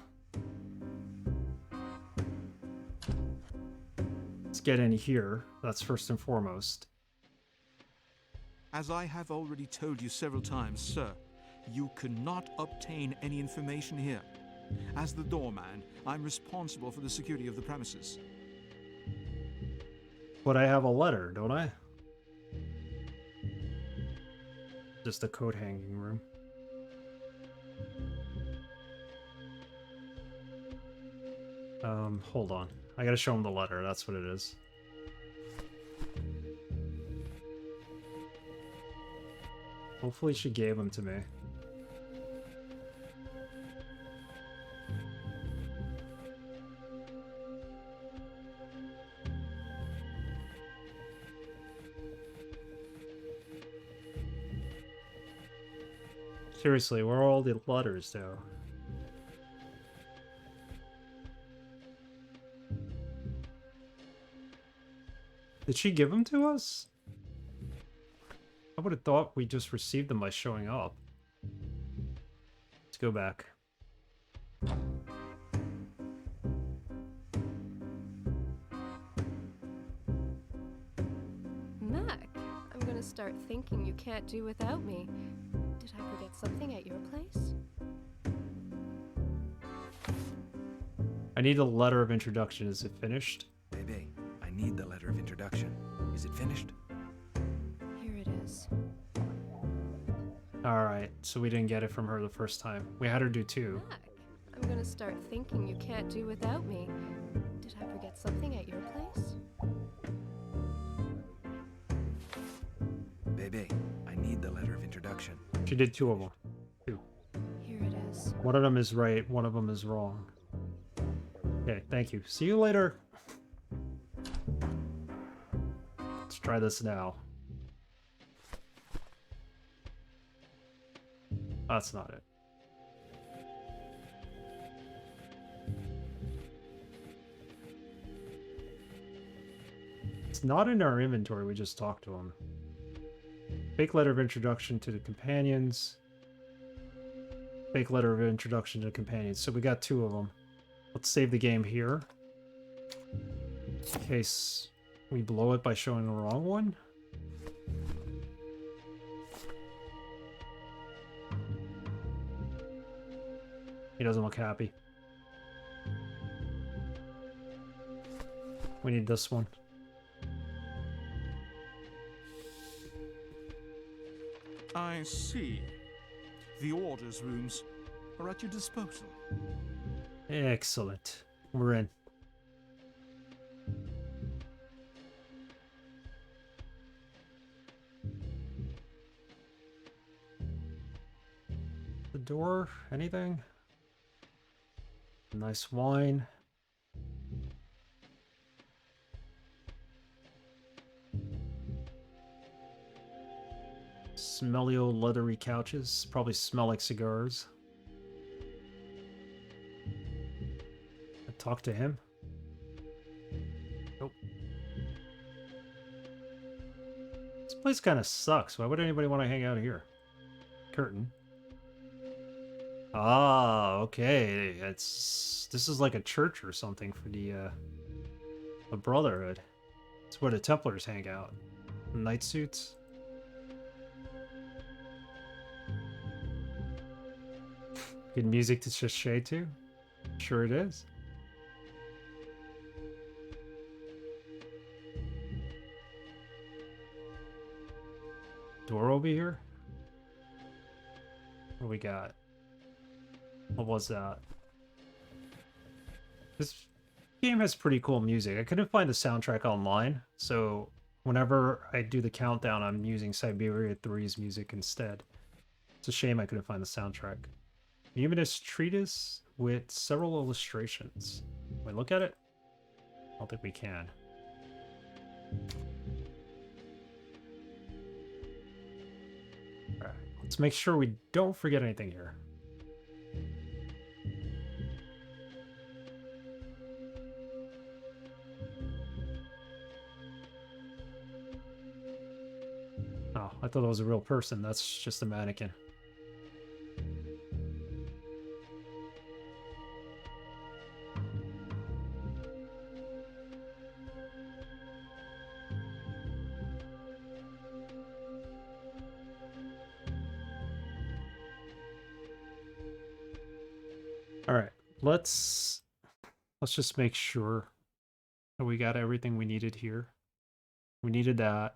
Let's get in here. That's first and foremost. As I have already told you several times, sir, you cannot obtain any information here. As the doorman, I'm responsible for the security of the premises. But I have a letter, don't I? Just a coat hanging room. Hold on. I gotta show him the letter, that's what it is. Hopefully she gave them to me. Seriously, where are all the letters, though? Did she give them to us? I would have thought we just received them by showing up. Let's go back. Mac, I'm gonna start thinking you can't do without me. Did I forget something at your place? I need a letter of introduction. Is it finished? Baby, I need the letter of introduction. Is it finished? Here it is. Alright, so we didn't get it from her the first time. We had her do 2. Mac, I'm gonna start thinking you can't do without me. Did I forget something at your place? Baby, I need the letter of introduction. She did 2 of them. 2. Here it is. One of them is right, one of them is wrong. Okay, thank you. See you later. Let's try this now. That's not it. It's not in our inventory, we just talked to him. Fake letter of introduction to the companions. Fake letter of introduction to companions. So we got 2 of them. Let's save the game here. In case we blow it by showing the wrong one. He doesn't look happy. We need this one. I see. The orders rooms are at your disposal. Excellent. We're in. The door? Anything? Nice wine. Smelly old leathery couches. Probably smell like cigars. I talk to him. Nope. This place kind of sucks. Why would anybody want to hang out here? Curtain. Ah, okay. This is like a church or something for the Brotherhood. It's where the Templars hang out. Night suits. Good music to just shade to? Sure it is. Door over here? What do we got? What was that? This game has pretty cool music. I couldn't find the soundtrack online, so whenever I do the countdown, I'm using Siberia 3's music instead. It's a shame I couldn't find the soundtrack. Humanist treatise with several illustrations. Can we look at it? I don't think we can. Alright, let's make sure we don't forget anything here. Oh, I thought it was a real person. That's just a mannequin. All right, let's just make sure that we got everything we needed here. We needed that.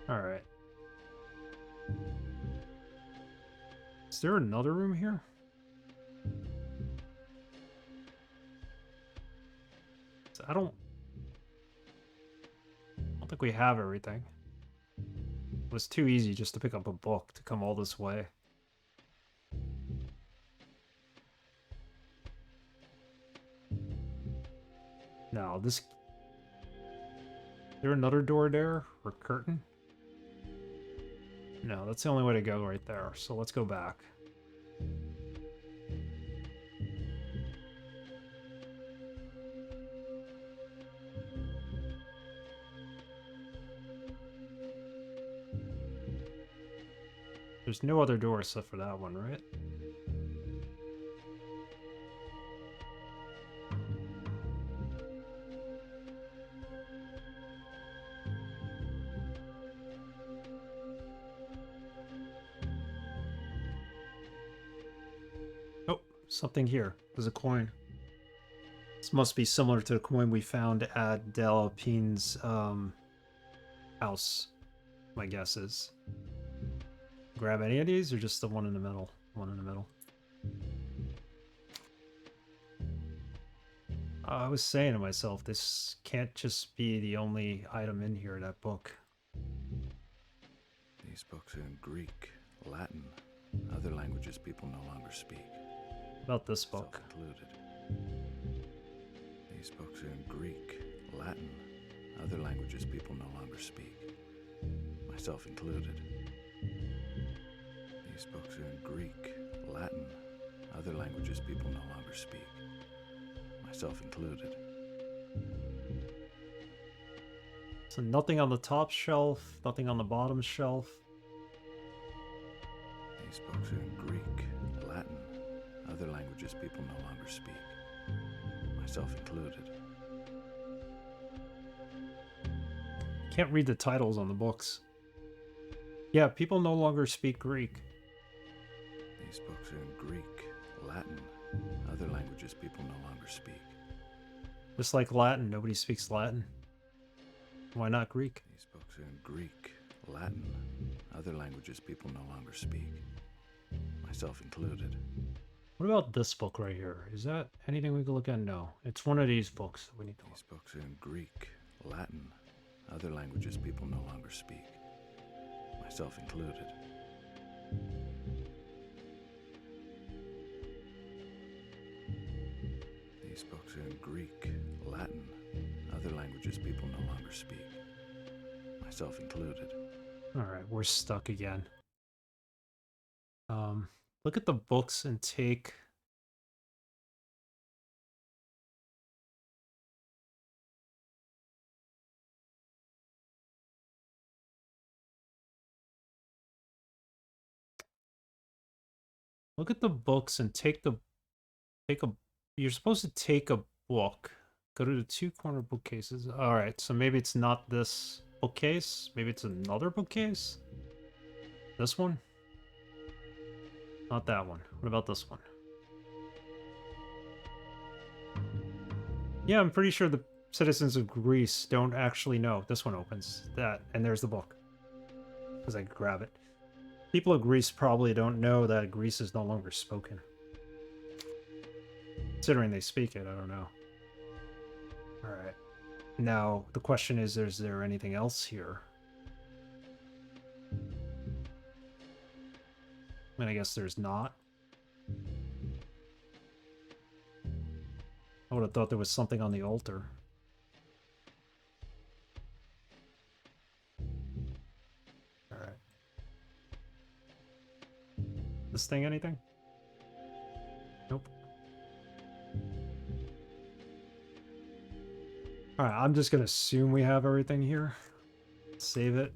All right. Is there another room here? I don't think we have everything. It was too easy just to pick up a book to come all this way. No, this... Is there another door there? Or curtain? No, that's the only way to go right there. So let's go back. There's no other door except for that one, right? Oh, something here. There's a coin. This must be similar to the coin we found at Del Alpine's house, my guess is. Grab any of these or just the one in the middle? One in the middle. I was saying to myself, this can't just be the only item in here, that book. These books are in Greek, Latin, other languages people no longer speak. About this book. Self-included. These books are in Greek, Latin, other languages people no longer speak, myself included. These books are in Greek, Latin, other languages people no longer speak, myself included. So nothing on the top shelf, nothing on the bottom shelf. These books are in Greek, Latin, other languages people no longer speak, myself included. Can't read the titles on the books. Yeah, people no longer speak Greek. These books are in Greek, Latin, other languages people no longer speak. Just like Latin, nobody speaks Latin. Why not Greek? These books are in Greek, Latin, other languages people no longer speak, myself included. What about this book right here? Is that anything we can look at? No. It's one of these books we need to look. These books are in Greek, Latin, other languages people no longer speak, myself included. These books are in Greek, Latin, other languages people no longer speak, myself included. Alright, we're stuck again. Look at the books and take... Look at the books and take a... You're supposed to take a book. Go to the two corner bookcases. Alright, so maybe it's not this bookcase. Maybe it's another bookcase? This one? Not that one. What about this one? Yeah, I'm pretty sure the citizens of Greece don't actually know. This one opens. That, and there's the book. Because I could grab it. People of Greece probably don't know that Greece is no longer spoken. Considering they speak it, I don't know. Alright. Now, the question is there anything else here? I mean, I guess there's not. I would have thought there was something on the altar. Alright. This thing anything? Nope. Alright, I'm just gonna assume we have everything here. Save it.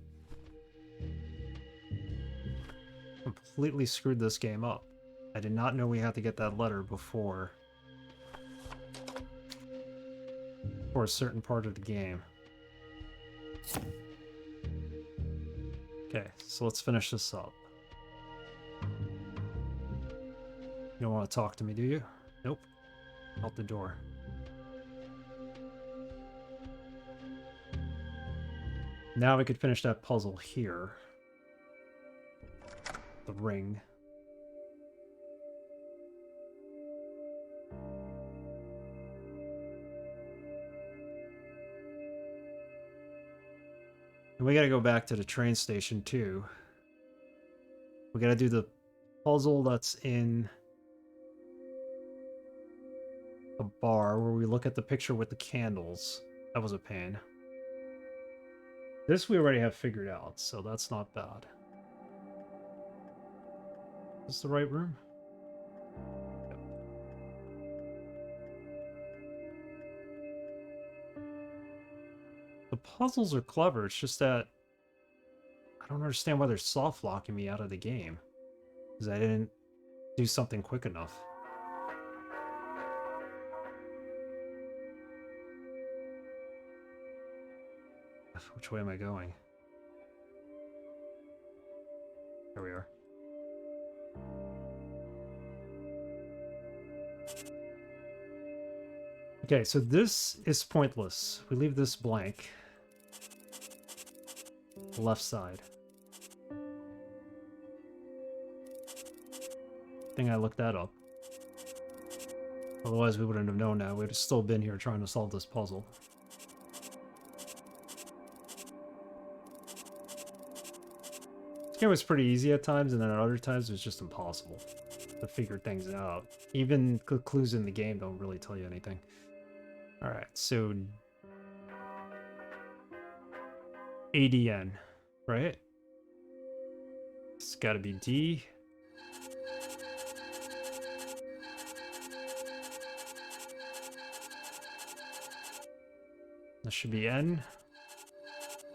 Completely screwed this game up. I did not know we had to get that letter before for a certain part of the game. Okay, so let's finish this up. You don't want to talk to me, do you? Nope. Out the door. Now we could finish that puzzle here. The ring. And we gotta go back to the train station too. We gotta do the puzzle that's in the bar where we look at the picture with the candles. That was a pain. This we already have figured out, so that's not bad. Is this the right room? Yep. The puzzles are clever, it's just that I don't understand why they're soft locking me out of the game. Because I didn't do something quick enough. Which way am I going? There we are. Okay, so this is pointless. We leave this blank. The left side. I think I looked that up. Otherwise we wouldn't have known that. We'd have still been here trying to solve this puzzle. This game was pretty easy at times, and then at other times it was just impossible to figure things out. Even the clues in the game don't really tell you anything. Alright, so ADN, right? It's got to be D. This should be N.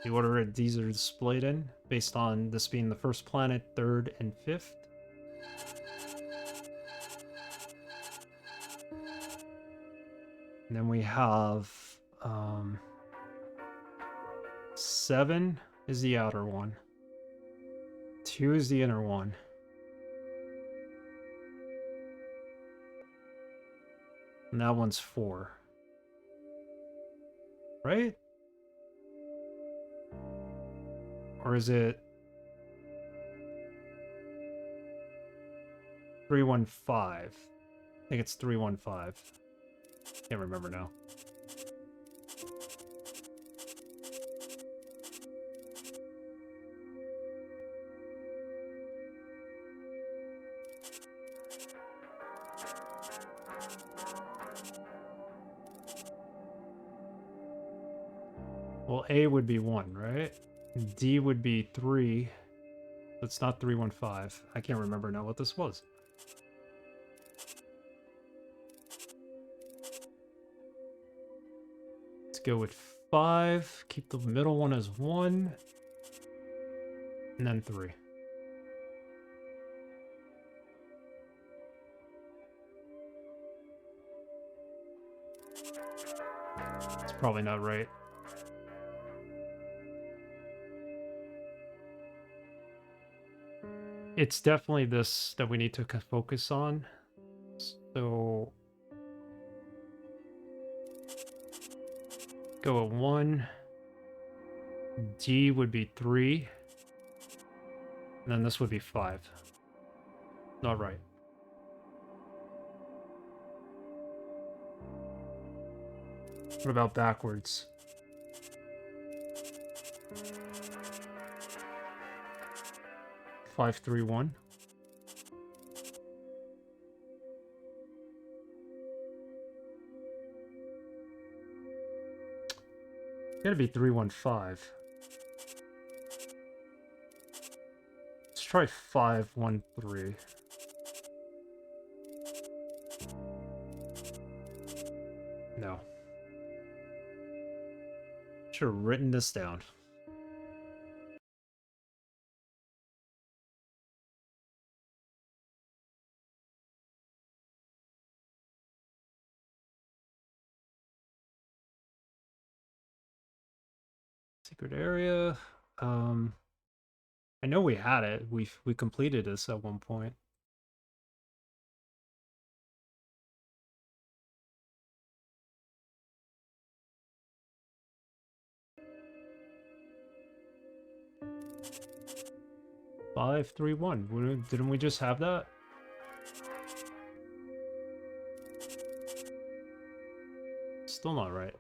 The order these are displayed in, based on this being the first planet, third, and fifth. And then we have 7 is the outer one. 2 is the inner one. And that one's 4. Right? Or is it 315? I think it's 315. Can't remember now. Well, A would be 1, right? D would be 3. It's not 315. I can't remember now what this was. Let's go with 5. Keep the middle one as 1. And then 3. It's probably not right. It's definitely this that we need to focus on. So go at 1. D would be 3. And then this would be 5. Not right. What about backwards? Five, 3, 1. Gotta be 315. Let's try 513. No. Should have written this down. Secret area. I know we had it. We completed this at one point. Five, 3, 1. Didn't we just have that? Still not right.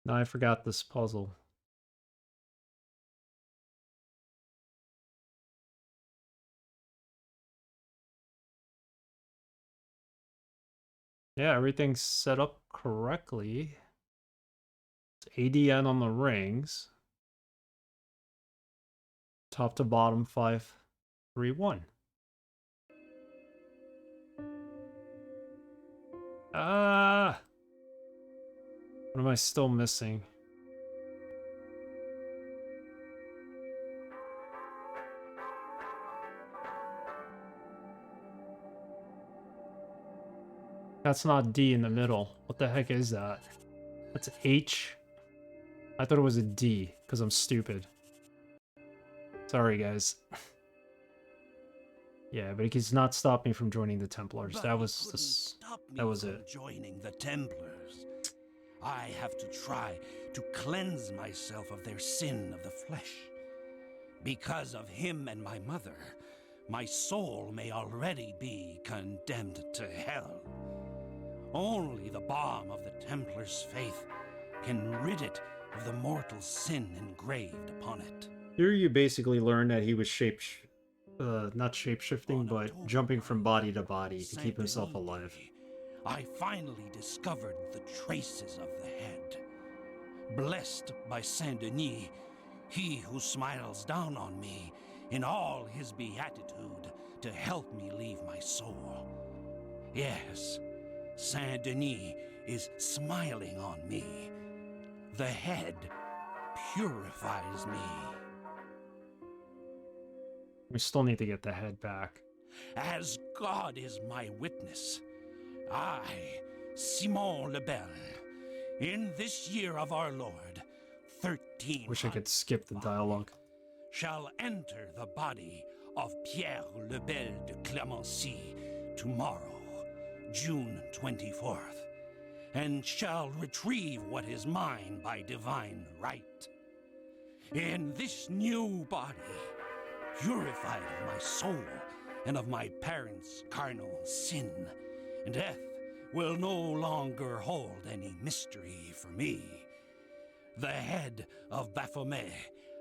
No, I forgot this puzzle. Yeah, everything's set up correctly. It's ADN on the rings. Top to bottom, 5, 3, 1. Ah! What am I still missing? That's not D in the middle. What the heck is that? That's H. I thought it was a D, because I'm stupid. Sorry, guys. Yeah, but it does not stop me from joining the Templars. But That he was couldn't this. stop me That was from it. joining the Templars. I have to try to cleanse myself of their sin of the flesh. Because of him and my mother, my soul may already be condemned to hell. Only the balm of the Templars' faith can rid it of the mortal sin engraved upon it. Here you basically learn that he was not shape-shifting, but jumping from body to body to keep himself alive. I finally discovered the traces of the head. Blessed by Saint Denis, he who smiles down on me in all his beatitude to help me leave my soul. Yes, Saint Denis is smiling on me. The head purifies me. We still need to get the head back. As God is my witness, I, Simon le Bel, in this year of our Lord, 13. Wish I could skip the dialogue. Shall enter the body of Pierre le Bel de Clemency tomorrow, June 24th, and shall retrieve what is mine by divine right. In this new body, purified of my soul and of my parents' carnal sin, death will no longer hold any mystery for me. The head of Baphomet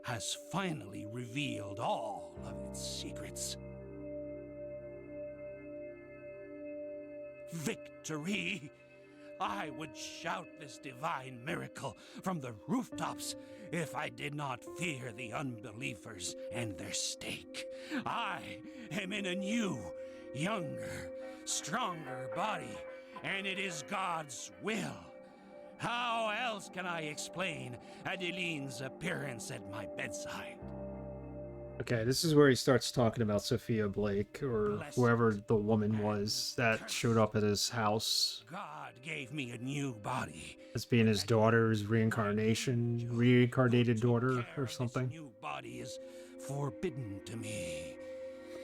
has finally revealed all of its secrets. Victory! I would shout this divine miracle from the rooftops if I did not fear the unbelievers and their stake. I am in a new, younger, stronger body, and it is God's will. How else can I explain Adeline's appearance at my bedside? Okay, this is where he starts talking about Sophia Blake, or whoever the woman was that showed up at his house. God gave me a new body. As being his daughter's reincarnated daughter or something. This new body is forbidden to me.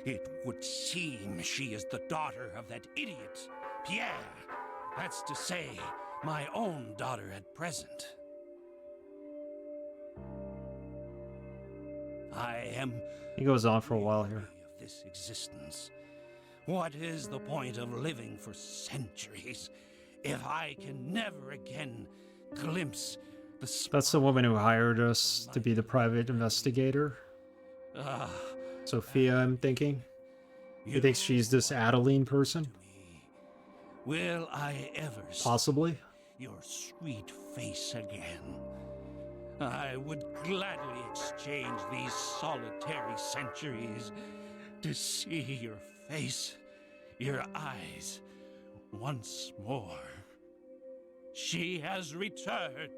It would seem she is the daughter of that idiot, Pierre. That's to say, my own daughter at present. I am. He goes on for a while here. Of this existence. What is the point of living for centuries if I can never again glimpse the... That's the woman who hired us to be the private investigator. Sophia, I'm thinking. You think she's this Adeline person? Will I ever Possibly. see your sweet face again? I would gladly exchange these solitary centuries to see your face, your eyes, once more. She has returned.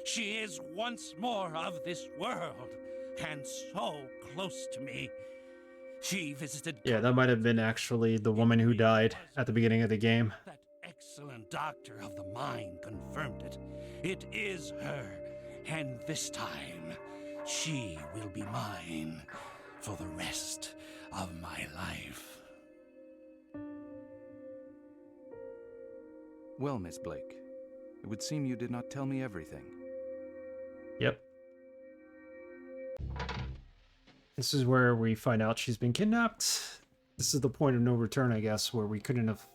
She is once more of this world, and so close to me. She visited... Yeah, that might have been actually the woman who died at the beginning of the game. That excellent doctor of the mind confirmed it. It is her. And this time, she will be mine for the rest of my life. Well, Miss Blake, it would seem you did not tell me everything. Yep. This is where we find out she's been kidnapped. This is the point of no return, I guess, where we couldn't have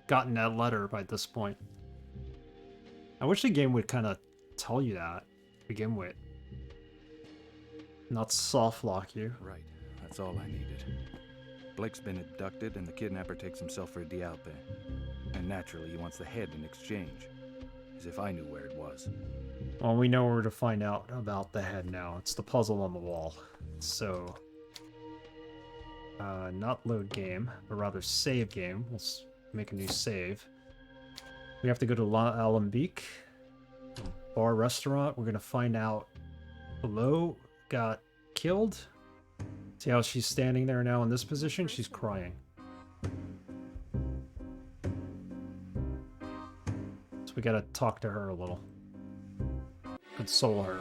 gotten that letter by this point. I wish the game would kind of tell you that to begin with. Not soft lock you. Right, that's all I needed. Blake's been abducted and the kidnapper takes himself for a Dialpe. And naturally he wants the head in exchange. As if I knew where it was. Well, we know where to find out about the head now. It's the puzzle on the wall. So, not load game, but rather save game. Let's make a new save. We have to go to La Alembic, bar restaurant. We're going to find out Flo got killed. See how she's standing there now in this position? She's crying. So we got to talk to her a little. Console her.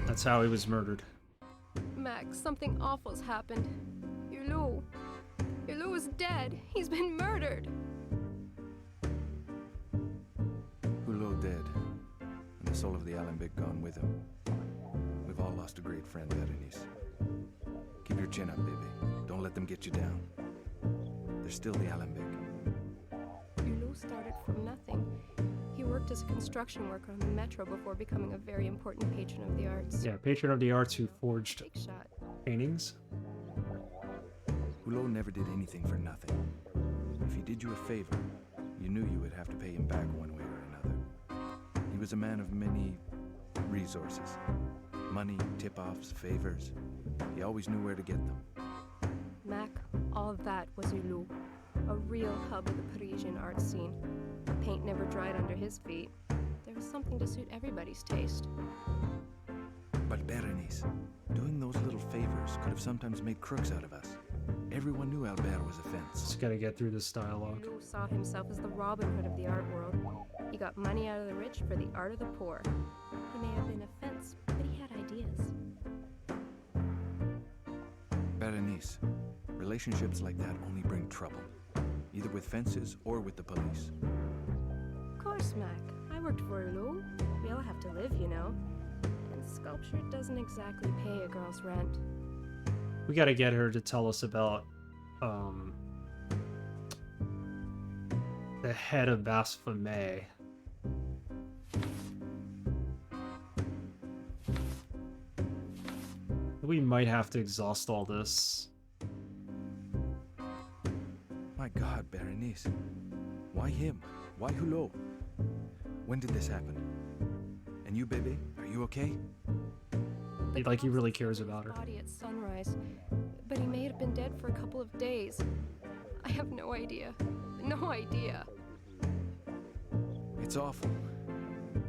That's how he was murdered. Max, something awful's happened. Your Lou is dead. He's been murdered. Hulot dead, and the soul of the Alembic gone with him. We've all lost a great friend, Berenice. Keep your chin up, baby. Don't let them get you down. There's still the Alembic. Hulot started from nothing. He worked as a construction worker on the metro before becoming a very important patron of the arts. Yeah, patron of the arts who forged Big shot. paintings. Hulot never did anything for nothing. If he did you a favor, you knew you would have to pay him back one way or another. He was a man of many resources. Money, tip-offs, favors. He always knew where to get them. Mac, all of that was Hulot, a real hub of the Parisian art scene. The paint never dried under his feet. There was something to suit everybody's taste. But Berenice, doing those little favors could have sometimes made crooks out of us. Everyone knew Albert was a fence. Just gotta get through this dialogue. Hulot saw himself as the Robin Hood of the art world. He got money out of the rich for the art of the poor. He may have been a fence, but he had ideas. Berenice, relationships like that only bring trouble. Either with fences or with the police. Of course, Mac. I worked for Hulot. We all have to live, you know. And sculpture doesn't exactly pay a girl's rent. We gotta get her to tell us about the head of Baphomet. We might have to exhaust all this. My God, Berenice. Why him? Why Hulot? When did this happen? And you, baby, are you okay? Like he really cares about her. Body at sunrise, but he may have been dead for a couple of days. I have no idea. No idea. It's awful.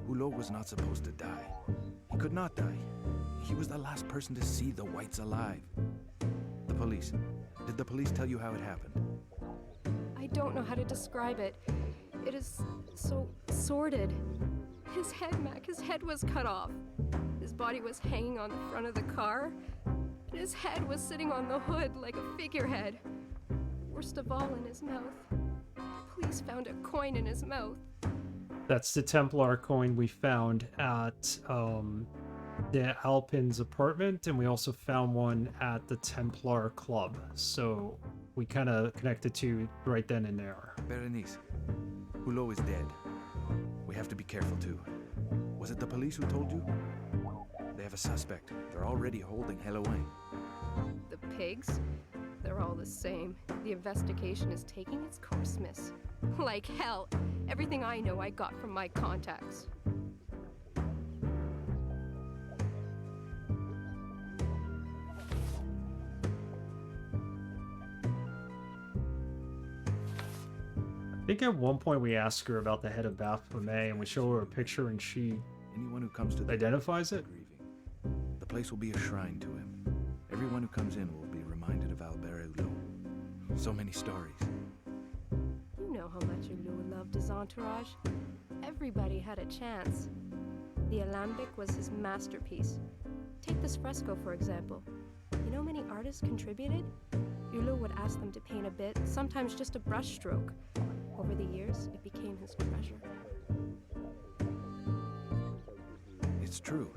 Hulot was not supposed to die. He could not die. He was the last person to see the whites alive. The police. Did the police tell you how it happened? I don't know how to describe it. It is so sordid. His head, Mac, his head was cut off. His body was hanging on the front of the car. And his head was sitting on the hood like a figurehead. Worst of all, in his mouth. The police found a coin in his mouth. That's the Templar coin we found at the Alpin's apartment, and we also found one at the Templar Club. So we kind of connected two right then and there. Berenice, Hulot is dead. We have to be careful too. Was it the police who told you? They have a suspect. They're already holding Halloween. The pigs? They're all the same. The investigation is taking its course, miss. Like hell. Everything I know I got from my contacts. I think at one point we asked her about the head of Baphomet, and we show her a picture, and she Anyone who comes to the identifies it. grieving. The place will be a shrine to him. Everyone who comes in will be reminded of Albert Hulot. So many stories. You know how much Hulot loved his entourage. Everybody had a chance. The Alembic was his masterpiece. Take this fresco, for example. You know how many artists contributed? Hulot would ask them to paint a bit, sometimes just a brush stroke. Over the years, it became his treasure. It's true.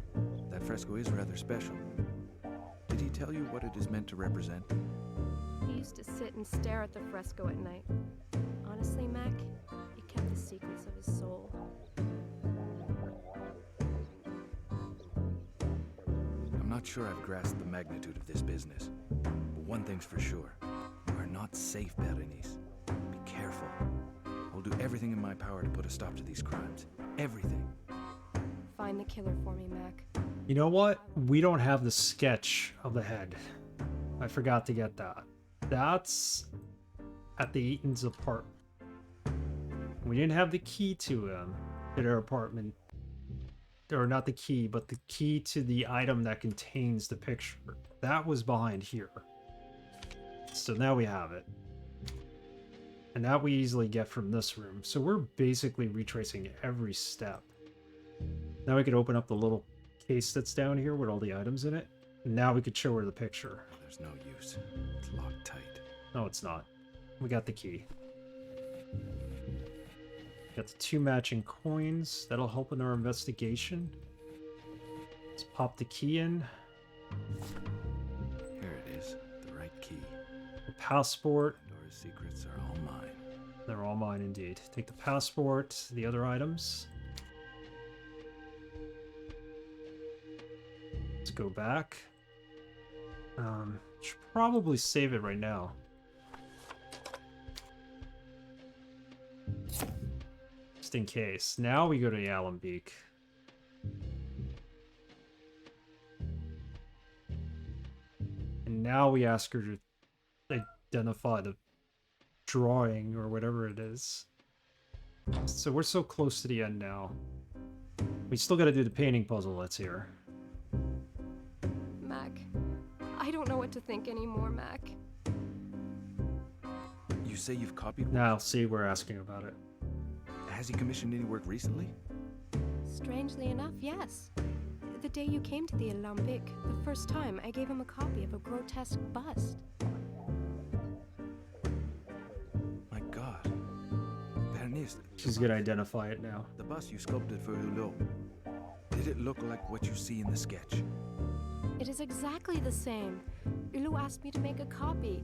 That fresco is rather special. Did he tell you what it is meant to represent? He used to sit and stare at the fresco at night. Honestly, Mac, it kept the secrets of his soul. I'm not sure I've grasped the magnitude of this business. But one thing's for sure. You are not safe, Berenice. Be careful. I'll do everything in my power to put a stop to these crimes. Everything. Find the killer for me, Mac. You know what? We don't have the sketch of the head. I forgot to get that. That's at the Eaton's apartment. We didn't have the key to their apartment. Or not the key, but the key to the item that contains the picture. That was behind here. So now we have it. And that we easily get from this room. So we're basically retracing every step. Now we could open up the little case that's down here with all the items in it. And now we could show her the picture. There's no use. It's locked tight. No, it's not. We got the key. Got the 2 matching coins. That'll help in our investigation. Let's pop the key in. Here it is. passport. Pandora's secrets are all mine. They're all mine indeed. Take the passport, the other items. Let's go back. Should probably save it right now. Just in case. Now we go to Alembeek. And now we ask her to identify the drawing or whatever it is. So we're so close to the end now. We still gotta do the painting puzzle that's here. Mac, I don't know what to think anymore, Mac. You say you've copied? Now, see, we're asking about it. Has he commissioned any work recently? Strangely enough, yes. The day you came to the Alembic, the first time, I gave him a copy of a grotesque bust. My God. Bernice. She's gonna identify it now. The bust you sculpted for Hulot. Did it look like what you see in the sketch? It is exactly the same. Ulu asked me to make a copy.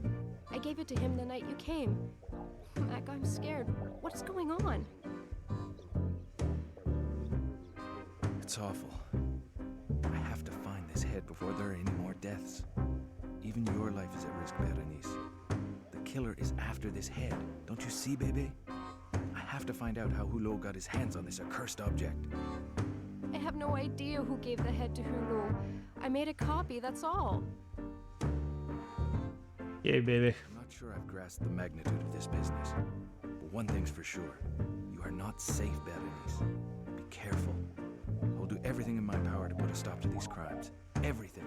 I gave it to him the night you came. Mac, I'm scared. What is going on? It's awful. I have to find this head before there are any more deaths. Even your life is at risk, Berenice. The killer is after this head. Don't you see, baby? I have to find out how Hulot got his hands on this accursed object. I have no idea who gave the head to Hulu. I made a copy, that's all. Yay, baby. I'm not sure I've grasped the magnitude of this business. But one thing's for sure. You are not safe, Berenice. Be careful. I'll do everything in my power to put a stop to these crimes. Everything.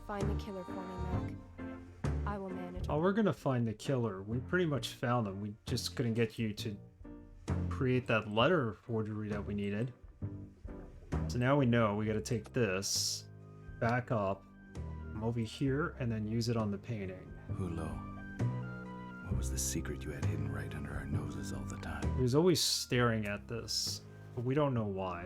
Find the killer for me, Mac. I will manage. Oh, we're gonna find the killer. We pretty much found him. We just couldn't get you to create that letter forgery that we needed. So now we know we gotta take this, back up, come over here, and then use it on the painting. Hulot. What was the secret you had hidden right under our noses all the time? He was always staring at this, but we don't know why.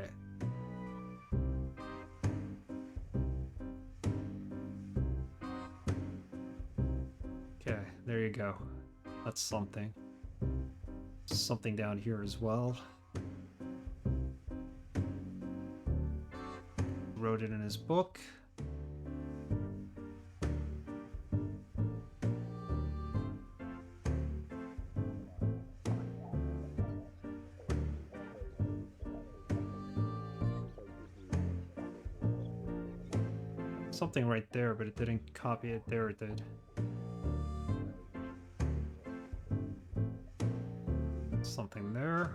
Okay, there you go. That's something. Something down here as well. Wrote it in his book. Something right there, but it didn't copy it. There it did. Something there.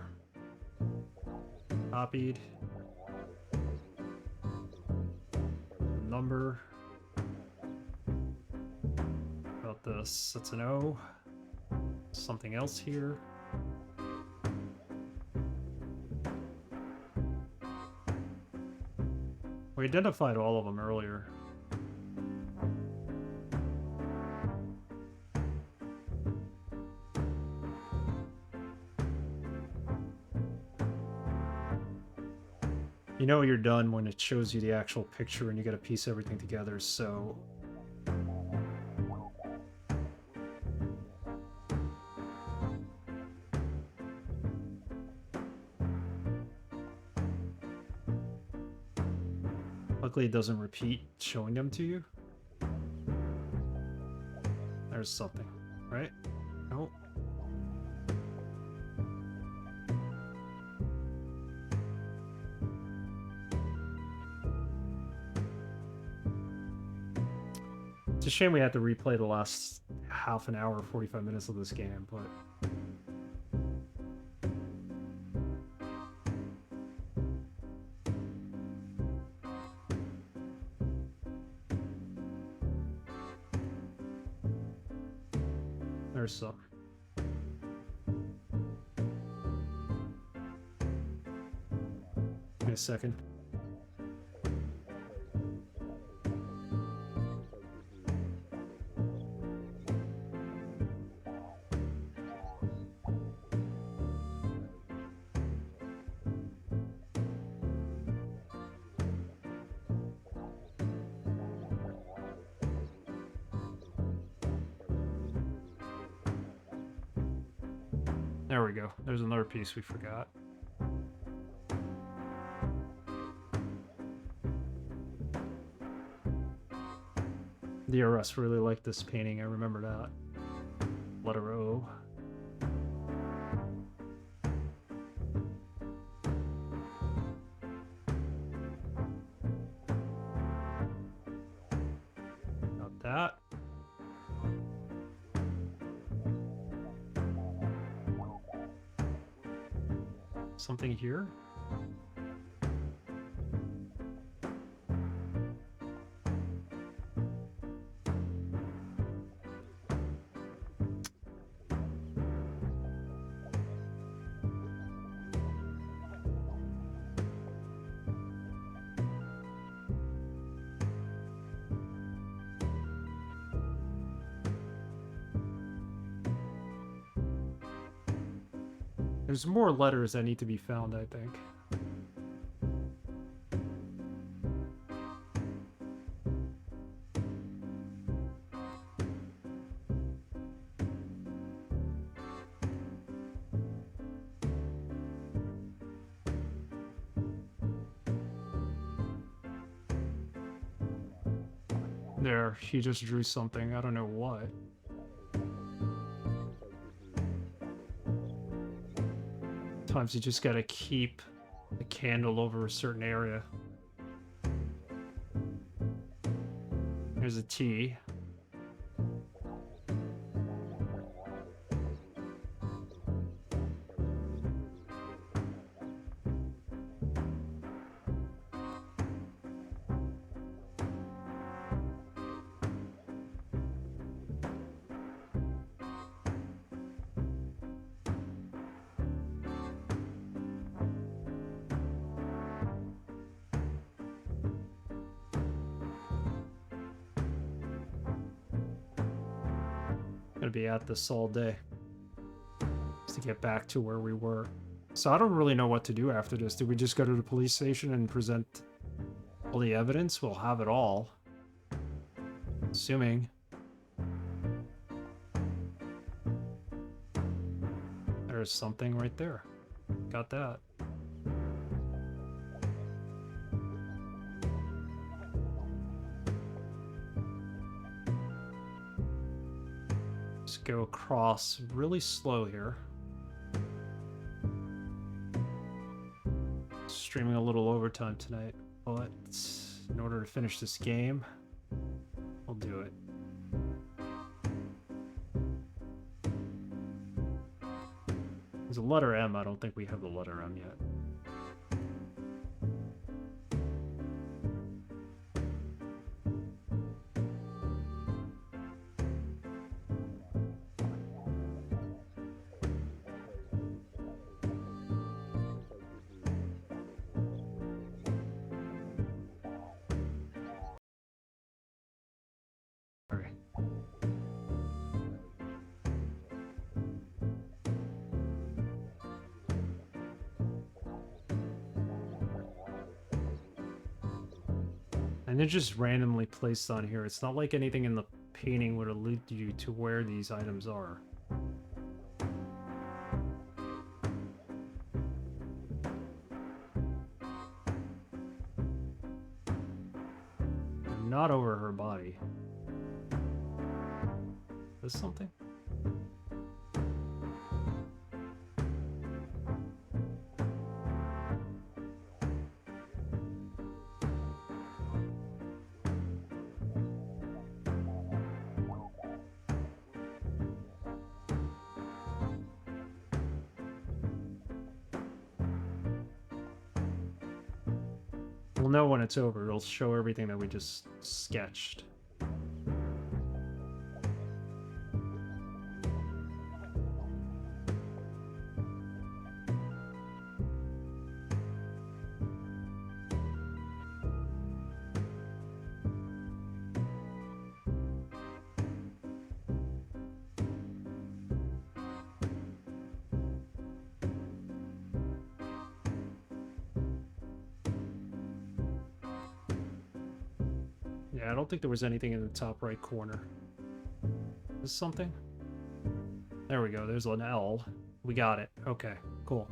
Copied. Number. About this, that's an O. Something else here. We identified all of them earlier. You know you're done when it shows you the actual picture and you gotta piece everything together, so... Luckily it doesn't repeat showing them to you. There's something, right? Nope. It's a shame we had to replay the last half an hour, 45 minutes of this game, but... There's some. Give me a second. There we go. There's another piece we forgot. The DRS really liked this painting, I remember that. Letter O. Got that. Something here? There's more letters that need to be found, I think. There, he just drew something. I don't know what. Sometimes you just gotta keep the candle over a certain area. There's a T. Gonna be at this all day just to get back to where we were. So I don't really know what to do after this. Do we just go to the police station and present all the evidence? We'll have it all. Assuming. There's something right there. Got that. Go across really slow here. Streaming a little overtime tonight, but in order to finish this game, we'll do it. There's a letter M. I don't think we have the letter M yet. And they're just randomly placed on here. It's not like anything in the painting would allude you to where these items are. They're not over her body. Is something? We'll know when it's over. It'll show everything that we just sketched. Yeah, I don't think there was anything in the top right corner. Is something? There we go. There's an L. We got it. Okay, cool.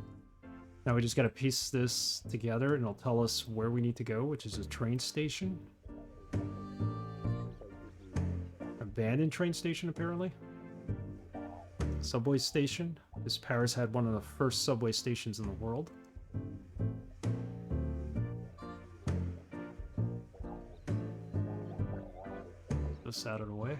Now we just gotta piece this together and it'll tell us where we need to go, which is a train station. Abandoned train station, apparently. Subway station. This Paris had one of the first subway stations in the world. This out of the way.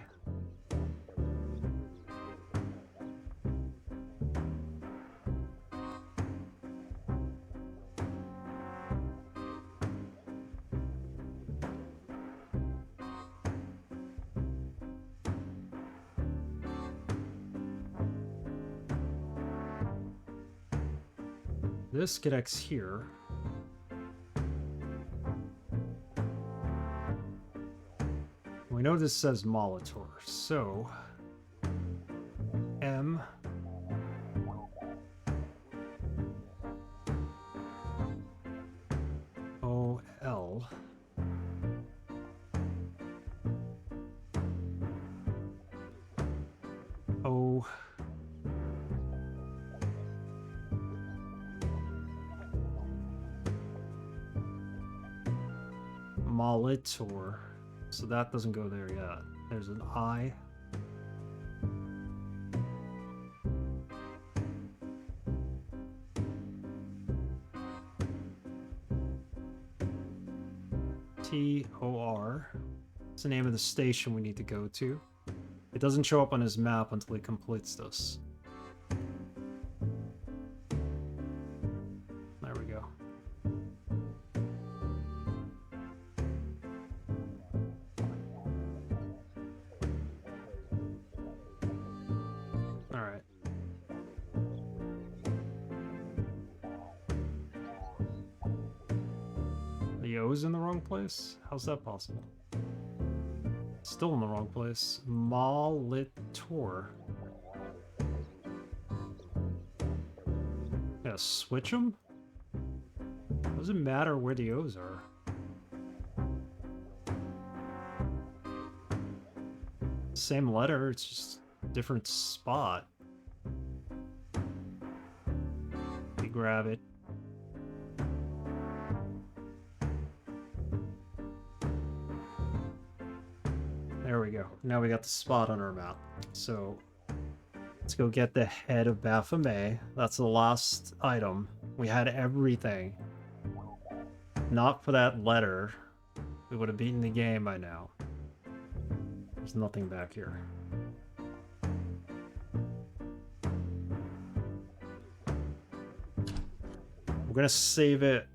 This connects here. We know this says Molitor, so M O L O Molitor. So that doesn't go there yet. There's an I. T-O-R. It's the name of the station we need to go to. It doesn't show up on his map until he completes this. There we go. Alright. The O's in the wrong place? How's that possible? Still in the wrong place. Molitor. Gotta switch them? Doesn't matter where the O's are. Same letter, it's just different spot. You grab it. There we go. Now we got the spot on our map. So let's go get the head of Baphomet. That's the last item. We had everything. Not for that letter, we would have beaten the game by now. There's nothing back here. We're gonna save it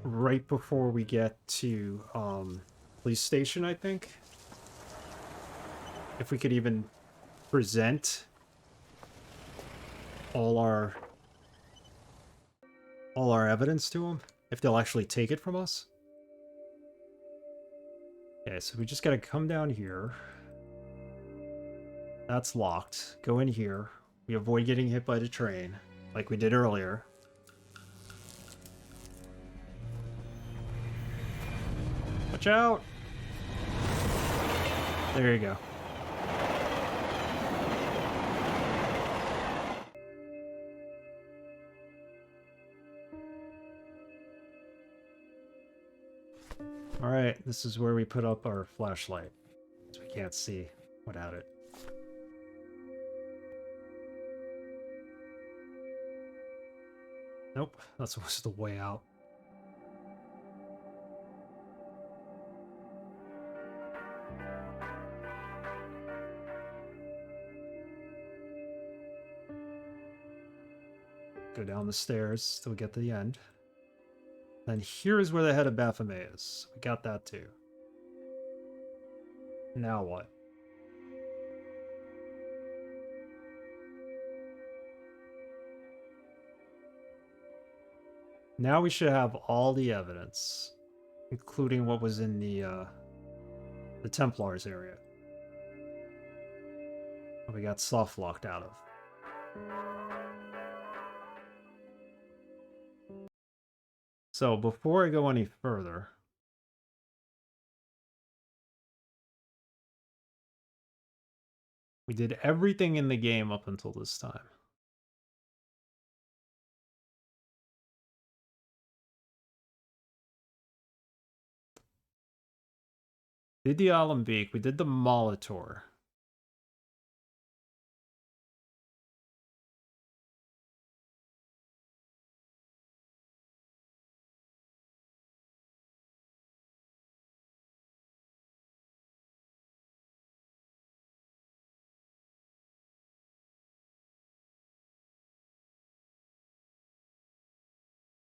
right before we get to police station, I think. If we could even present all our evidence to them, if they'll actually take it from us. Okay, so we just gotta come down here. That's locked. Go in here. We avoid getting hit by the train, like we did earlier. Watch out! There you go. Alright, this is where we put up our flashlight, so we can't see without it. Nope, that's the way out. Go down the stairs till we get to the end. And here's where the head of Baphomet is. We got that too. Now what? Now we should have all the evidence, including what was in the Templars area. What we got soft locked out of. So before I go any further, we did everything in the game up until this time. Did the Alembic. We did the Molitor.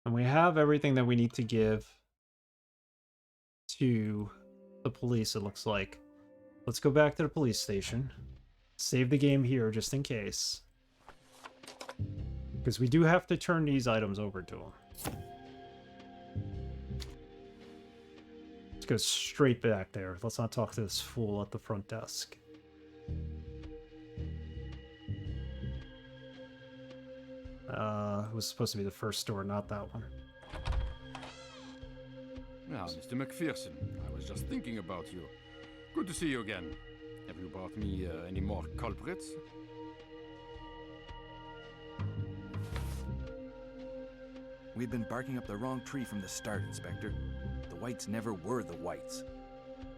And we have everything that we need to give to the police, it looks like. Let's go back to the police station. Save the game here just in case. Because we do have to turn these items over to them. Let's go straight back there. Let's not talk to this fool at the front desk. It was supposed to be the first door, not that one. Ah, Mr. McPherson, I was just thinking about you. Good to see you again. Have you brought me any more culprits? We'd been barking up the wrong tree from the start, Inspector. The Whites never were the Whites.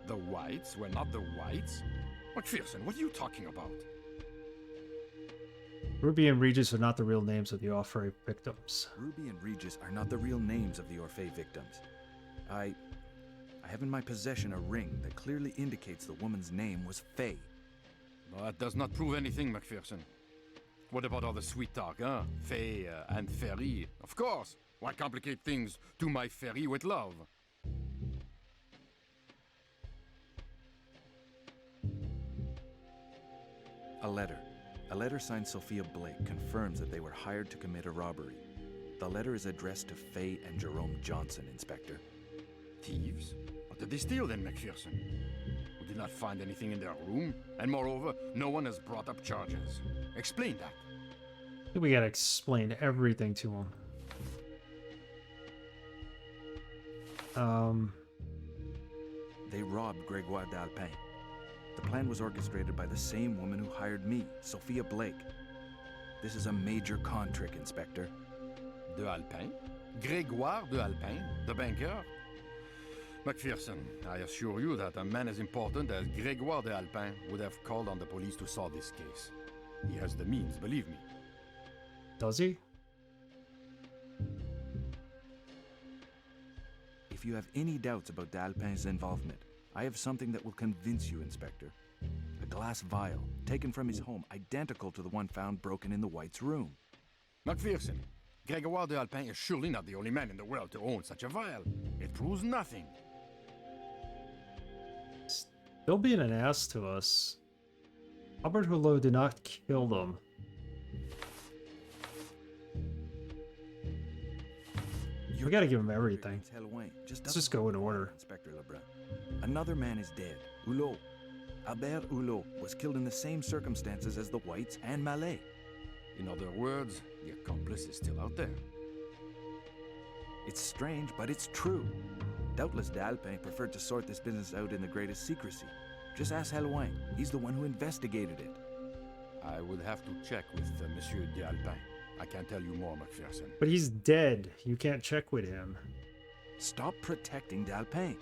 The Whites were not the Whites? McPherson, what are you talking about? Ruby and Regis are not the real names of the Orphe victims. Ruby and Regis are not the real names of the Orphe victims. I have in my possession a ring that clearly indicates the woman's name was Faye. Well, that does not prove anything, McPherson. What about all the sweet talk, huh? Faye and Ferry. Of course. Why complicate things to my Ferry with love? A letter. A letter signed Sophia Blake confirms that they were hired to commit a robbery. The letter is addressed to Faye and Jerome Johnson, Inspector. Thieves? What did they steal then, McPherson? We did not find anything in their room, and moreover, no one has brought up charges. Explain that. I think we gotta explain everything to him. They robbed Gregoire d'Alpin. The plan was orchestrated by the same woman who hired me, Sophia Blake. This is a major con trick, Inspector. D'Alpin? Gregoire d'Alpin? The banker? McPherson, I assure you that a man as important as Gregoire d'Alpin would have called on the police to solve this case. He has the means, believe me. Does he? If you have any doubts about d'Alpin's involvement, I have something that will convince you, Inspector. A glass vial, taken from his home, identical to the one found broken in the White's room. McPherson, Gregoire d'Alpin is surely not the only man in the world to own such a vial. It proves nothing. Still being an ass to us. Albert Hulot did not kill them. We gotta give him everything. Let's just go in order. Inspector Lebrun. Another man is dead. Hulot. Albert Hulot was killed in the same circumstances as the Whites and Mallet. In other words, the accomplice is still out there. It's strange, but it's true. Doubtless d'Alpin preferred to sort this business out in the greatest secrecy. Just ask Hellouin. He's the one who investigated it. I would have to check with Monsieur d'Alpin. I can't tell you more, McPherson. But he's dead. You can't check with him. Stop protecting d'Alpin.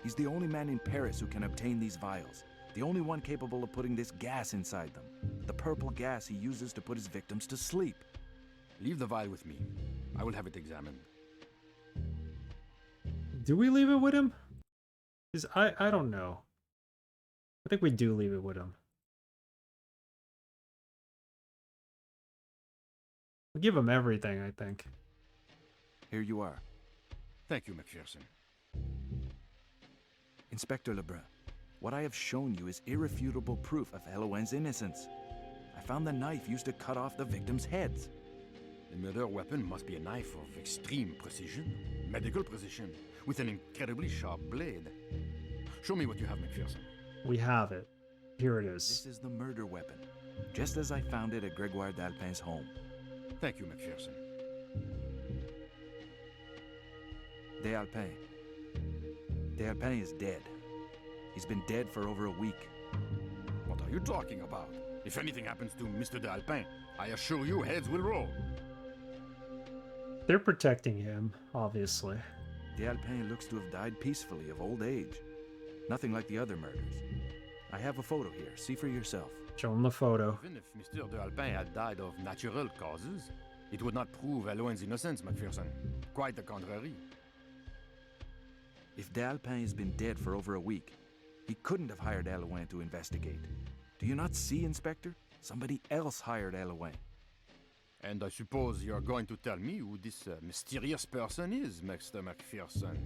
He's the only man in Paris who can obtain these vials. The only one capable of putting this gas inside them. The purple gas he uses to put his victims to sleep. Leave the vial with me. I will have it examined. Do we leave it with him? I don't know. I think we do leave it with him. We'll give him everything, I think. Here you are. Thank you, McPherson. Inspector Lebrun, what I have shown you is irrefutable proof of Hellouin's innocence. I found the knife used to cut off the victims' heads. The murder weapon must be a knife of extreme precision, medical precision, with an incredibly sharp blade. Show me what you have, McPherson. We have it. Here it is. This is the murder weapon, just as I found it at Gregoire d'Alpin's home. Thank you, McPherson. D'Alpin. D'Alpin is dead. He's been dead for over a week. What are you talking about? If anything happens to Mr. d'Alpin, I assure you heads will roll. They're protecting him, obviously. D'Alpin looks to have died peacefully of old age. Nothing like the other murders. I have a photo here. See for yourself. Show him the photo. Even if Mr. de Alpin had died of natural causes, it would not prove Eloin's innocence, Macpherson. Quite the contrary. If de Alpin has been dead for over a week, he couldn't have hired Eloin to investigate. Do you not see, Inspector? Somebody else hired Eloin. And I suppose you're going to tell me who this mysterious person is, Mr. Macpherson.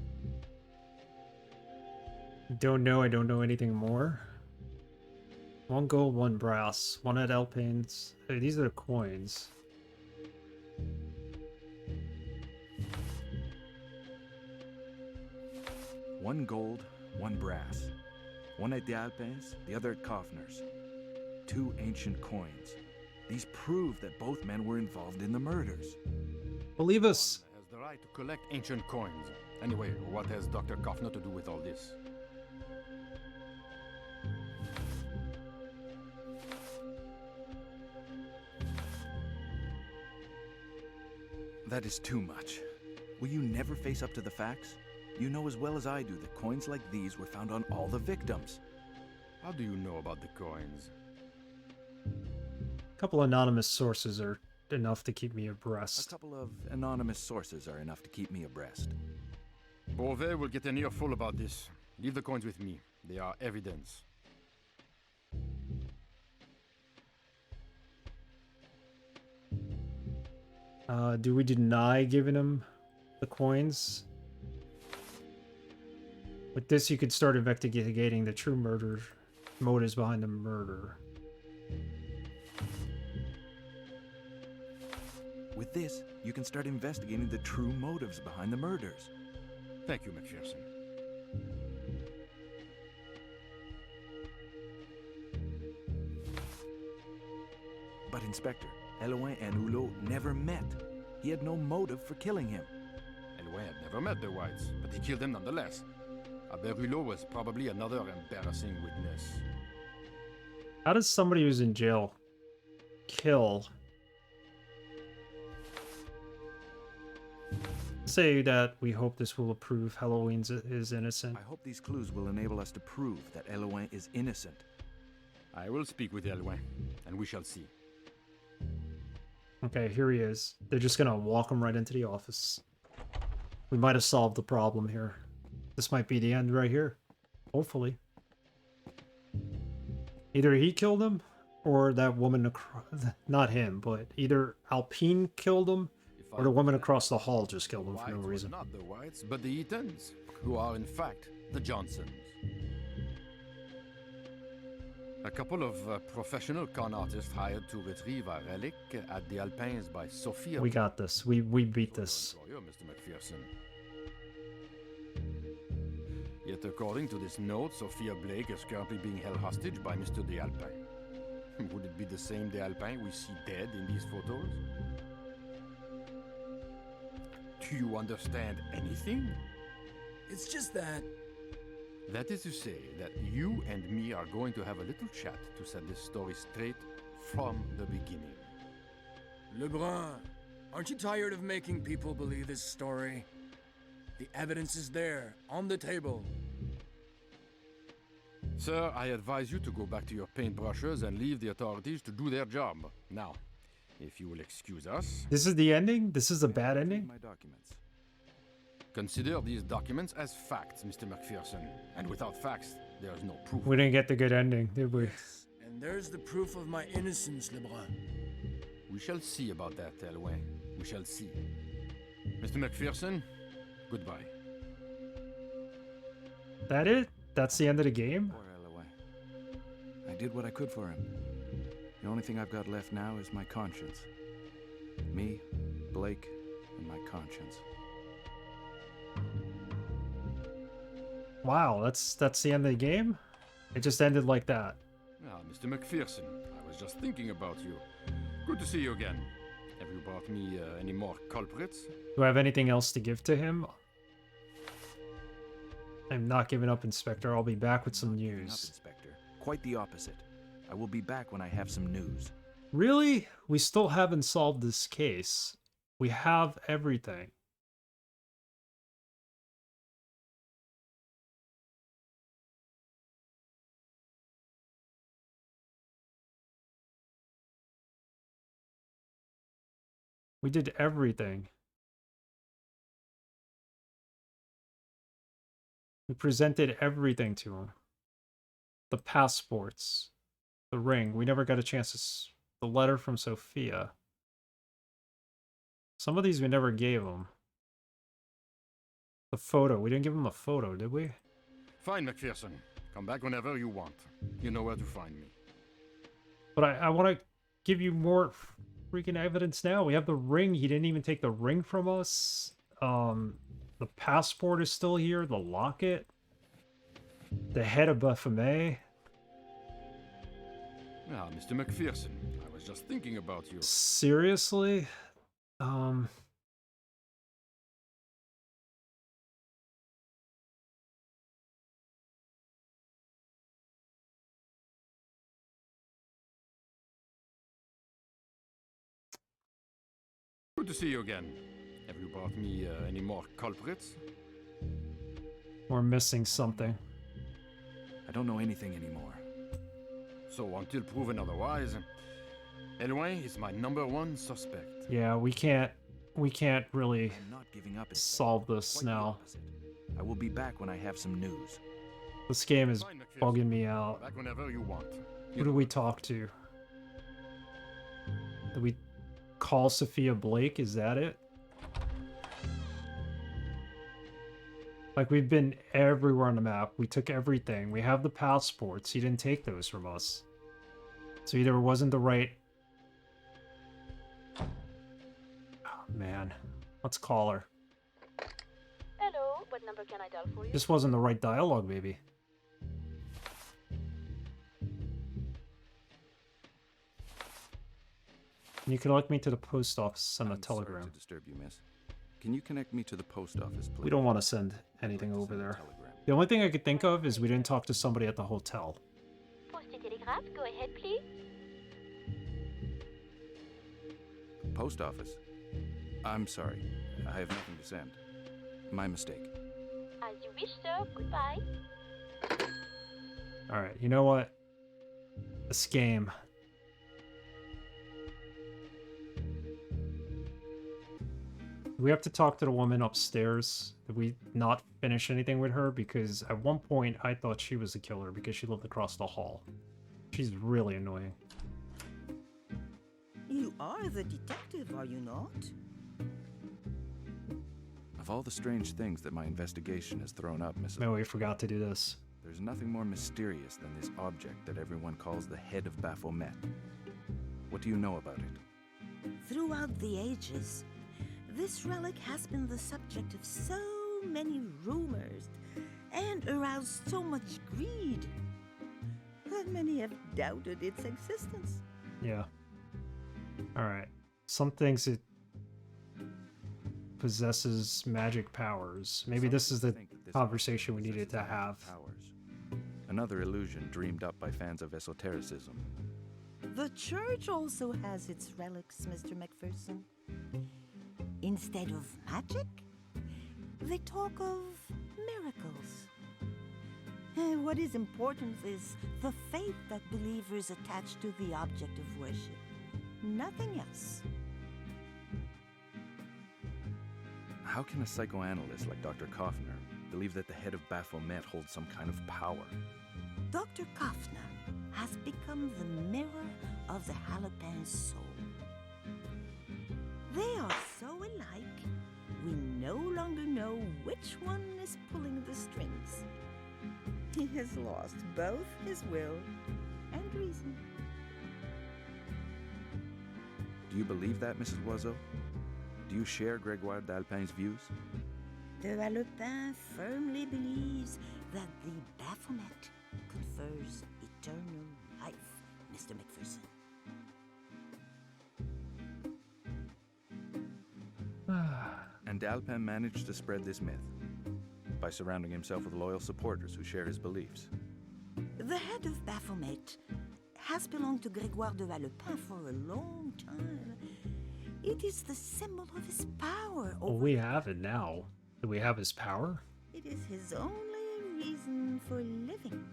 Don't know. I don't know anything more. 1 gold, 1 brass. 1 at Alpine's. Hey, these are the coins. One gold, 1 brass. 1 at the Alpins, the other at Kaufner's. 2 ancient coins. These prove that both men were involved in the murders. Believe us. One has the right to collect ancient coins. Anyway, what has Dr. Kaufner to do with all this? That is too much. Will you never face up to the facts? You know as well as I do that coins like these were found on all the victims. How do you know about the coins? A couple anonymous sources are enough to keep me A abreast. couple of anonymous sources are enough to keep me abreast. Beauvais will get an earful about this. Leave the coins with me. They are evidence. Do we deny giving him the coins? With this, you could start investigating the true murder motives behind the murder. With this, you can start investigating the true motives behind the murders. Thank you, Macpherson. But Inspector, Eloin and Hulot never met. He had no motive for killing him. Eloin had never met the Whites, but he killed them nonetheless. Albert Hulot was probably another embarrassing witness. How does somebody who's in jail kill? Say that we hope this will prove Halloween is innocent. I hope these clues will enable us to prove that Eloin is innocent. I will speak with Eloin, and we shall see. Okay, here he is. They're just gonna walk him right into the office. We might have solved the problem here. This might be the end right here. Hopefully. Either he killed him, or that woman not him, but either Alpine killed him, or the woman across the hall just killed him for no Whites reason. was not the Whites, but the Eatons, who are in fact the Johnsons. A couple of professional con artists hired to retrieve a relic at the Alpins by Sophia. We got this. We beat this. Employer, Mr. Macpherson. Yet according to this note, Sophia Blake is currently being held hostage by Mr. de Alpin. Would it be the same de Alpin we see dead in these photos? Do you understand anything? It's just that. That is to say that you and me are going to have a little chat to set this story straight from the beginning. Lebrun, aren't you tired of making people believe this story? The evidence is there, on the table. Sir, I advise you to go back to your paintbrushes and leave the authorities to do their job. Now, if you will excuse us, This is the ending? This is a bad ending? My documents. consider these documents as facts, Mr. Macpherson. And without facts, there is no proof. We didn't get the good ending, did we? And there's the proof of my innocence, Lebrun. We shall see about that, Eloin. We shall see. Mr. Macpherson, goodbye. That it? That's the end of the game? Poor Eloin. I did what I could for him. The only thing I've got left now is my conscience. Me, Blake, and my conscience. Wow, that's the end of the game? It just ended like that. Ah, Mr. Macpherson, I was just thinking about you. Good to see you again. Have you brought me any more culprits? Do I have anything else to give to him? I'm not giving up, Inspector. I'll be back with some Giving up, news. Inspector. Quite the opposite. I will be back when I have some news. Really? We still haven't solved this case. We have everything. We did everything. We presented everything to him. The passports, the ring. We never got a chance to... The letter from Sophia. Some of these we never gave him. The photo. We didn't give him a photo, did we? Fine, McPherson. Come back whenever you want. You know where to find me. But I want to give you more freaking evidence now. We have the ring. He didn't even take the ring from us. The passport is still here. The locket. The head of Baphomet. Ah, Mr. McPherson. I was just thinking about you. Seriously? Good to see you again. Have you brought me any more culprits? We're missing something. I don't know anything anymore. So until proven otherwise, Eloin is my #1 suspect. Yeah, we can't really I'm not giving up. solve this Quite the now. opposite. I will be back when I have some news. This game is Fine, McPherson. bugging me out. Back whenever you want. Who do we talk to? Do we call Sophia Blake? Is that it? Like, we've been everywhere on the map. We took everything. We have the passports. He didn't take those from us. So either it wasn't the right... Oh, man. Let's call her. Hello, what number can I dial for you? This wasn't the right dialogue, maybe. You can connect me to the post office, send a I'm sorry telegram. to disturb you, miss. Can you connect me to the post office, please? We don't want to send anything I'd like to over send a there. telegram. The only thing I could think of is we didn't talk to somebody at the hotel. Poste telegraph, go ahead, please. Post office? I'm sorry. I have nothing to send. My mistake. As you wish, sir. Goodbye. Alright, you know what? This game. We have to talk to the woman upstairs. Did we not finish anything with her? Because at one point I thought she was the killer because she lived across the hall. She's really annoying. You are the detective, are you not? Of all the strange things that my investigation has thrown up, Mrs. No, we forgot to do this. There's nothing more mysterious than this object that everyone calls the head of Baphomet. What do you know about it? Throughout the ages, this relic has been the subject of so many rumors and aroused so much greed that many have doubted its existence. Yeah. Alright. Some things it possesses magic powers. Maybe this is the conversation we needed to have. Another illusion dreamed up by fans of esotericism. The church also has its relics, Mr. McPherson. Instead of magic, they talk of miracles. What is important is the faith that believers attach to the object of worship. Nothing else. How can a psychoanalyst like Dr. Kaufner believe that the head of Baphomet holds some kind of power? Dr. Kaufner has become the mirror of the Halopin's soul. They are so alike, we no longer know which one is pulling the strings. He has lost both his will and reason. Do you believe that, Mrs. Loiseau? Do you share Grégoire d'Alpin's views? De Halopin firmly believes that the Baphomet confers eternal life, Mr. McPherson. And d'Alpin managed to spread this myth by surrounding himself with loyal supporters who share his beliefs. The head of Baphomet has belonged to Grégoire de Halopin for a long time. It is the symbol of his power Well, over... we have it now. Do we have his power? It is his only reason for living.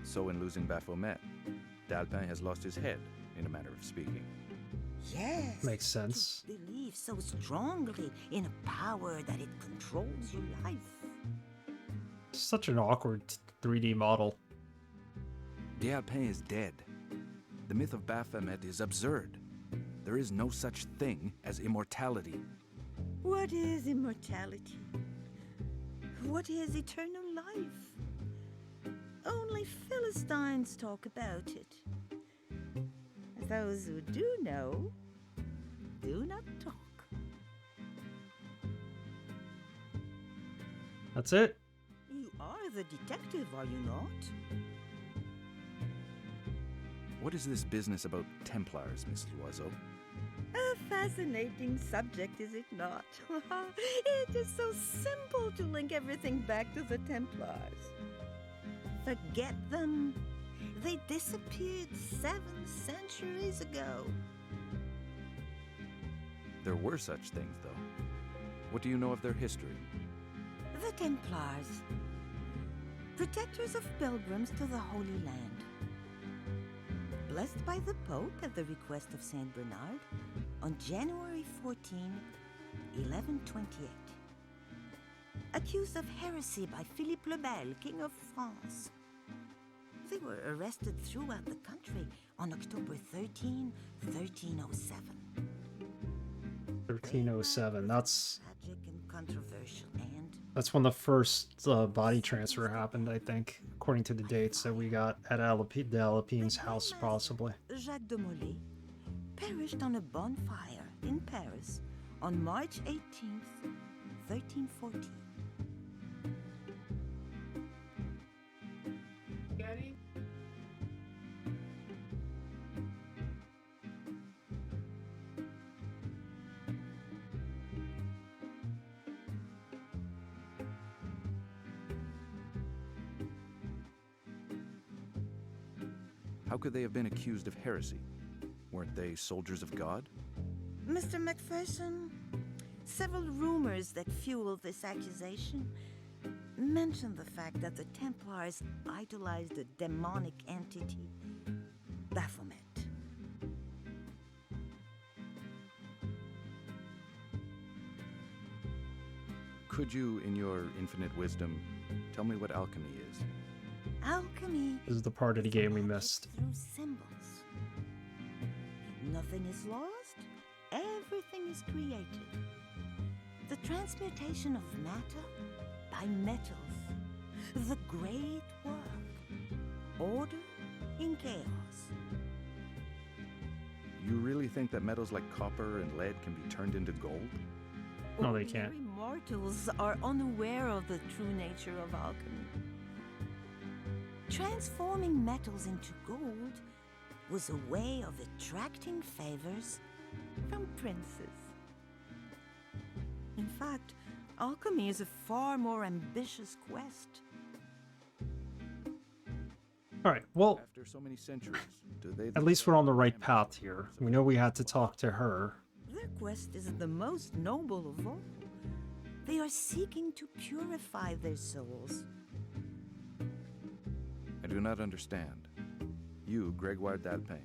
So in losing Baphomet, d'Alpin has lost his head, in a manner of speaking. Yes. Makes sense. To believe so strongly in a power that it controls your life. Such an awkward 3D model. De Alpin is dead. The myth of Baphomet is absurd. There is no such thing as immortality. What is immortality? What is eternal life? Only Philistines talk about it. Those who do know, do not talk. That's it? You are the detective, are you not? What is this business about Templars, Miss Loiseau? A fascinating subject, is it not? It is so simple to link everything back to the Templars. Forget them. They disappeared 7 centuries ago. There were such things, though. What do you know of their history? The Templars, protectors of pilgrims to the Holy Land. Blessed by the Pope at the request of Saint Bernard on January 14, 1128. Accused of heresy by Philippe le Bel, King of France. They were arrested throughout the country on October 13, 1307. 1307. That's Tragic and controversial, and That's when the first body transfer happened, I think, according to the dates that we got at the Alpines house, possibly. Jacques de Molay perished on a bonfire in Paris on March 18th, 1314. How could they have been accused of heresy? Weren't they soldiers of God? Mr. Macpherson, several rumors that fuel this accusation mention the fact that the Templars idolized a demonic entity, Baphomet. Could you, in your infinite wisdom, tell me what alchemy is? Alchemy This is the part of the game we missed. through symbols. Nothing is lost, everything is created. The transmutation of matter by metals. The great work. Order in chaos. You really think that metals like copper and lead can be turned into gold? No, they can't. Ordinary mortals are unaware of the true nature of alchemy. Transforming metals into gold was a way of attracting favors from princes. In fact, alchemy is a far more ambitious quest. All right, well, After so many centuries, do they... at least we're on the right path here. We know we had to talk to her. Their quest is the most noble of all. They are seeking to purify their souls. I do not understand. You, Gregoire d'Alpin,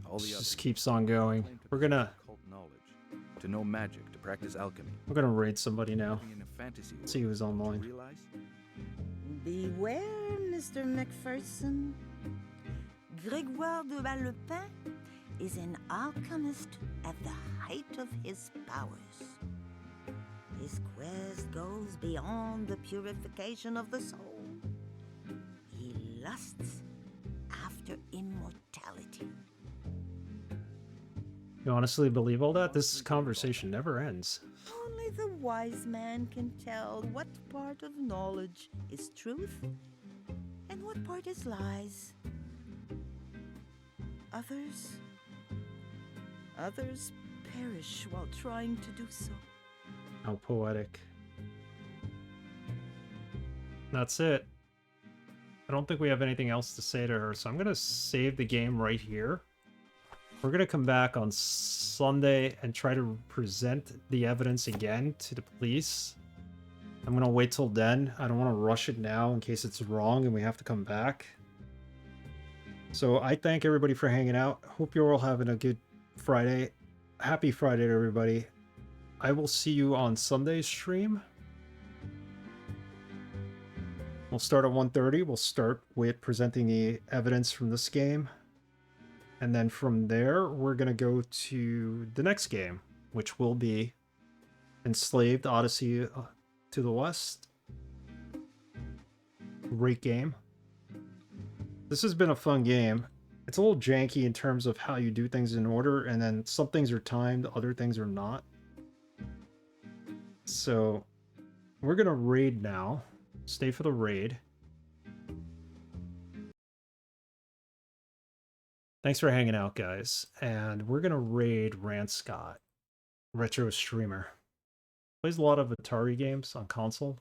all the This others... just keeps on going. claim to We're gonna possess occult knowledge, to know magic, to practice alchemy. raid somebody now. Living in a fantasy world. See who's online. Do you realize? Beware, Mr. Macpherson. Gregoire de Alpin is an alchemist at the height of his powers. His quest goes beyond the purification of the soul. He lusts after immortality. You honestly believe all that? This conversation never ends. Only the wise man can tell what part of knowledge is truth and what part is lies. Others perish while trying to do so. How poetic. That's it. I don't think we have anything else to say to her, so I'm going to save the game right here. We're going to come back on Sunday and try to present the evidence again to the police. I'm going to wait till then. I don't want to rush it now in case it's wrong and we have to come back. So I thank everybody for hanging out. Hope you're all having a good Friday. happy Friday to everybody. I will see you on Sunday's stream. We'll start at 1:30. We'll start with presenting the evidence from this game. And then from there, we're going to go to the next game, which will be Enslaved Odyssey to the West. Great game. This has been a fun game. It's a little janky in terms of how you do things in order, and then some things are timed, other things are not. So we're going to raid now. Stay for the raid. Thanks for hanging out, guys. And we're going to raid Rand Scott, retro streamer. Plays a lot of Atari games on console.